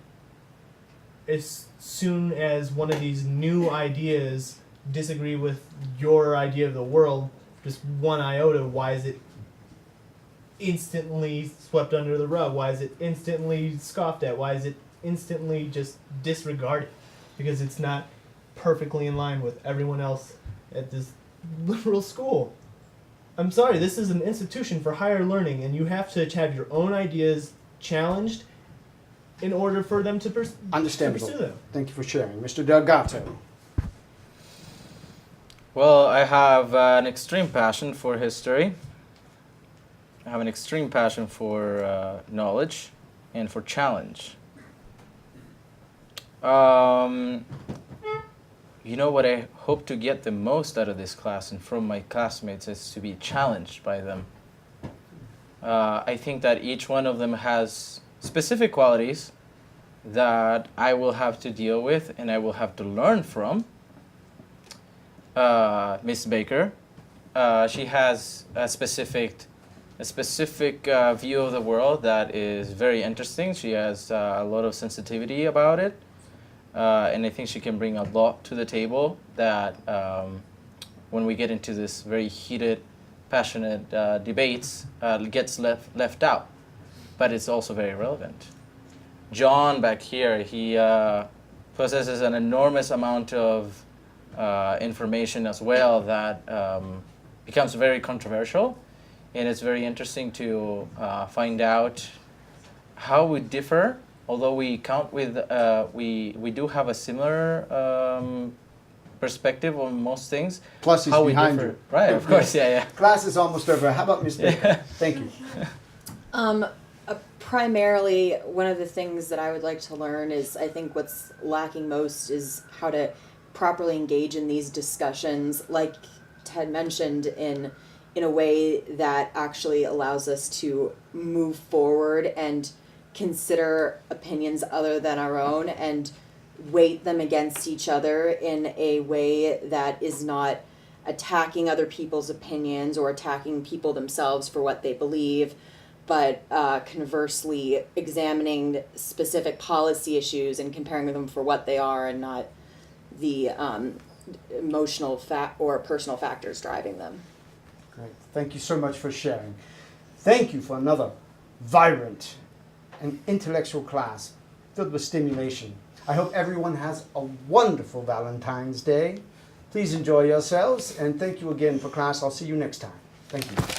as soon as one of these new ideas disagree with your idea of the world, just one iota, why is it instantly swept under the rug? Why is it instantly scoffed at? Why is it instantly just disregarded? Because it's not perfectly in line with everyone else at this liberal school. I'm sorry, this is an institution for higher learning, and you have to have your own ideas challenged in order for them to Understandable. pursue them. Thank you for sharing. Mr. Delgato. Well, I have an extreme passion for history. I have an extreme passion for knowledge and for challenge. What I hope to get the most out of this class and from my classmates is to be challenged by them. I think that each one of them has specific qualities that I will have to deal with and I will have to learn from. Miss Baker, she has a specific view of the world that is very interesting. She has a lot of sensitivity about it, and I think she can bring a lot to the table that when we get into this very heated, passionate debates, gets left out, but it's also very relevant. John back here, he possesses an enormous amount of information as well that becomes very controversial, and it's very interesting to find out how we differ. Although we count with we do have a similar perspective on most things. Plus, he's how we behind differ. you. Right, of course, yeah. Class is almost over. How about Miss Baker? Thank you. Primarily, one of the things that I would like to learn is, I think what's lacking most is how to properly engage in these discussions, like Ted mentioned, in a way that actually allows us to move forward and consider opinions other than our own and weight them against each other in a way that is not attacking other people's opinions or attacking people themselves for what they believe, but conversely examining specific policy issues and comparing them for what they are and not the emotional or personal factors driving them. Great. Thank you so much for sharing. Thank you for another vibrant and intellectual class filled with stimulation. I hope everyone has a wonderful Valentine's Day. Please enjoy yourselves, and thank you again for class. I'll see you next time. Thank you.